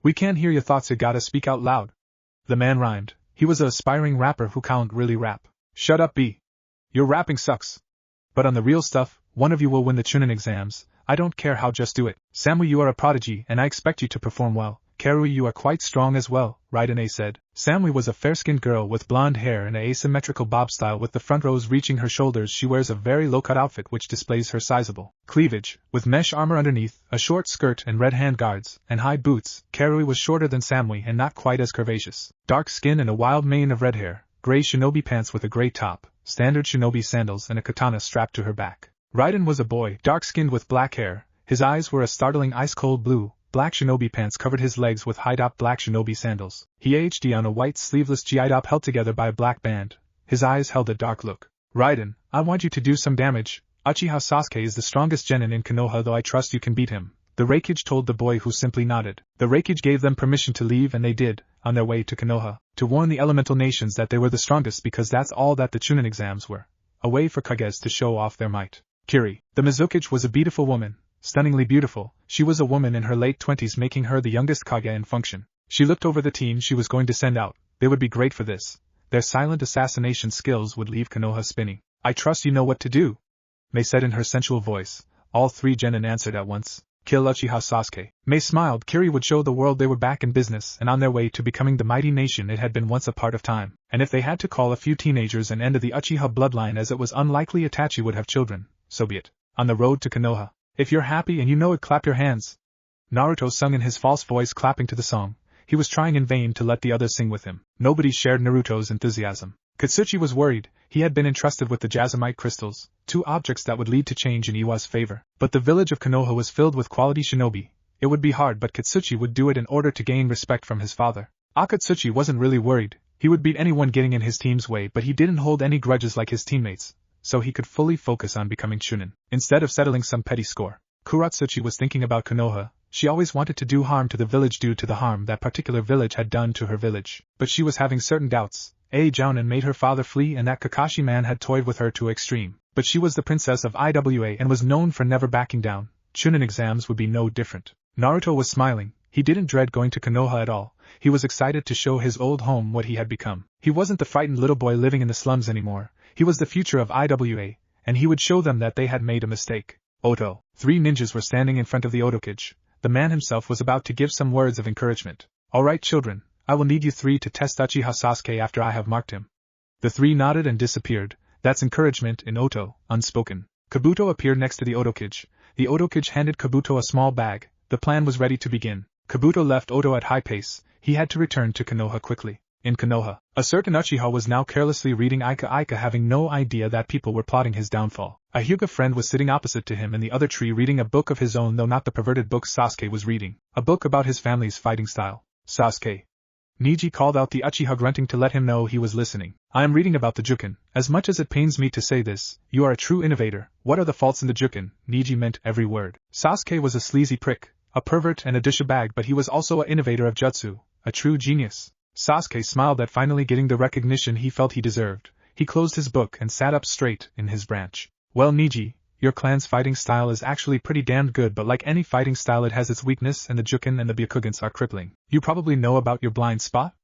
We can't hear your thoughts, you gotta speak out loud. The man rhymed. He was a aspiring rapper who can't really rap. Shut up, B. Your rapping sucks. But on the real stuff, one of you will win the Chunin exams. I don't care how, just do it. Samui, you are a prodigy and I expect you to perform well. Karui, you are quite strong as well, Raiden said. Samui was a fair-skinned girl with blonde hair and an asymmetrical bob style with the front rows reaching her shoulders. She wears a very low-cut outfit which displays her sizable cleavage, with mesh armor underneath, a short skirt and red hand guards, and high boots. Karui was shorter than Samui and not quite as curvaceous. Dark skin and a wild mane of red hair, gray shinobi pants with a gray top, standard shinobi sandals and a katana strapped to her back. Raiden was a boy, dark-skinned with black hair. His eyes were a startling ice-cold blue. Black shinobi pants covered his legs with high-top black shinobi sandals. He HD on a white sleeveless gi-top held together by a black band. His eyes held a dark look. Raiden, I want you to do some damage. Uchiha Sasuke is the strongest genin in Konoha, though I trust you can beat him. The Reikage told the boy, who simply nodded. The Reikage gave them permission to leave, and they did, on their way to Konoha, to warn the elemental nations that they were the strongest, because that's all that the Chunin exams were. A way for Kages to show off their might. Kiri, the Mizukage, was a beautiful woman. Stunningly beautiful. She was a woman in her late 20s, making her the youngest Kage in function. She looked over the team she was going to send out. They would be great for this. Their silent assassination skills would leave Konoha spinning. I trust you know what to do, Mei said in her sensual voice. All 3 genin answered at once. Kill Uchiha Sasuke. Mei smiled. Kiri would show the world they were back in business and on their way to becoming the mighty nation it had been once a part of time. And if they had to call a few teenagers and end the Uchiha bloodline, as it was unlikely Itachi would have children, so be it. On the road to Konoha. If you're happy and you know it, clap your hands. Naruto sung in his false voice, clapping to the song. He was trying in vain to let the others sing with him. Nobody shared Naruto's enthusiasm. Katsuchi was worried. He had been entrusted with the Jasmite crystals, 2 objects that would lead to change in Iwa's favor. But the village of Konoha was filled with quality shinobi. It would be hard, but Katsuchi would do it in order to gain respect from his father. Akatsuchi wasn't really worried. He would beat anyone getting in his team's way, but he didn't hold any grudges like his teammates, so he could fully focus on becoming Chunin, instead of settling some petty score. Kuratsuchi was thinking about Konoha. She always wanted to do harm to the village due to the harm that particular village had done to her village. But she was having certain doubts. Jounin made her father flee, and that Kakashi man had toyed with her to extreme. But she was the princess of Iwa and was known for never backing down. Chunin exams would be no different. Naruto was smiling. He didn't dread going to Konoha at all. He was excited to show his old home what he had become. He wasn't the frightened little boy living in the slums anymore. He was the future of Iwa, and he would show them that they had made a mistake. Oto. 3 ninjas were standing in front of the Otokage. The man himself was about to give some words of encouragement. All right, children, I will need you 3 to test Uchiha Sasuke after I have marked him. The 3 nodded and disappeared. That's encouragement in Oto, unspoken. Kabuto appeared next to the Otokage. The Otokage handed Kabuto a small bag. The plan was ready to begin. Kabuto left Oto at high pace. He had to return to Konoha quickly. In Konoha, a certain Uchiha was now carelessly reading Ika, having no idea that people were plotting his downfall. A Hyuga friend was sitting opposite to him in the other tree reading a book of his own, though not the perverted book Sasuke was reading. A book about his family's fighting style. Sasuke. Niji called out the Uchiha, grunting to let him know he was listening. I am reading about the Jukin. As much as it pains me to say this, you are a true innovator. What are the faults in the Jukin? Niji meant every word. Sasuke was a sleazy prick, a pervert and a douchebag, but he was also an innovator of jutsu, a true genius. Sasuke smiled at finally getting the recognition he felt he deserved. He closed his book and sat up straight in his branch. Well, Niji, your clan's fighting style is actually pretty damned good, but like any fighting style it has its weakness, and the Jukin and the Byakugans are crippling. You probably know about your blind spot?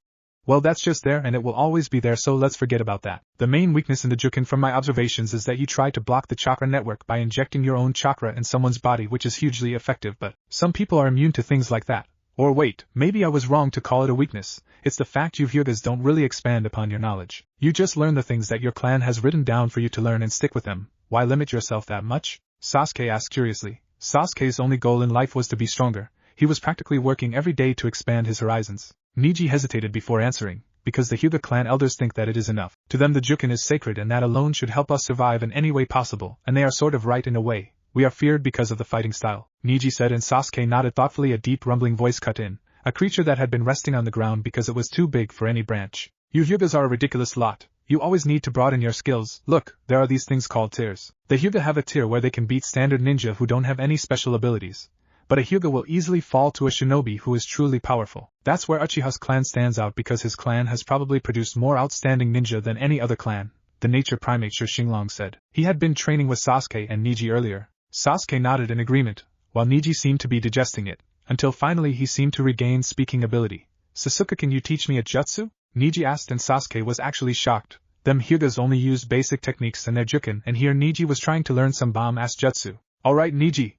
Well, that's just there and it will always be there, so let's forget about that. The main weakness in the Jukin from my observations is that you try to block the chakra network by injecting your own chakra in someone's body, which is hugely effective, but some people are immune to things like that. Or wait, maybe I was wrong to call it a weakness. It's the fact you Hyugas don't really expand upon your knowledge. You just learn the things that your clan has written down for you to learn and stick with them. Why limit yourself that much? Sasuke asked curiously. Sasuke's only goal in life was to be stronger. He was practically working every day to expand his horizons. Niji hesitated before answering, because the Hyuga clan elders think that it is enough. To them the Jukin is sacred and that alone should help us survive in any way possible, and they are sort of right in a way. We are feared because of the fighting style, Niji said, and Sasuke nodded thoughtfully. A deep rumbling voice cut in, a creature that had been resting on the ground because it was too big for any branch. You Hyugas are a ridiculous lot. You always need to broaden your skills. Look, there are these things called tiers. The Hyuga have a tier where they can beat standard ninja who don't have any special abilities. But a Hyuga will easily fall to a shinobi who is truly powerful. That's where Uchiha's clan stands out, because his clan has probably produced more outstanding ninja than any other clan, the nature primate Sir Xinglong said. He had been training with Sasuke and Niji earlier. Sasuke nodded in agreement, while Niji seemed to be digesting it, until finally he seemed to regain speaking ability. Sasuke, can you teach me a jutsu? Niji asked, and Sasuke was actually shocked. Them Hyugas only used basic techniques in their Jukin, and here Niji was trying to learn some bomb-ass jutsu. Alright Niji,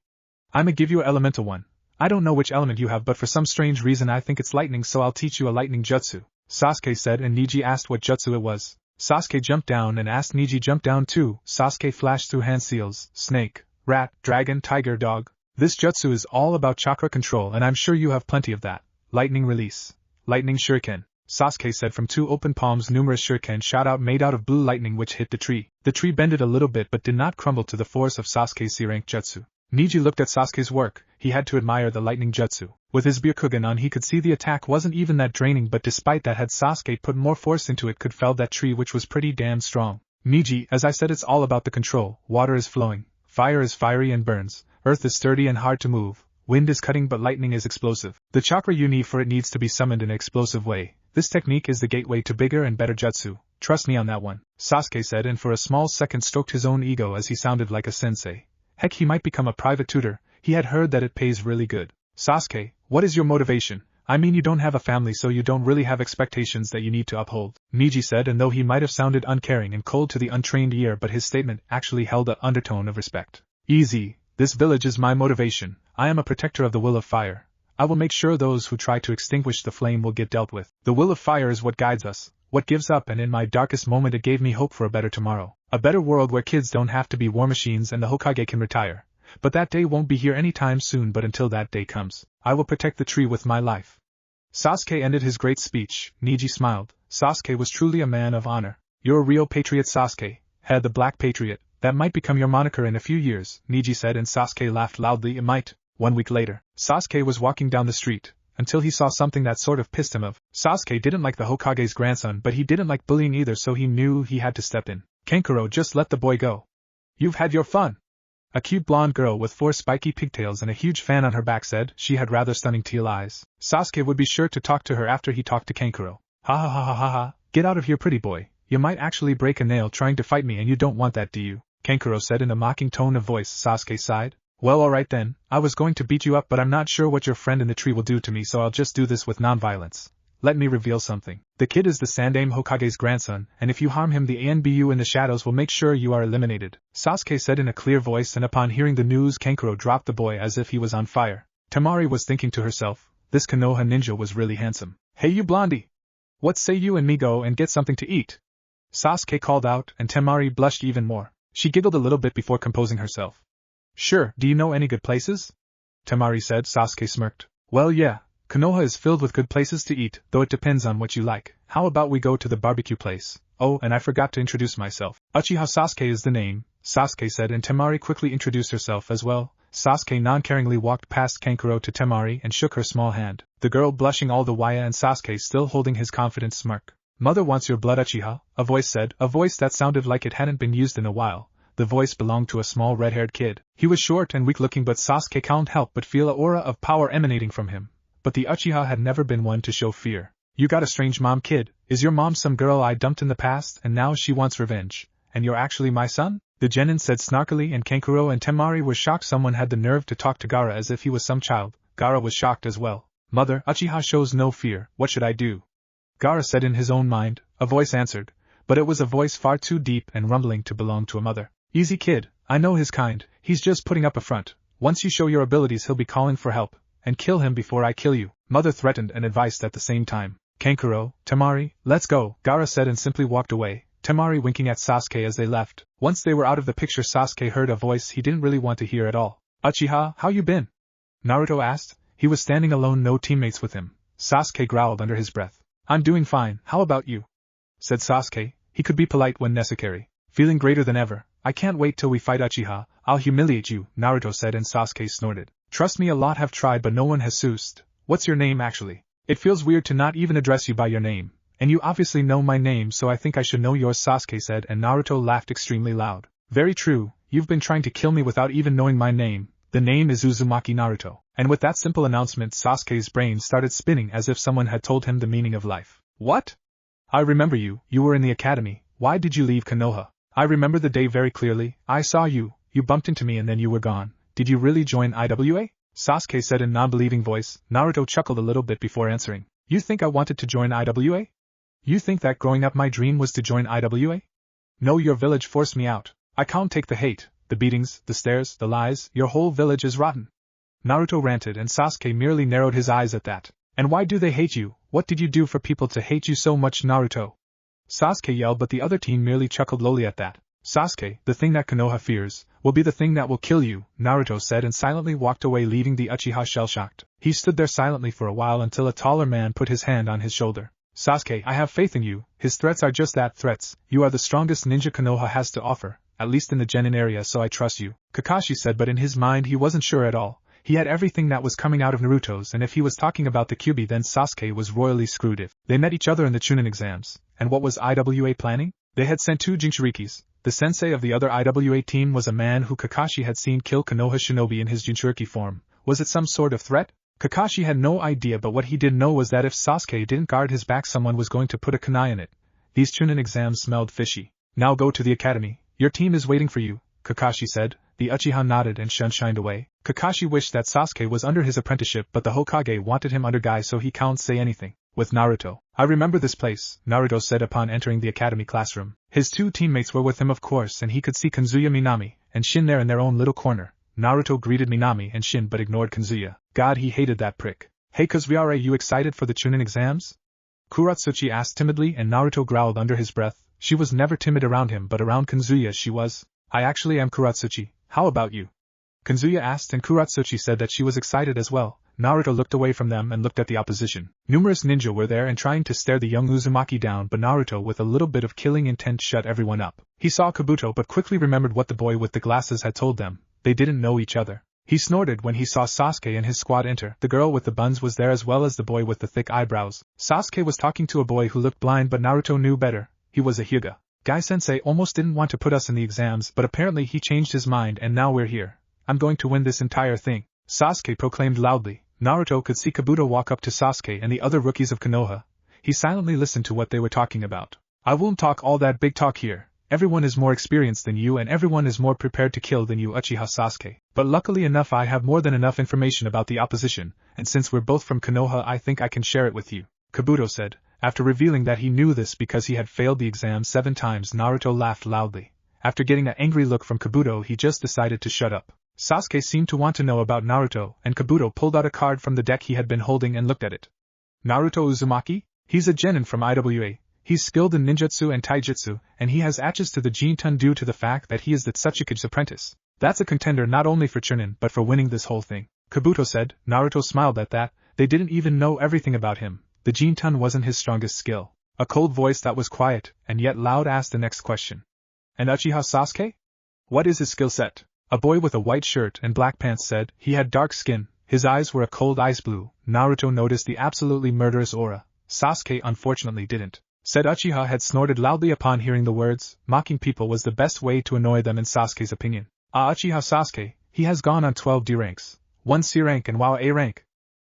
I'ma give you an elemental one. I don't know which element you have, but for some strange reason I think it's lightning, so I'll teach you a lightning jutsu, Sasuke said, and Niji asked what jutsu it was. Sasuke jumped down and asked Niji jump down too. Sasuke flashed through hand seals, snake, rat, dragon, tiger, dog. This jutsu is all about chakra control, and I'm sure you have plenty of that. Lightning release. Lightning shuriken, Sasuke said. From two open palms numerous shuriken shot out, made out of blue lightning, which hit the tree. The tree bended a little bit but did not crumble to the force of Sasuke's C-rank jutsu. Niji looked at Sasuke's work. He had to admire the lightning jutsu. With his Byakugan on, he could see the attack wasn't even that draining, but despite that, had Sasuke put more force into it, could fell that tree, which was pretty damn strong. Niji, as I said, it's all about the control. Water is flowing, fire is fiery and burns, earth is sturdy and hard to move, wind is cutting, but lightning is explosive. The chakra you need for it needs to be summoned in an explosive way. This technique is the gateway to bigger and better jutsu. Trust me on that one, Sasuke said, and for a small second stroked his own ego as he sounded like a sensei. Heck, he might become a private tutor. He had heard that it pays really good. Sasuke, what is your motivation? I mean, you don't have a family, so you don't really have expectations that you need to uphold, Niji said, and though he might have sounded uncaring and cold to the untrained ear, but his statement actually held an undertone of respect. Easy, this village is my motivation. I am a protector of the will of fire. I will make sure those who try to extinguish the flame will get dealt with. The will of fire is what guides us, what gives up, and in my darkest moment it gave me hope for a better tomorrow. A better world where kids don't have to be war machines and the Hokage can retire. But that day won't be here anytime soon, but until that day comes, I will protect the tree with my life. Sasuke ended his great speech. Niji smiled. Sasuke was truly a man of honor. You're a real patriot, Sasuke. Had the Black Patriot. That might become your moniker in a few years, Niji said, and Sasuke laughed loudly. It might. 1 week later, Sasuke was walking down the street, until he saw something that sort of pissed him off. Sasuke didn't like the Hokage's grandson, but he didn't like bullying either, so he knew he had to step in. Kankuro, just let the boy go. You've had your fun. A cute blonde girl with 4 spiky pigtails and a huge fan on her back said. She had rather stunning teal eyes. Sasuke would be sure to talk to her after he talked to Kankuro. Ha ha ha ha ha ha, get out of here, pretty boy. You might actually break a nail trying to fight me, and you don't want that, do you? Kankuro said in a mocking tone of voice. Sasuke sighed. Well, alright then, I was going to beat you up, but I'm not sure what your friend in the tree will do to me, so I'll just do this with non-violence. Let me reveal something. The kid is the Sandaime Hokage's grandson, and if you harm him, the ANBU in the shadows will make sure you are eliminated, Sasuke said in a clear voice, and upon hearing the news, Kankuro dropped the boy as if he was on fire. Temari was thinking to herself, this Konoha ninja was really handsome. Hey you blondie! What say you and me go and get something to eat? Sasuke called out, and Temari blushed even more. She giggled a little bit before composing herself. Sure, do you know any good places? Temari said. Sasuke smirked. Well yeah, Konoha is filled with good places to eat, though it depends on what you like. How about we go to the barbecue place? Oh, and I forgot to introduce myself. Uchiha Sasuke is the name, Sasuke said, and Temari quickly introduced herself as well. Sasuke non-caringly walked past Kankuro to Temari and shook her small hand, the girl blushing all the while and Sasuke still holding his confident smirk. Mother wants your blood, Uchiha, a voice said, a voice that sounded like it hadn't been used in a while. The voice belonged to a small red-haired kid. He was short and weak-looking, but Sasuke can't help but feel an aura of power emanating from him. But the Uchiha had never been one to show fear. You got a strange mom, kid. Is your mom some girl I dumped in the past and now she wants revenge? And you're actually my son? The genin said snarkily, and Kankuro and Temari were shocked someone had the nerve to talk to Gaara as if he was some child. Gaara was shocked as well. Mother, Uchiha shows no fear, what should I do? Gaara said in his own mind. A voice answered, but it was a voice far too deep and rumbling to belong to a mother. Easy, kid, I know his kind, he's just putting up a front. Once you show your abilities he'll be calling for help, and kill him before I kill you. Mother threatened and advised at the same time. Kankuro, Temari, let's go, Gaara said and simply walked away, Temari winking at Sasuke as they left. Once they were out of the picture, Sasuke heard a voice he didn't really want to hear at all. Uchiha, how you been? Naruto asked. He was standing alone, no teammates with him. Sasuke growled under his breath. I'm doing fine, how about you? Said Sasuke. He could be polite when necessary. Feeling greater than ever. I can't wait till we fight, Uchiha, I'll humiliate you, Naruto said, and Sasuke snorted. Trust me, a lot have tried but no one has soused. What's your name actually? It feels weird to not even address you by your name. And you obviously know my name, so I think I should know yours, Sasuke said, and Naruto laughed extremely loud. Very true, you've been trying to kill me without even knowing my name. The name is Uzumaki Naruto. And with that simple announcement, Sasuke's brain started spinning as if someone had told him the meaning of life. What? I remember you were in the academy. Why did you leave Konoha? I remember the day very clearly. I saw you bumped into me and then you were gone. Did you really join IWA? Sasuke said in non-believing voice. Naruto chuckled a little bit before answering. You think I wanted to join IWA? You think that growing up my dream was to join IWA? No, your village forced me out. I can't take the hate, the beatings, the stares, the lies, your whole village is rotten. Naruto ranted and Sasuke merely narrowed his eyes at that. And why do they hate you? What did you do for people to hate you so much, Naruto? Sasuke yelled, but the other team merely chuckled lowly at that. Sasuke, the thing that Konoha fears, will be the thing that will kill you, Naruto said and silently walked away, leaving the Uchiha shell-shocked. He stood there silently for a while until a taller man put his hand on his shoulder. Sasuke, I have faith in you. His threats are just that, threats. You are the strongest ninja Konoha has to offer, at least in the genin area, so I trust you, Kakashi said, but in his mind he wasn't sure at all. He had everything that was coming out of Naruto's, and if he was talking about the Kyuubi, then Sasuke was royally screwed. If they met each other in the Chunin exams, and what was IWA planning? They had sent 2 Jinchurikis. The sensei of the other IWA team was a man who Kakashi had seen kill Konoha shinobi in his Jinchuriki form. Was it some sort of threat? Kakashi had no idea, but what he did know was that if Sasuke didn't guard his back, someone was going to put a kunai in it. These Chunin exams smelled fishy. Now go to the academy. Your team is waiting for you, Kakashi said. The Uchiha nodded and shined away. Kakashi wished that Sasuke was under his apprenticeship, but the Hokage wanted him under guy, so he can't say anything. With Naruto. I remember this place, Naruto said upon entering the academy classroom. His 2 teammates were with him, of course, and he could see Kazuya, Minami, and Shin there in their own little corner. Naruto greeted Minami and Shin but ignored Kazuya. God, he hated that prick. Hey Kazuya, are you excited for the Chunin exams? Kuratsuchi asked timidly, and Naruto growled under his breath. She was never timid around him, but around Kazuya she was. I actually am, Kuratsuchi. How about you? Kazuya asked, and Kuratsuchi said that she was excited as well. Naruto looked away from them and looked at the opposition. Numerous ninja were there and trying to stare the young Uzumaki down, but Naruto, with a little bit of killing intent, shut everyone up. He saw Kabuto but quickly remembered what the boy with the glasses had told them. They didn't know each other. He snorted when he saw Sasuke and his squad enter. The girl with the buns was there as well as the boy with the thick eyebrows. Sasuke was talking to a boy who looked blind, but Naruto knew better. He was a Hyuga. Guy-sensei almost didn't want to put us in the exams, but apparently he changed his mind and now we're here. I'm going to win this entire thing, Sasuke proclaimed loudly. Naruto could see Kabuto walk up to Sasuke and the other rookies of Konoha. He silently listened to what they were talking about. I won't talk all that big talk here. Everyone is more experienced than you and everyone is more prepared to kill than you, Uchiha Sasuke. But luckily enough, I have more than enough information about the opposition, and since we're both from Konoha, I think I can share it with you, Kabuto said. After revealing that he knew this because he had failed the exam 7 times, Naruto laughed loudly. After getting an angry look from Kabuto, he just decided to shut up. Sasuke seemed to want to know about Naruto, and Kabuto pulled out a card from the deck he had been holding and looked at it. Naruto Uzumaki? He's a genin from IWA. He's skilled in ninjutsu and taijutsu, and he has access to the ginton due to the fact that he is the Tsuchikage's apprentice. That's a contender not only for Chunin but for winning this whole thing, Kabuto said. Naruto smiled at that. They didn't even know everything about him. The ginton wasn't his strongest skill. A cold voice that was quiet and yet loud asked the next question. And Uchiha Sasuke? What is his skill set? A boy with a white shirt and black pants said. He had dark skin, his eyes were a cold ice blue. Naruto noticed the absolutely murderous aura. Sasuke unfortunately didn't. Said Uchiha had snorted loudly upon hearing the words. Mocking people was the best way to annoy them in Sasuke's opinion. Uchiha Sasuke, he has gone on 12 D ranks, 1 C rank and WoW A rank.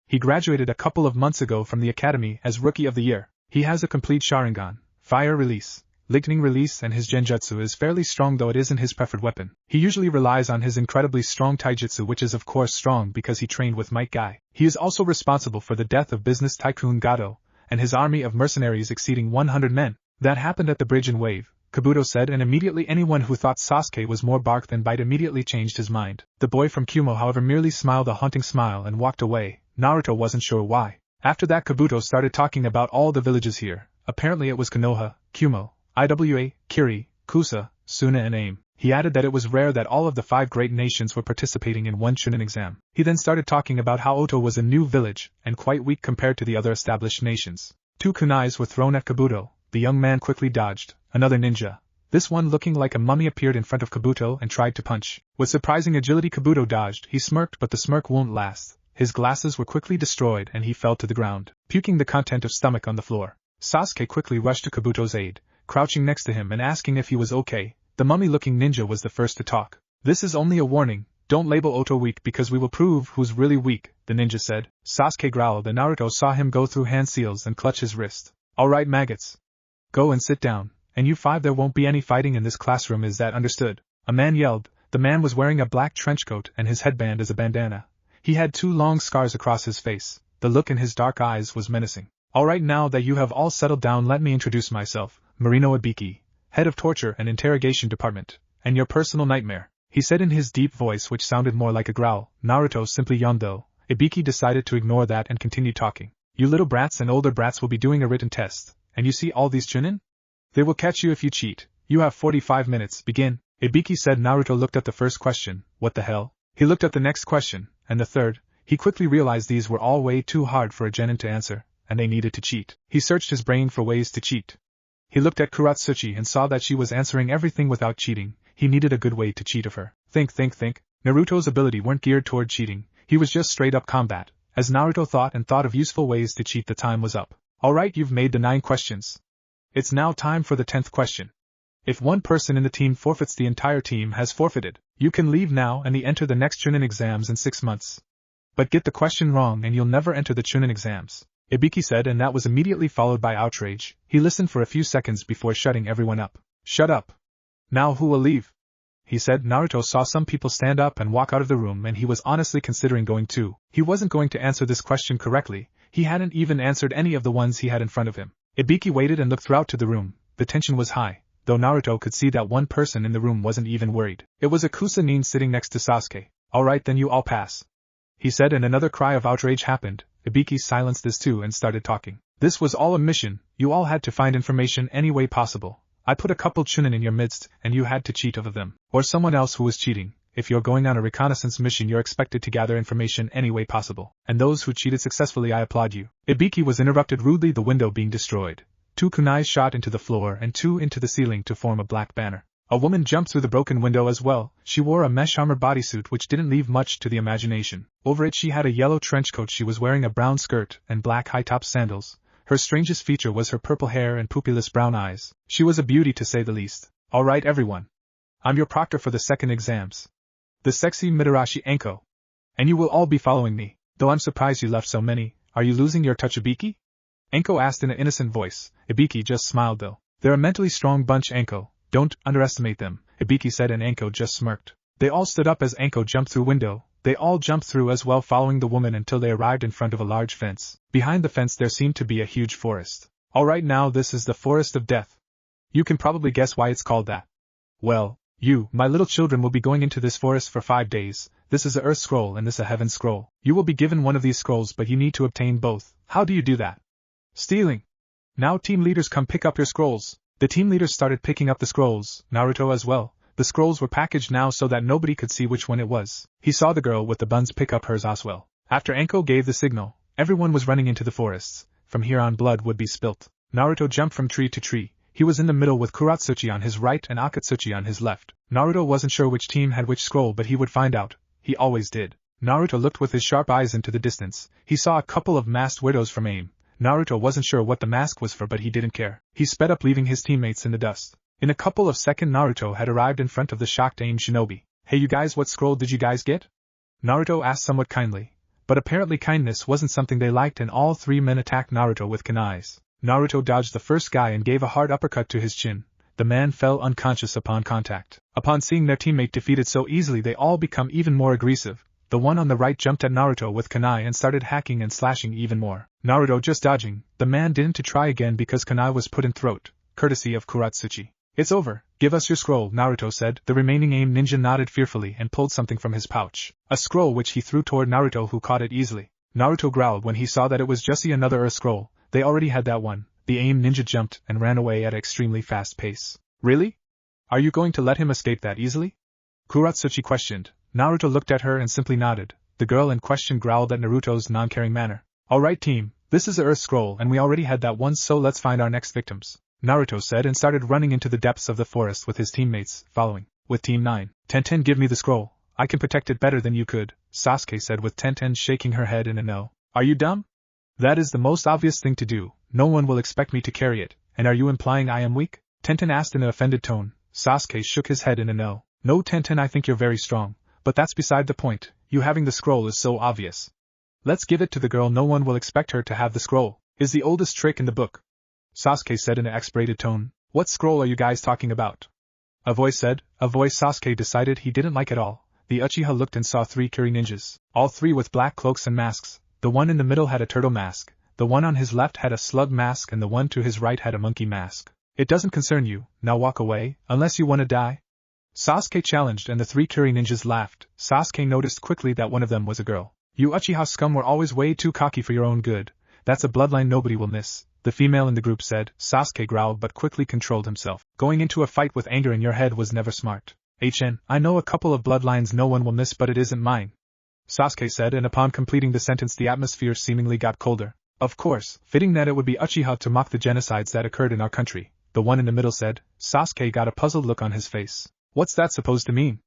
He graduated a couple of months ago from the academy as Rookie of the Year. He has a complete Sharingan, Fire Release, Lightning Release, and his Genjutsu is fairly strong, though it isn't his preferred weapon. He usually relies on his incredibly strong Taijutsu, which is of course strong because he trained with Might Guy. He is also responsible for the death of business tycoon Gato, and his army of mercenaries exceeding 100 men. That happened at the bridge in Wave, Kabuto said, and immediately anyone who thought Sasuke was more bark than bite immediately changed his mind. The boy from Kumo however merely smiled a haunting smile and walked away. Naruto wasn't sure why. After that Kabuto started talking about all the villages here. Apparently it was Konoha, Kumo, Iwa, Kiri, Kusa, Suna and Aim. He added that it was rare that all of the 5 great nations were participating in one Chunin exam. He then started talking about how Oto was a new village, and quite weak compared to the other established nations. 2 kunais were thrown at Kabuto. The young man quickly dodged. Another ninja, this one looking like a mummy, appeared in front of Kabuto and tried to punch. With surprising agility Kabuto dodged. He smirked, but the smirk won't last. His glasses were quickly destroyed and he fell to the ground, puking the content of stomach on the floor. Sasuke quickly rushed to Kabuto's aid, crouching next to him and asking if he was okay. The mummy-looking ninja was the first to talk. This is only a warning, don't label Oto weak because we will prove who's really weak, the ninja said. Sasuke growled and Naruto saw him go through hand seals and clutch his wrist. Alright maggots. Go and sit down, and you 5 there won't be any fighting in this classroom, is that understood? A man yelled. The man was wearing a black trenchcoat and his headband is a bandana. He had 2 long scars across his face. The look in his dark eyes was menacing. Alright, now that you have all settled down, let me introduce myself. Marino Ibiki, head of torture and interrogation department, and your personal nightmare, he said in his deep voice which sounded more like a growl. Naruto simply yawned though. Ibiki decided to ignore that and continued talking. You little brats and older brats will be doing a written test, and you see all these Chunin? They will catch you if you cheat. You have 45 minutes, begin. Ibiki said. Naruto looked at the first question. What the hell? He looked at the next question, and the third. He quickly realized these were all way too hard for a genin to answer, and they needed to cheat. He searched his brain for ways to cheat. He looked at Kuratsuchi and saw that she was answering everything without cheating. He needed a good way to cheat of her. Think. Naruto's ability weren't geared toward cheating, he was just straight up combat. As Naruto thought of useful ways to cheat, the time was up. Alright, you've made the 9 questions. It's now time for the 10th question. If one person in the team forfeits, the entire team has forfeited. You can leave now and enter the next Chunin exams in 6 months. But get the question wrong and you'll never enter the Chunin exams, Ibiki said, and that was immediately followed by outrage. He listened for a few seconds before shutting everyone up. Shut up. Now who will leave? He said. Naruto saw some people stand up and walk out of the room, and he was honestly considering going too. He wasn't going to answer this question correctly. He hadn't even answered any of the ones he had in front of him. Ibiki waited and looked throughout to the room. The tension was high, though Naruto could see that one person in the room wasn't even worried. It was a Kusanin sitting next to Sasuke. Alright, then you all pass, he said, and another cry of outrage happened. Ibiki silenced this too and started talking. This was all a mission. You all had to find information any way possible. I put a couple Chunin in your midst, and you had to cheat of them, or someone else who was cheating. If you're going on a reconnaissance mission, you're expected to gather information any way possible. And those who cheated successfully, I applaud you. Ibiki was interrupted rudely, the window being destroyed. 2 kunais shot into the floor and 2 into the ceiling to form a black banner. A woman jumped through the broken window as well. She wore a mesh armor bodysuit which didn't leave much to the imagination. Over it she had a yellow trench coat. She was wearing a brown skirt and black high-top sandals. Her strangest feature was her purple hair and pupilless brown eyes. She was a beauty to say the least. Alright everyone. I'm your proctor for the 2nd exams. The sexy Mitarashi Enko. And you will all be following me. Though I'm surprised you left so many. Are you losing your touch, Ibiki? Enko asked in an innocent voice. Ibiki just smiled though. They're a mentally strong bunch, Enko. Don't underestimate them, Ibiki said, and Enko just smirked. They all stood up as Enko jumped through window. They all jumped through as well, following the woman until they arrived in front of a large fence. Behind the fence there seemed to be a huge forest. Alright, now this is the Forest of Death. You can probably guess why it's called that. Well, you, my little children, will be going into this forest for 5 days. This is a Earth Scroll and this a Heaven Scroll. You will be given one of these scrolls, but you need to obtain both. How do you do that? Stealing. Now team leaders, come pick up your scrolls. The team leaders started picking up the scrolls, Naruto as well. The scrolls were packaged now so that nobody could see which one it was. He saw the girl with the buns pick up hers as well. After Enko gave the signal, everyone was running into the forests. From here on blood would be spilt. Naruto jumped from tree to tree. He was in the middle with Kuratsuchi on his right and Akatsuchi on his left. Naruto wasn't sure which team had which scroll, but he would find out. He always did. Naruto looked with his sharp eyes into the distance. He saw a couple of masked widows from AIM. Naruto wasn't sure what the mask was for, but he didn't care. He sped up, leaving his teammates in the dust. In a couple of seconds, Naruto had arrived in front of the shocked AIM shinobi. "Hey you guys, what scroll did you guys get?" Naruto asked somewhat kindly. But apparently kindness wasn't something they liked, and all three men attacked Naruto with kunais. Naruto dodged the first guy and gave a hard uppercut to his chin. The man fell unconscious upon contact. Upon seeing their teammate defeated so easily, they all become even more aggressive. The one on the right jumped at Naruto with kunai and started hacking and slashing even more. Naruto just dodging. The man didn't to try again because kunai was put in throat, courtesy of Kuratsuchi. "It's over, give us your scroll," Naruto said. The remaining AIM ninja nodded fearfully and pulled something from his pouch. A scroll which he threw toward Naruto, who caught it easily. Naruto growled when he saw that it was just another Earth scroll. They already had that one. The AIM ninja jumped and ran away at an extremely fast pace. "Really? Are you going to let him escape that easily?" Kuratsuchi questioned. Naruto looked at her and simply nodded. The girl in question growled at Naruto's non-caring manner. "Alright team, this is the Earth scroll and we already had that one, so let's find our next victims," Naruto said, and started running into the depths of the forest with his teammates following. With Team 9, Tenten, give me the scroll. I can protect it better than you could, Sasuke said, with Tenten shaking her head in a no. "Are you dumb? That is the most obvious thing to do. No one will expect me to carry it, and are you implying I am weak?" Tenten asked in an offended tone. Sasuke shook his head in a no. "No Tenten, I think you're very strong. But that's beside the point, you having the scroll is so obvious. Let's give it to the girl, no one will expect her to have the scroll. Is the oldest trick in the book," Sasuke said in an exasperated tone. "What scroll are you guys talking about?" A voice said. A voice Sasuke decided he didn't like at all. The Uchiha looked and saw three Kiri ninjas, all three with black cloaks and masks. The one in the middle had a turtle mask, the one on his left had a slug mask, and the one to his right had a monkey mask. "It doesn't concern you, now walk away, unless you want to die," Sasuke challenged, and the three Kiri ninjas laughed. Sasuke noticed quickly that one of them was a girl. "You Uchiha scum were always way too cocky for your own good. That's a bloodline nobody will miss," the female in the group said. Sasuke growled but quickly controlled himself. "Going into a fight with anger in your head was never smart. I know a couple of bloodlines no one will miss, but it isn't mine," Sasuke said, and upon completing the sentence the atmosphere seemingly got colder. "Of course, fitting that it would be Uchiha to mock the genocides that occurred in our country," the one in the middle said. Sasuke got a puzzled look on his face. "What's that supposed to mean?"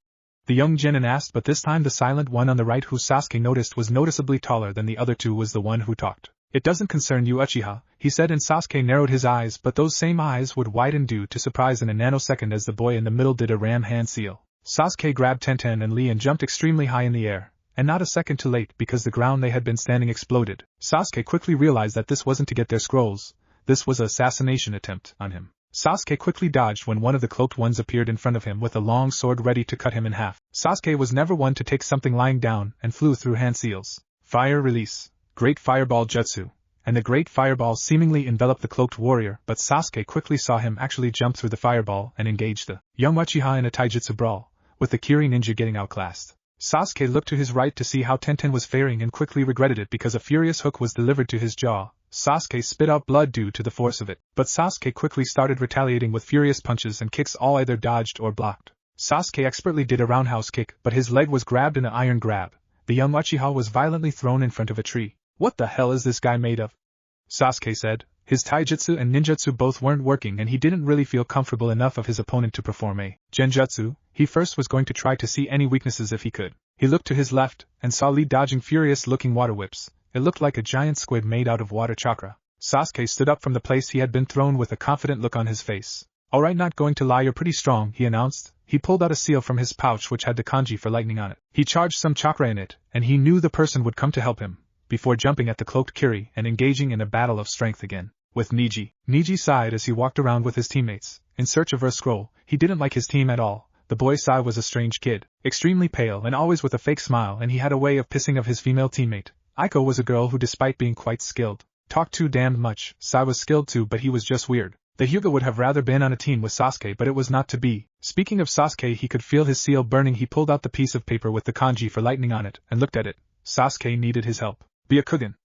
the young genin asked, but this time the silent one on the right, who Sasuke noticed was noticeably taller than the other two, was the one who talked. "It doesn't concern you Uchiha," he said, and Sasuke narrowed his eyes, but those same eyes would widen due to surprise in a nanosecond as the boy in the middle did a ram hand seal. Sasuke grabbed Tenten and Lee and jumped extremely high in the air, and not a second too late because the ground they had been standing exploded. Sasuke quickly realized that this wasn't to get their scrolls, this was an assassination attempt on him. Sasuke quickly dodged when one of the cloaked ones appeared in front of him with a long sword ready to cut him in half. Sasuke was never one to take something lying down and flew through hand seals. Fire release. Great fireball jutsu. And the great fireball seemingly enveloped the cloaked warrior, but Sasuke quickly saw him actually jump through the fireball and engage the young Uchiha in a taijutsu brawl, with the Kiri ninja getting outclassed. Sasuke looked to his right to see how Tenten was faring and quickly regretted it because a furious hook was delivered to his jaw. Sasuke spit out blood due to the force of it, but Sasuke quickly started retaliating with furious punches and kicks, all either dodged or blocked. Sasuke expertly did a roundhouse kick, but his leg was grabbed in an iron grab. The young Uchiha was violently thrown in front of a tree. "What the hell is this guy made of?" Sasuke said. His taijutsu and ninjutsu both weren't working, and he didn't really feel comfortable enough of his opponent to perform a genjutsu. He first was going to try to see any weaknesses if he could. He looked to his left, and saw Lee dodging furious-looking water whips. It looked like a giant squid made out of water chakra. Sasuke stood up from the place he had been thrown with a confident look on his face. "Alright, not going to lie, you're pretty strong," he announced. He pulled out a seal from his pouch which had the kanji for lightning on it. He charged some chakra in it, and he knew the person would come to help him, before jumping at the cloaked Kiri and engaging in a battle of strength again. With Niji. Niji sighed as he walked around with his teammates, in search of a scroll. He didn't like his team at all. The boy Sai was a strange kid, extremely pale and always with a fake smile, and he had a way of pissing off his female teammate. Aiko was a girl who, despite being quite skilled, talked too damned much. Sai was skilled too, but he was just weird. The Hyuga would have rather been on a team with Sasuke, but it was not to be. Speaking of Sasuke, he could feel his seal burning. He pulled out the piece of paper with the kanji for lightning on it, and looked at it. Sasuke needed his help. "Byakugan."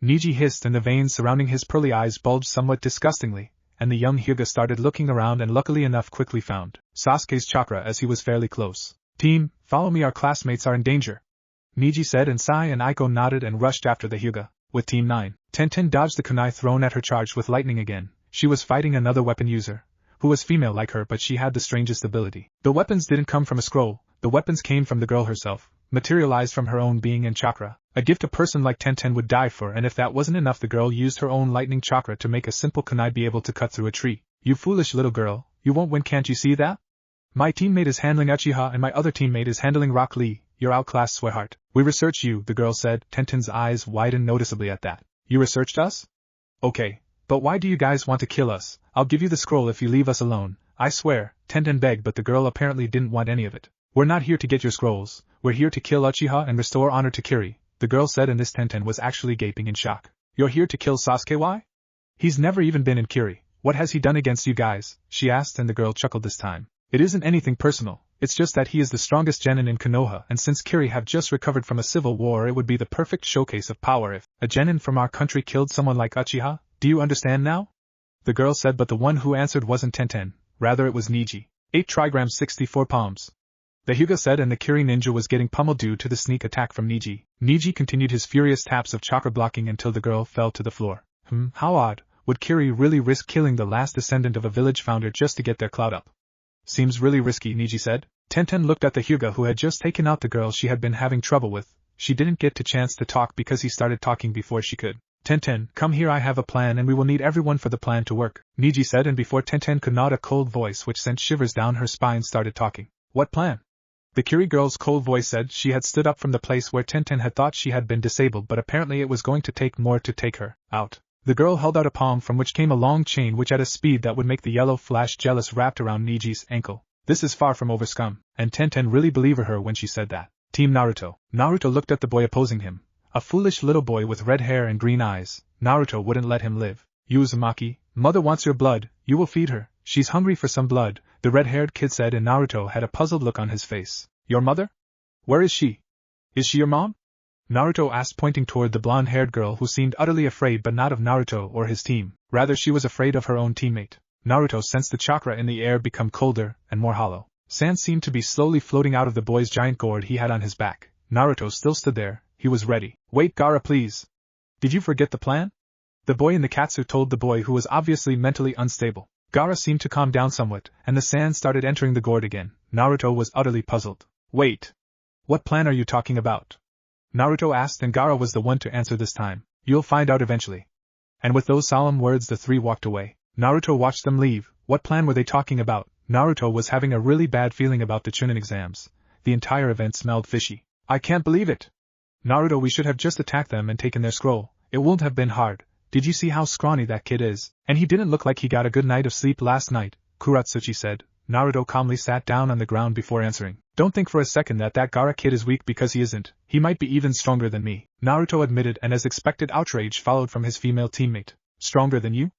Niji hissed, and the veins surrounding his pearly eyes bulged somewhat disgustingly, and the young Hyuga started looking around and luckily enough quickly found Sasuke's chakra as he was fairly close. "Team, follow me, our classmates are in danger," Niji said, and Sai and Aiko nodded and rushed after the Hyuga. With Team 9, Tenten dodged the kunai thrown at her, charged with lightning again. She was fighting another weapon user, who was female like her, but she had the strangest ability. The weapons didn't come from a scroll, the weapons came from the girl herself, materialized from her own being and chakra, a gift a person like Tenten would die for, and if that wasn't enough, the girl used her own lightning chakra to make a simple kunai be able to cut through a tree. You foolish little girl, you won't win, can't you see that? My teammate is handling Uchiha and my other teammate is handling Rock Lee, you're outclassed, sweetheart. We researched you, the girl said. Tenten's eyes widened noticeably at that. You researched us? Okay, but why do you guys want to kill us? I'll give you the scroll if you leave us alone, I swear, Tenten begged, but the girl apparently didn't want any of it. We're not here to get your scrolls, we're here to kill Uchiha and restore honor to Kiri, the girl said, and this Tenten was actually gaping in shock. You're here to kill Sasuke? Why? He's never even been in Kiri. What has he done against you guys? She asked, and the girl chuckled this time. It isn't anything personal, it's just that he is the strongest genin in Konoha, and since Kiri have just recovered from a civil war, it would be the perfect showcase of power if a genin from our country killed someone like Uchiha. Do you understand now? The girl said, but the one who answered wasn't Tenten, rather it was Niji. 8 trigrams 64 palms. The Hyuga said, and the Kiri ninja was getting pummeled due to the sneak attack from Niji. Niji continued his furious taps of chakra blocking until the girl fell to the floor. How odd, would Kiri really risk killing the last descendant of a village founder just to get their clout up? Seems really risky, Niji said. Tenten looked at the Hyuga who had just taken out the girl she had been having trouble with. She didn't get a chance to talk because he started talking before she could. Tenten, come here, I have a plan and we will need everyone for the plan to work, Niji said, and before Tenten could nod, a cold voice which sent shivers down her spine started talking. What plan? The Kiri girl's cold voice said. She had stood up from the place where Tenten had thought she had been disabled, but apparently it was going to take more to take her out. The girl held out a palm from which came a long chain which at a speed that would make the yellow flash jealous wrapped around Niji's ankle. This is far from over, scum, and Tenten really believed her when she said that. Team Naruto. Naruto looked at the boy opposing him. A foolish little boy with red hair and green eyes. Naruto wouldn't let him live. Uzumaki, mother wants your blood, you will feed her, she's hungry for some blood, the red-haired kid said, and Naruto had a puzzled look on his face. Your mother? Where is she? Is she your mom? Naruto asked, pointing toward the blonde-haired girl who seemed utterly afraid, but not of Naruto or his team. Rather, she was afraid of her own teammate. Naruto sensed the chakra in the air become colder and more hollow. Sand seemed to be slowly floating out of the boy's giant gourd he had on his back. Naruto still stood there. He was ready. Wait, Gaara, please. Did you forget the plan? The boy in the catsuit told the boy, who was obviously mentally unstable. Gaara seemed to calm down somewhat, and the sand started entering the gourd again. Naruto was utterly puzzled. Wait. What plan are you talking about? Naruto asked, and Gaara was the one to answer this time. You'll find out eventually. And with those solemn words the three walked away. Naruto watched them leave. What plan were they talking about? Naruto was having a really bad feeling about the Chunin exams. The entire event smelled fishy. I can't believe it. Naruto, we should have just attacked them and taken their scroll. It won't have been hard. Did you see how scrawny that kid is? And he didn't look like he got a good night of sleep last night, Kuratsuchi said. Naruto calmly sat down on the ground before answering. Don't think for a second that Gaara kid is weak, because he isn't. He might be even stronger than me, Naruto admitted, and as expected outrage followed from his female teammate. Stronger than you?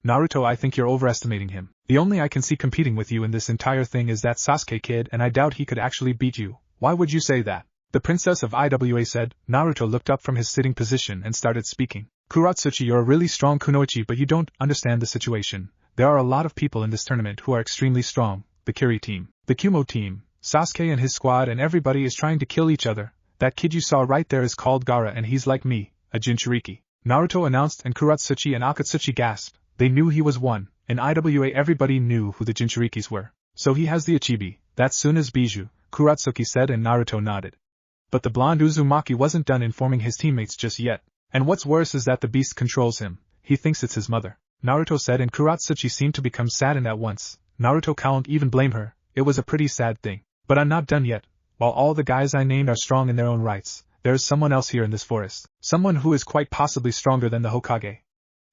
Naruto, I think you're overestimating him. The only I can see competing with you in this entire thing is that Sasuke kid, and I doubt he could actually beat you. Why would you say that? The princess of Iwa said. Naruto looked up from his sitting position and started speaking. Kuratsuchi, you're a really strong kunoichi, but you don't understand the situation. There are a lot of people in this tournament who are extremely strong. The Kiri team, the Kumo team, Sasuke and his squad, and everybody is trying to kill each other. That kid you saw right there is called Gaara, and he's like me, a Jinchuriki, Naruto announced, and Kuratsuchi and Akatsuchi gasped. They knew he was one. In Iwa everybody knew who the Jinchurikis were. So he has the Ichibi, that's soon as Biju, Kuratsuki said, and Naruto nodded. But the blonde Uzumaki wasn't done informing his teammates just yet. And what's worse is that the beast controls him. He thinks it's his mother, Naruto said, and Kuratsuchi seemed to become saddened at once. Naruto can't even blame her. It was a pretty sad thing. But I'm not done yet. While all the guys I named are strong in their own rights, there is someone else here in this forest. Someone who is quite possibly stronger than the Hokage.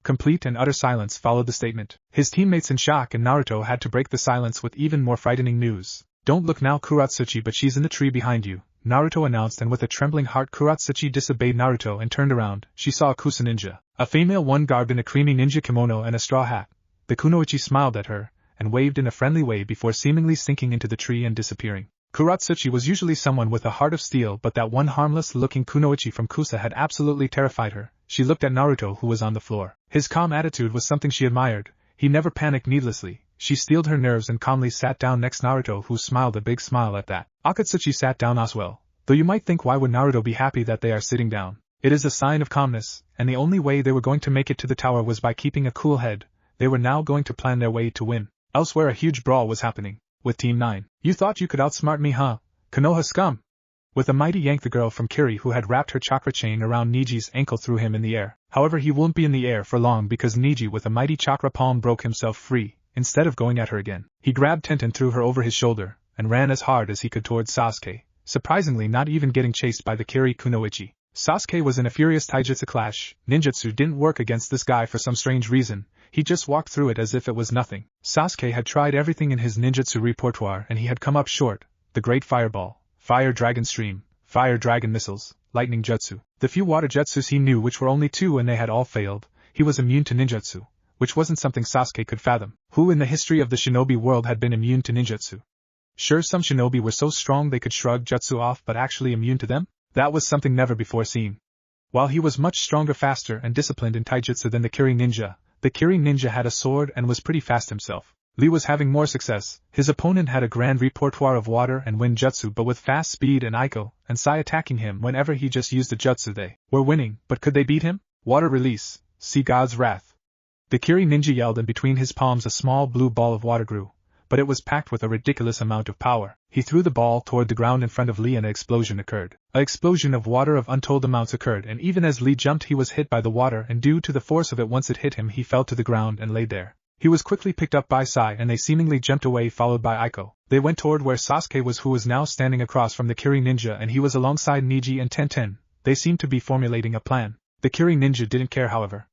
Complete and utter silence followed the statement. His teammates in shock, and Naruto had to break the silence with even more frightening news. Don't look now, Kuratsuchi, but she's in the tree behind you, Naruto announced, and with a trembling heart Kuratsuchi disobeyed Naruto and turned around. She saw a Kusa ninja, a female one garbed in a creamy ninja kimono and a straw hat. The kunoichi smiled at her and waved in a friendly way before seemingly sinking into the tree and disappearing. Kuratsuchi was usually someone with a heart of steel, but that one harmless-looking kunoichi from Kusa had absolutely terrified her. She looked at Naruto, who was on the floor. His calm attitude was something she admired. He never panicked needlessly. She steeled her nerves and calmly sat down next Naruto, who smiled a big smile at that. Akatsuchi sat down as well. Though you might think, why would Naruto be happy that they are sitting down? It is a sign of calmness, and the only way they were going to make it to the tower was by keeping a cool head. They were now going to plan their way to win. Elsewhere a huge brawl was happening, with Team 9. You thought you could outsmart me, huh? Konoha scum! With a mighty yank the girl from Kiri who had wrapped her chakra chain around Niji's ankle threw him in the air. However, he won't be in the air for long because Niji with a mighty chakra palm broke himself free. Instead of going at her again, he grabbed Tenten and threw her over his shoulder, and ran as hard as he could towards Sasuke, surprisingly not even getting chased by the Kiri Kunoichi. Sasuke was in a furious taijutsu clash. Ninjutsu didn't work against this guy for some strange reason. He just walked through it as if it was nothing. Sasuke had tried everything in his ninjutsu repertoire and he had come up short. The Great Fireball, Fire Dragon Stream, Fire Dragon Missiles, Lightning Jutsu. The few water jutsus he knew, which were only 2 and they had all failed. He was immune to ninjutsu, which wasn't something Sasuke could fathom. Who in the history of the shinobi world had been immune to ninjutsu? Sure, some shinobi were so strong they could shrug jutsu off, but actually immune to them? That was something never before seen. While he was much stronger, faster, and disciplined in taijutsu than the Kiri ninja, the Kiri ninja had a sword and was pretty fast himself. Lee was having more success. His opponent had a grand repertoire of water and wind jutsu, but with fast speed and Aiko and Sai attacking him whenever he just used a jutsu. They were winning, but could they beat him? Water release, see God's wrath. The Kiri ninja yelled, and between his palms a small blue ball of water grew, but it was packed with a ridiculous amount of power. He threw the ball toward the ground in front of Lee and an explosion occurred. An explosion of water of untold amounts occurred, and even as Lee jumped he was hit by the water, and due to the force of it, once it hit him he fell to the ground and lay there. He was quickly picked up by Sai and they seemingly jumped away, followed by Aiko. They went toward where Sasuke was, who was now standing across from the Kiri ninja, and he was alongside Niji and Tenten. They seemed to be formulating a plan. The Kiri ninja didn't care, however.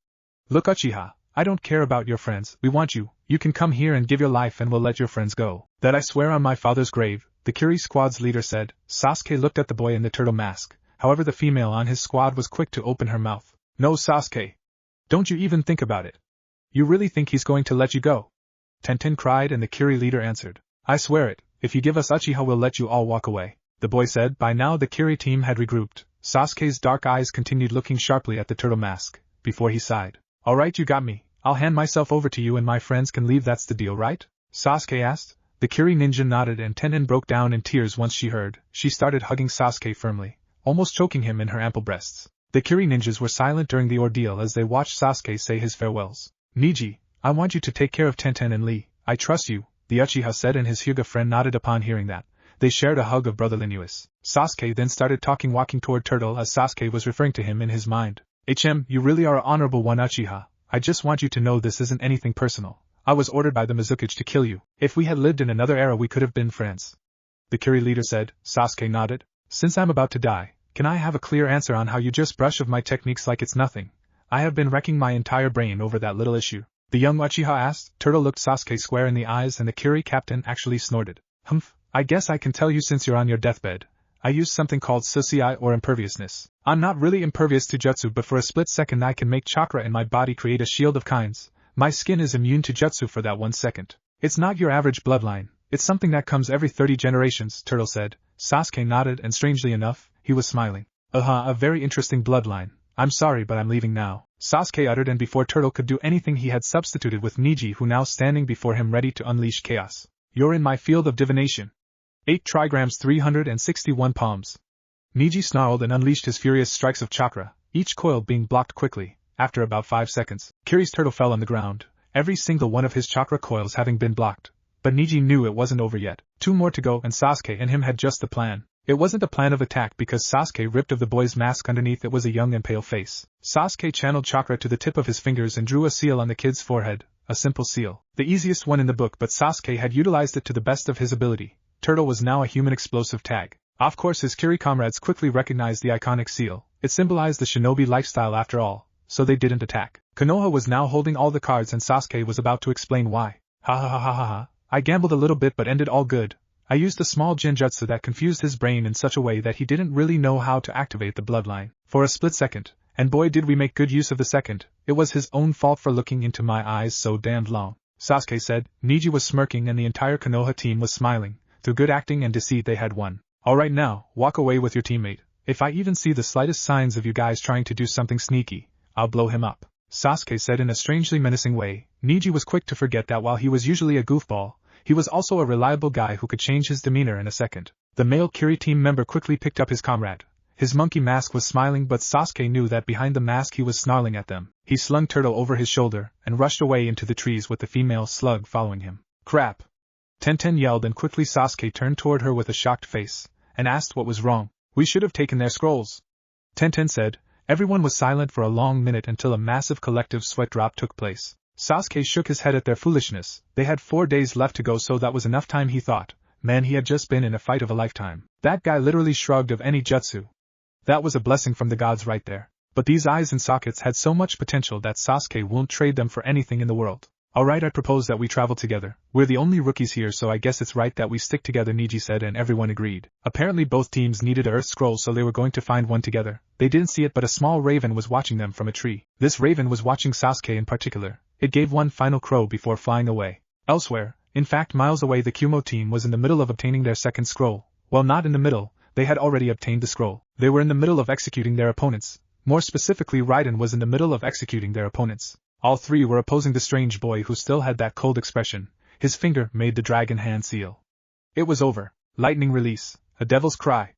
Look, Uchiha, I don't care about your friends. We want you. You can come here and give your life and we'll let your friends go. That I swear on my father's grave, the Kiri squad's leader said. Sasuke looked at the boy in the turtle mask. However, the female on his squad was quick to open her mouth. No, Sasuke. Don't you even think about it. You really think he's going to let you go? Tenten cried, and the Kiri leader answered. I swear it. If you give us Uchiha, we'll let you all walk away. The boy said. By now the Kiri team had regrouped. Sasuke's dark eyes continued looking sharply at the turtle mask, before he sighed. Alright, you got me. I'll hand myself over to you and my friends can leave, that's the deal, right? Sasuke asked. The Kiri ninja nodded, and Tenten broke down in tears once she heard. She started hugging Sasuke firmly, almost choking him in her ample breasts. The Kiri ninjas were silent during the ordeal as they watched Sasuke say his farewells. Niji, I want you to take care of Tenten and Lee. I trust you, the Uchiha said, and his Hyuga friend nodded upon hearing that. They shared a hug of brotherliness. Sasuke then started talking, walking toward Turtle as Sasuke was referring to him in his mind. You really are an honorable one, Uchiha. I just want you to know this isn't anything personal. I was ordered by the Mizukage to kill you. If we had lived in another era we could have been friends. The Kiri leader said. Sasuke nodded. Since I'm about to die, can I have a clear answer on how you just brush off my techniques like it's nothing? I have been wrecking my entire brain over that little issue. The young Uchiha asked. Turtle looked Sasuke square in the eyes and the Kiri captain actually snorted. Humph, I guess I can tell you since you're on your deathbed. I use something called Susei or imperviousness. I'm not really impervious to jutsu, but for a split second I can make chakra in my body create a shield of kinds. My skin is immune to jutsu for that 1 second. It's not your average bloodline. It's something that comes every 30 generations, Turtle said. Sasuke nodded, and strangely enough, he was smiling. A very interesting bloodline. I'm sorry, but I'm leaving now, Sasuke uttered, and before Turtle could do anything he had substituted with Niji, who now standing before him ready to unleash chaos. You're in my field of divination. 8 trigrams 361 palms. Niji snarled and unleashed his furious strikes of chakra, each coil being blocked quickly. After about 5 seconds, Kiri's turtle fell on the ground, every single one of his chakra coils having been blocked. But Niji knew it wasn't over yet. 2 more to go, and Sasuke and him had just the plan. It wasn't a plan of attack because Sasuke ripped of the boy's mask. Underneath it was a young and pale face. Sasuke channeled chakra to the tip of his fingers and drew a seal on the kid's forehead, a simple seal. The easiest one in the book, but Sasuke had utilized it to the best of his ability. Turtle was now a human explosive tag. Of course his Kiri comrades quickly recognized the iconic seal. It symbolized the shinobi lifestyle after all, so they didn't attack. Konoha was now holding all the cards and Sasuke was about to explain why. Ha. I gambled a little bit but ended all good. I used a small genjutsu that confused his brain in such a way that he didn't really know how to activate the bloodline. For a split second, and boy did we make good use of the second, it was his own fault for looking into my eyes so damned long, Sasuke said. Niji was smirking and the entire Konoha team was smiling. Through good acting and deceit they had won. Alright, now, walk away with your teammate. If I even see the slightest signs of you guys trying to do something sneaky, I'll blow him up, Sasuke said in a strangely menacing way. Niji was quick to forget that while he was usually a goofball, he was also a reliable guy who could change his demeanor in a second. The male Kiri team member quickly picked up his comrade. His monkey mask was smiling, but Sasuke knew that behind the mask he was snarling at them. He slung Turtle over his shoulder and rushed away into the trees with the female slug following him. Crap! Tenten yelled, and quickly Sasuke turned toward her with a shocked face, and asked what was wrong. We should have taken their scrolls, Tenten said. Everyone was silent for a long minute until a massive collective sweat drop took place. Sasuke shook his head at their foolishness. They had 4 days left to go, so that was enough time, he thought. Man, he had just been in a fight of a lifetime. That guy literally shrugged of any jutsu. That was a blessing from the gods right there. But these eyes and sockets had so much potential that Sasuke won't trade them for anything in the world. Alright, I propose that we travel together. We're the only rookies here, so I guess it's right that we stick together, Neji said, and everyone agreed. Apparently both teams needed an earth scroll, so they were going to find one together. They didn't see it, but a small raven was watching them from a tree. This raven was watching Sasuke in particular. It gave one final crow before flying away. Elsewhere, in fact miles away, the Kumo team was in the middle of obtaining their second scroll. Well, not in the middle, they had already obtained the scroll. They were in the middle of executing their opponents. More specifically, Raiden was in the middle of executing their opponents. All three were opposing the strange boy who still had that cold expression. His finger made the dragon hand seal. It was over. Lightning release. A devil's cry.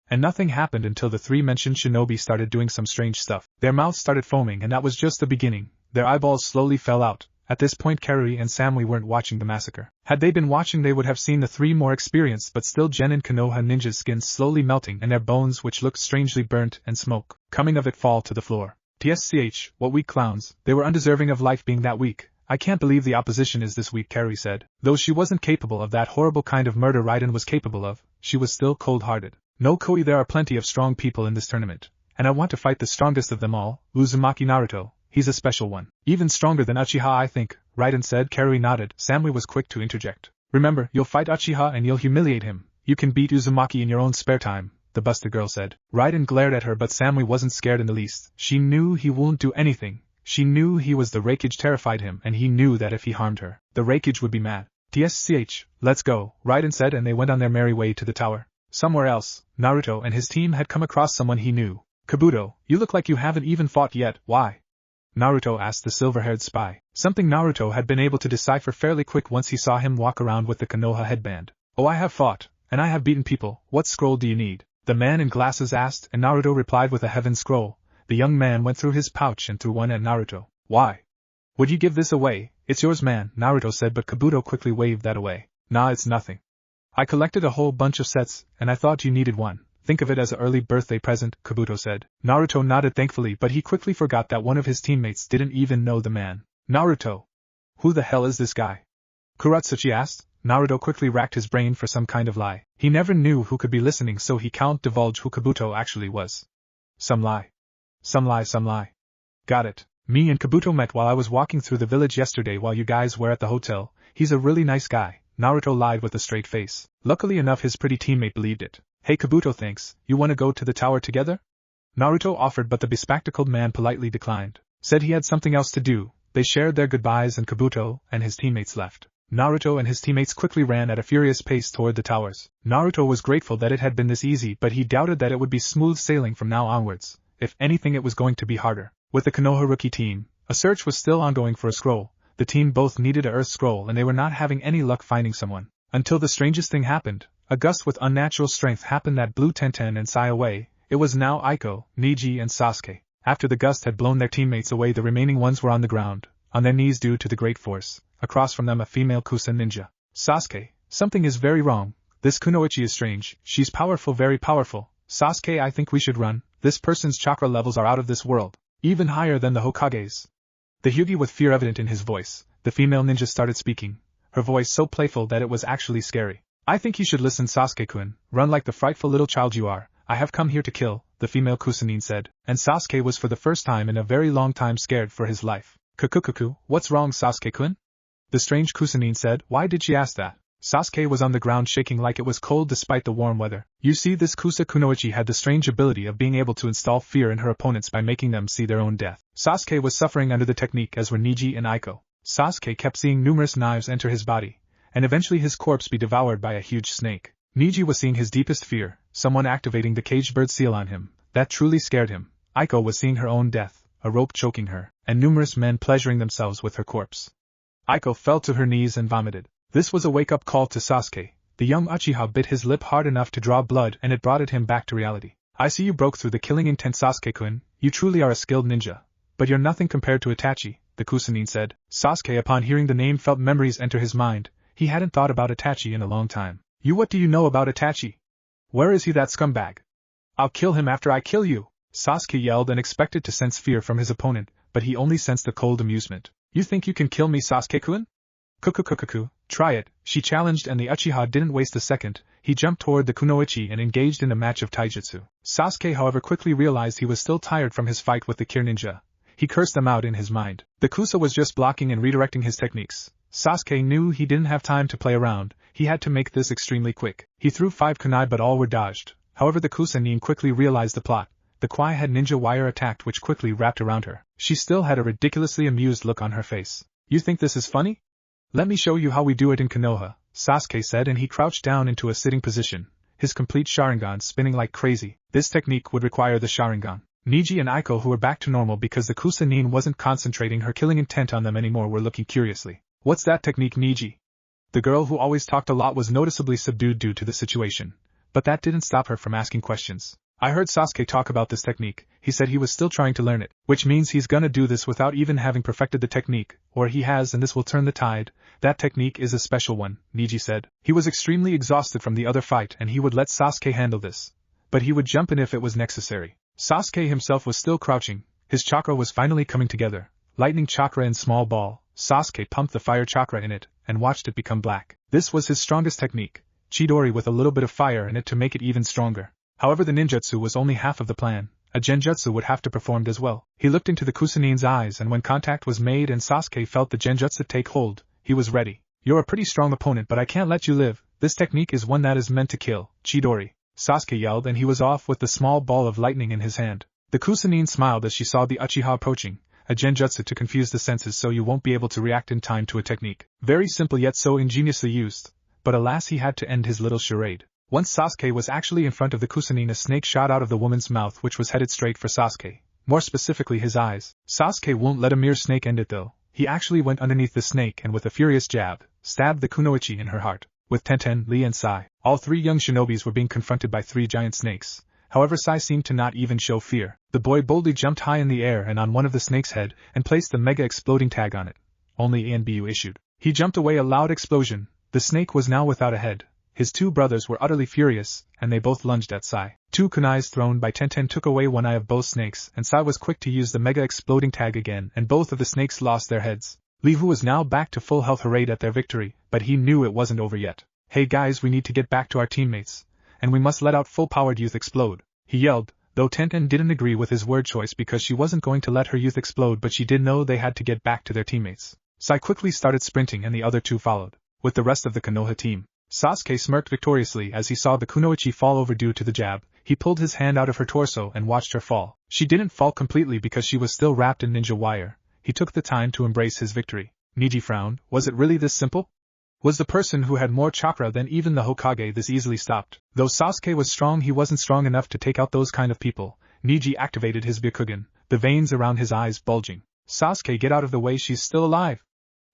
And nothing happened until the three mentioned shinobi started doing some strange stuff. Their mouths started foaming, and that was just the beginning. Their eyeballs slowly fell out. At this point, Karui and Samui weren't watching the massacre. Had they been watching, they would have seen the three more experienced but still genin Konoha ninjas' skins slowly melting and their bones, which looked strangely burnt and smoke coming of it, fall to the floor. TSCH, what weak clowns. They were undeserving of life being that weak. I can't believe the opposition is this weak, Karui said. Though she wasn't capable of that horrible kind of murder Raiden was capable of, she was still cold-hearted. No, Koi, there are plenty of strong people in this tournament, and I want to fight the strongest of them all, Uzumaki Naruto. He's a special one. Even stronger than Uchiha, I think, Raiden said. Karui nodded. Samui was quick to interject. Remember, you'll fight Uchiha and you'll humiliate him. You can beat Uzumaki in your own spare time, the Buster girl said. Raiden glared at her, but Samui wasn't scared in the least. She knew he wouldn't do anything. She knew he was the Raikage terrified him, and he knew that if he harmed her, the Raikage would be mad. TSCH, let's go, Raiden said, and they went on their merry way to the tower. Somewhere else, Naruto and his team had come across someone he knew. Kabuto, you look like you haven't even fought yet. Why? Naruto asked the silver-haired spy. Something Naruto had been able to decipher fairly quick once he saw him walk around with the Konoha headband. Oh, I have fought, and I have beaten people. What scroll do you need? The man in glasses asked, and Naruto replied with a heaven scroll. The young man went through his pouch and threw one at Naruto. Why? Would you give this away? It's yours, man, Naruto said, but Kabuto quickly waved that away. Nah, it's nothing. I collected a whole bunch of sets, and I thought you needed one. Think of it as an early birthday present, Kabuto said. Naruto nodded thankfully, but he quickly forgot that one of his teammates didn't even know the man. Naruto. Who the hell is this guy? Kuratsuchi asked. Naruto quickly racked his brain for some kind of lie. He never knew who could be listening, so he can't divulge who Kabuto actually was. Some lie. Some lie, some lie. Got it. Me and Kabuto met while I was walking through the village yesterday while you guys were at the hotel. He's a really nice guy. Naruto lied with a straight face. Luckily enough, his pretty teammate believed it. Hey Kabuto, thanks. You wanna go to the tower together? Naruto offered, but the bespectacled man politely declined. Said he had something else to do. They shared their goodbyes and Kabuto and his teammates left. Naruto and his teammates quickly ran at a furious pace toward the towers. Naruto was grateful that it had been this easy, but he doubted that it would be smooth sailing from now onwards. If anything, it was going to be harder. With the Konoha rookie team, a search was still ongoing for a scroll. The team both needed a earth scroll and they were not having any luck finding someone. Until the strangest thing happened. A gust with unnatural strength happened that blew Tenten and Sai away. It was now Aiko, Neji and Sasuke. After the gust had blown their teammates away, the remaining ones were on the ground, on their knees due to the great force. Across from them a female Kusa ninja. Sasuke, something is very wrong. This Kunoichi is strange. She's powerful, very powerful. Sasuke, I think we should run. This person's chakra levels are out of this world. Even higher than the Hokage's. The Hyugi with fear evident in his voice, the female ninja started speaking. Her voice so playful that it was actually scary. I think you should listen, Sasuke-kun. Run like the frightful little child you are. I have come here to kill, the female Kusanine said. And Sasuke was for the first time in a very long time scared for his life. Kukukuku, what's wrong, Sasuke-kun? The strange Kusanine said. Why did she ask that? Sasuke was on the ground shaking like it was cold despite the warm weather. You see, this Kusa Kunoichi had the strange ability of being able to install fear in her opponents by making them see their own death. Sasuke was suffering under the technique, as were Neji and Aiko. Sasuke kept seeing numerous knives enter his body, and eventually his corpse be devoured by a huge snake. Neji was seeing his deepest fear, someone activating the caged bird seal on him. That truly scared him. Aiko was seeing her own death, a rope choking her, and numerous men pleasuring themselves with her corpse. Aiko fell to her knees and vomited. This was a wake-up call to Sasuke. The young Uchiha bit his lip hard enough to draw blood, and it brought him back to reality. I see you broke through the killing intent, Sasuke-kun. You truly are a skilled ninja. But you're nothing compared to Itachi, the Kusanine said. Sasuke, upon hearing the name, felt memories enter his mind. He hadn't thought about Itachi in a long time. What do you know about Itachi? Where is he, that scumbag? I'll kill him after I kill you! Sasuke yelled and expected to sense fear from his opponent, but he only sensed a cold amusement. You think you can kill me, Sasuke-kun? Kukukukuku, try it, she challenged, and the Uchiha didn't waste a second. He jumped toward the kunoichi and engaged in a match of taijutsu. Sasuke, however, quickly realized he was still tired from his fight with the Kir ninja. He cursed them out in his mind. The Kusa was just blocking and redirecting his techniques. Sasuke knew he didn't have time to play around. He had to make this extremely quick. He threw 5 kunai, but all were dodged. However, the Kusanin quickly realized the plot. The Kwai had ninja wire attacked, which quickly wrapped around her. She still had a ridiculously amused look on her face. You think this is funny? Let me show you how we do it in Konoha, Sasuke said, and he crouched down into a sitting position, his complete Sharingan spinning like crazy. This technique would require the Sharingan. Niji and Aiko, who were back to normal because the Kusanin wasn't concentrating her killing intent on them anymore, were looking curiously. What's that technique, Niji? The girl who always talked a lot was noticeably subdued due to the situation, but that didn't stop her from asking questions. I heard Sasuke talk about this technique. He said he was still trying to learn it, which means he's gonna do this without even having perfected the technique, or he has, and this will turn the tide. That technique is a special one, Niji said. He was extremely exhausted from the other fight and he would let Sasuke handle this, but he would jump in if it was necessary. Sasuke himself was still crouching. His chakra was finally coming together. Lightning chakra in small ball. Sasuke pumped the fire chakra in it and watched it become black. This was his strongest technique, Chidori, with a little bit of fire in it to make it even stronger. However, the ninjutsu was only half of the plan. A genjutsu would have to perform as well. He looked into the Kusanin's eyes, and when contact was made and Sasuke felt the genjutsu take hold, he was ready. You're a pretty strong opponent, but I can't let you live. This technique is one that is meant to kill, Chidori, Sasuke yelled, and he was off with the small ball of lightning in his hand. The Kusanin smiled as she saw the Uchiha approaching. A genjutsu to confuse the senses so you won't be able to react in time to a technique. Very simple yet so ingeniously used. But alas, he had to end his little charade. Once Sasuke was actually in front of the Kusanin, a snake shot out of the woman's mouth, which was headed straight for Sasuke. More specifically, his eyes. Sasuke won't let a mere snake end it though. He actually went underneath the snake and with a furious jab, stabbed the kunoichi in her heart. With Tenten, Lee and Sai, all 3 young shinobis were being confronted by 3 giant snakes. However, Sai seemed to not even show fear. The boy boldly jumped high in the air and on one of the snake's head and placed the mega exploding tag on it. Only ANBU issued. He jumped away, a loud explosion. The snake was now without a head. His 2 brothers were utterly furious, and they both lunged at Sai. 2 kunais thrown by Tenten took away one eye of both snakes, and Sai was quick to use the mega exploding tag again, and both of the snakes lost their heads. Lee, who was now back to full health, hurried at their victory, but he knew it wasn't over yet. Hey guys, we need to get back to our teammates, and we must let out full-powered youth explode, he yelled, though Tenten didn't agree with his word choice because she wasn't going to let her youth explode, but she did know they had to get back to their teammates. Sai quickly started sprinting and the other 2 followed, with the rest of the Konoha team. Sasuke smirked victoriously as he saw the kunoichi fall over due to the jab. He pulled his hand out of her torso and watched her fall. She didn't fall completely because she was still wrapped in ninja wire. He took the time to embrace his victory. Niji frowned. Was it really this simple? Was the person who had more chakra than even the Hokage this easily stopped? Though Sasuke was strong, he wasn't strong enough to take out those kind of people. Niji activated his Byakugan, the veins around his eyes bulging. Sasuke, get out of the way, she's still alive!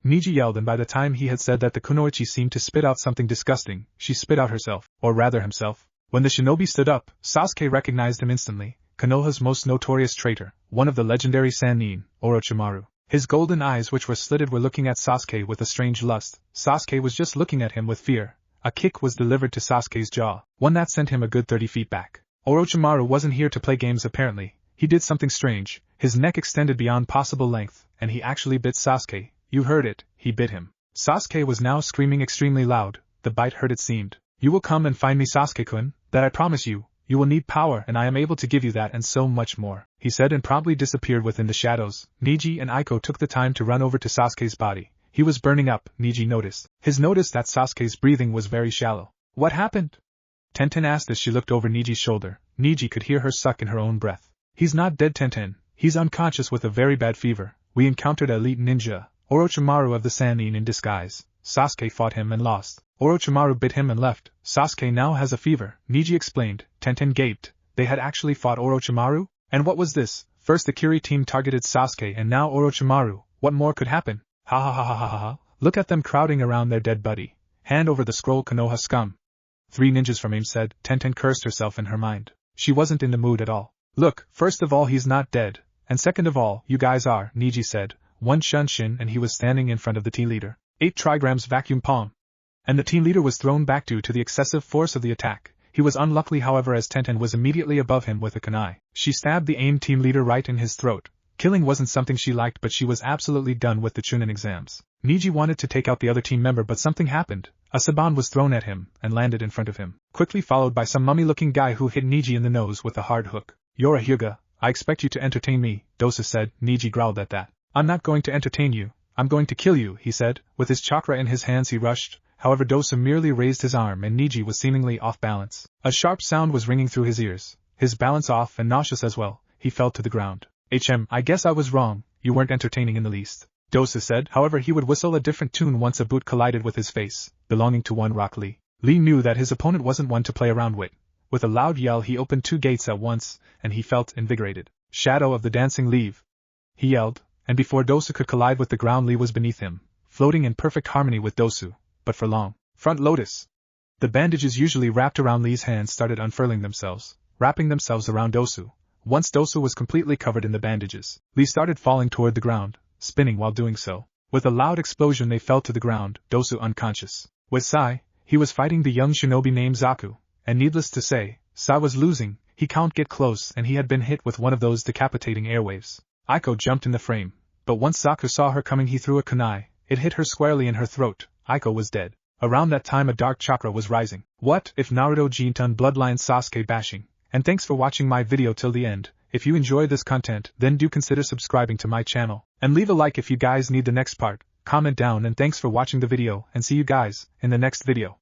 Niji yelled, and by the time he had said that, the kunoichi seemed to spit out something disgusting. She spit out herself, or rather himself. When the shinobi stood up, Sasuke recognized him instantly. Konoha's most notorious traitor, one of the legendary Sannin, Orochimaru. His golden eyes, which were slitted, were looking at Sasuke with a strange lust. Sasuke was just looking at him with fear. A kick was delivered to Sasuke's jaw, one that sent him a good 30 feet back. Orochimaru wasn't here to play games apparently. He did something strange. His neck extended beyond possible length, and he actually bit Sasuke. You heard it, he bit him. Sasuke was now screaming extremely loud. The bite hurt, it seemed. You will come and find me, Sasuke-kun, that I promise you. You will need power, and I am able to give you that and so much more, he said, and promptly disappeared within the shadows. Niji and Aiko took the time to run over to Sasuke's body. He was burning up, Niji noticed. His noticed that Sasuke's breathing was very shallow. What happened? Tenten asked as she looked over Niji's shoulder. Niji could hear her suck in her own breath. He's not dead, Tenten. He's unconscious with a very bad fever. We encountered an elite ninja, Orochimaru of the Sannin, in disguise. Sasuke fought him and lost. Orochimaru bit him and left. Sasuke now has a fever, Niji explained. Tenten gaped. They had actually fought Orochimaru? And what was this? First the Kiri team targeted Sasuke and now Orochimaru. What more could happen? Ha ha ha ha ha ha. Look at them crowding around their dead buddy. Hand over the scroll, Konoha scum. 3 ninjas from AIM said. Tenten cursed herself in her mind. She wasn't in the mood at all. Look, first of all, he's not dead. And second of all, you guys are, Niji said. 1 Shunshin, and he was standing in front of the tea leader. 8 trigrams vacuum palm. and the team leader was thrown back due to the excessive force of the attack. He was unlucky, however, as Tenten was immediately above him with a kunai. She stabbed the aimed team leader right in his throat. Killing wasn't something she liked, but she was absolutely done with the Chunin exams. Niji wanted to take out the other team member, but something happened. A saban was thrown at him and landed in front of him, quickly followed by some mummy-looking guy who hit Niji in the nose with a hard hook. "You're a Hyuga, I expect you to entertain me," Dosa said. Niji growled at that. "I'm not going to entertain you, I'm going to kill you," he said. With his chakra in his hands he rushed. However, Dosa merely raised his arm and Niji was seemingly off balance. A sharp sound was ringing through his ears. His balance off and nauseous as well, he fell to the ground. I guess I was wrong, you weren't entertaining in the least," Dosa said. However, he would whistle a different tune once a boot collided with his face, belonging to one Rock Lee. Lee knew that his opponent wasn't one to play around with. With a loud yell he opened 2 gates at once, and he felt invigorated. "Shadow of the dancing leave," he yelled, and before Dosa could collide with the ground, Lee was beneath him, floating in perfect harmony with Dosu. But for long. Front lotus. The bandages usually wrapped around Lee's hands started unfurling themselves, wrapping themselves around Dosu. Once Dosu was completely covered in the bandages, Lee started falling toward the ground, spinning while doing so. With a loud explosion they fell to the ground, Dosu unconscious. With Sai, he was fighting the young shinobi named Zaku, and needless to say, Sai was losing. He can't get close and he had been hit with one of those decapitating airwaves. Aiko jumped in the frame, but once Zaku saw her coming he threw a kunai. It hit her squarely in her throat. Aiko was dead. Around that time a dark chakra was rising. What if Naruto Jinton bloodline Sasuke bashing? And thanks for watching my video till the end. If you enjoy this content, then do consider subscribing to my channel. And leave a like if you guys need the next part. Comment down, and thanks for watching the video, and see you guys in the next video.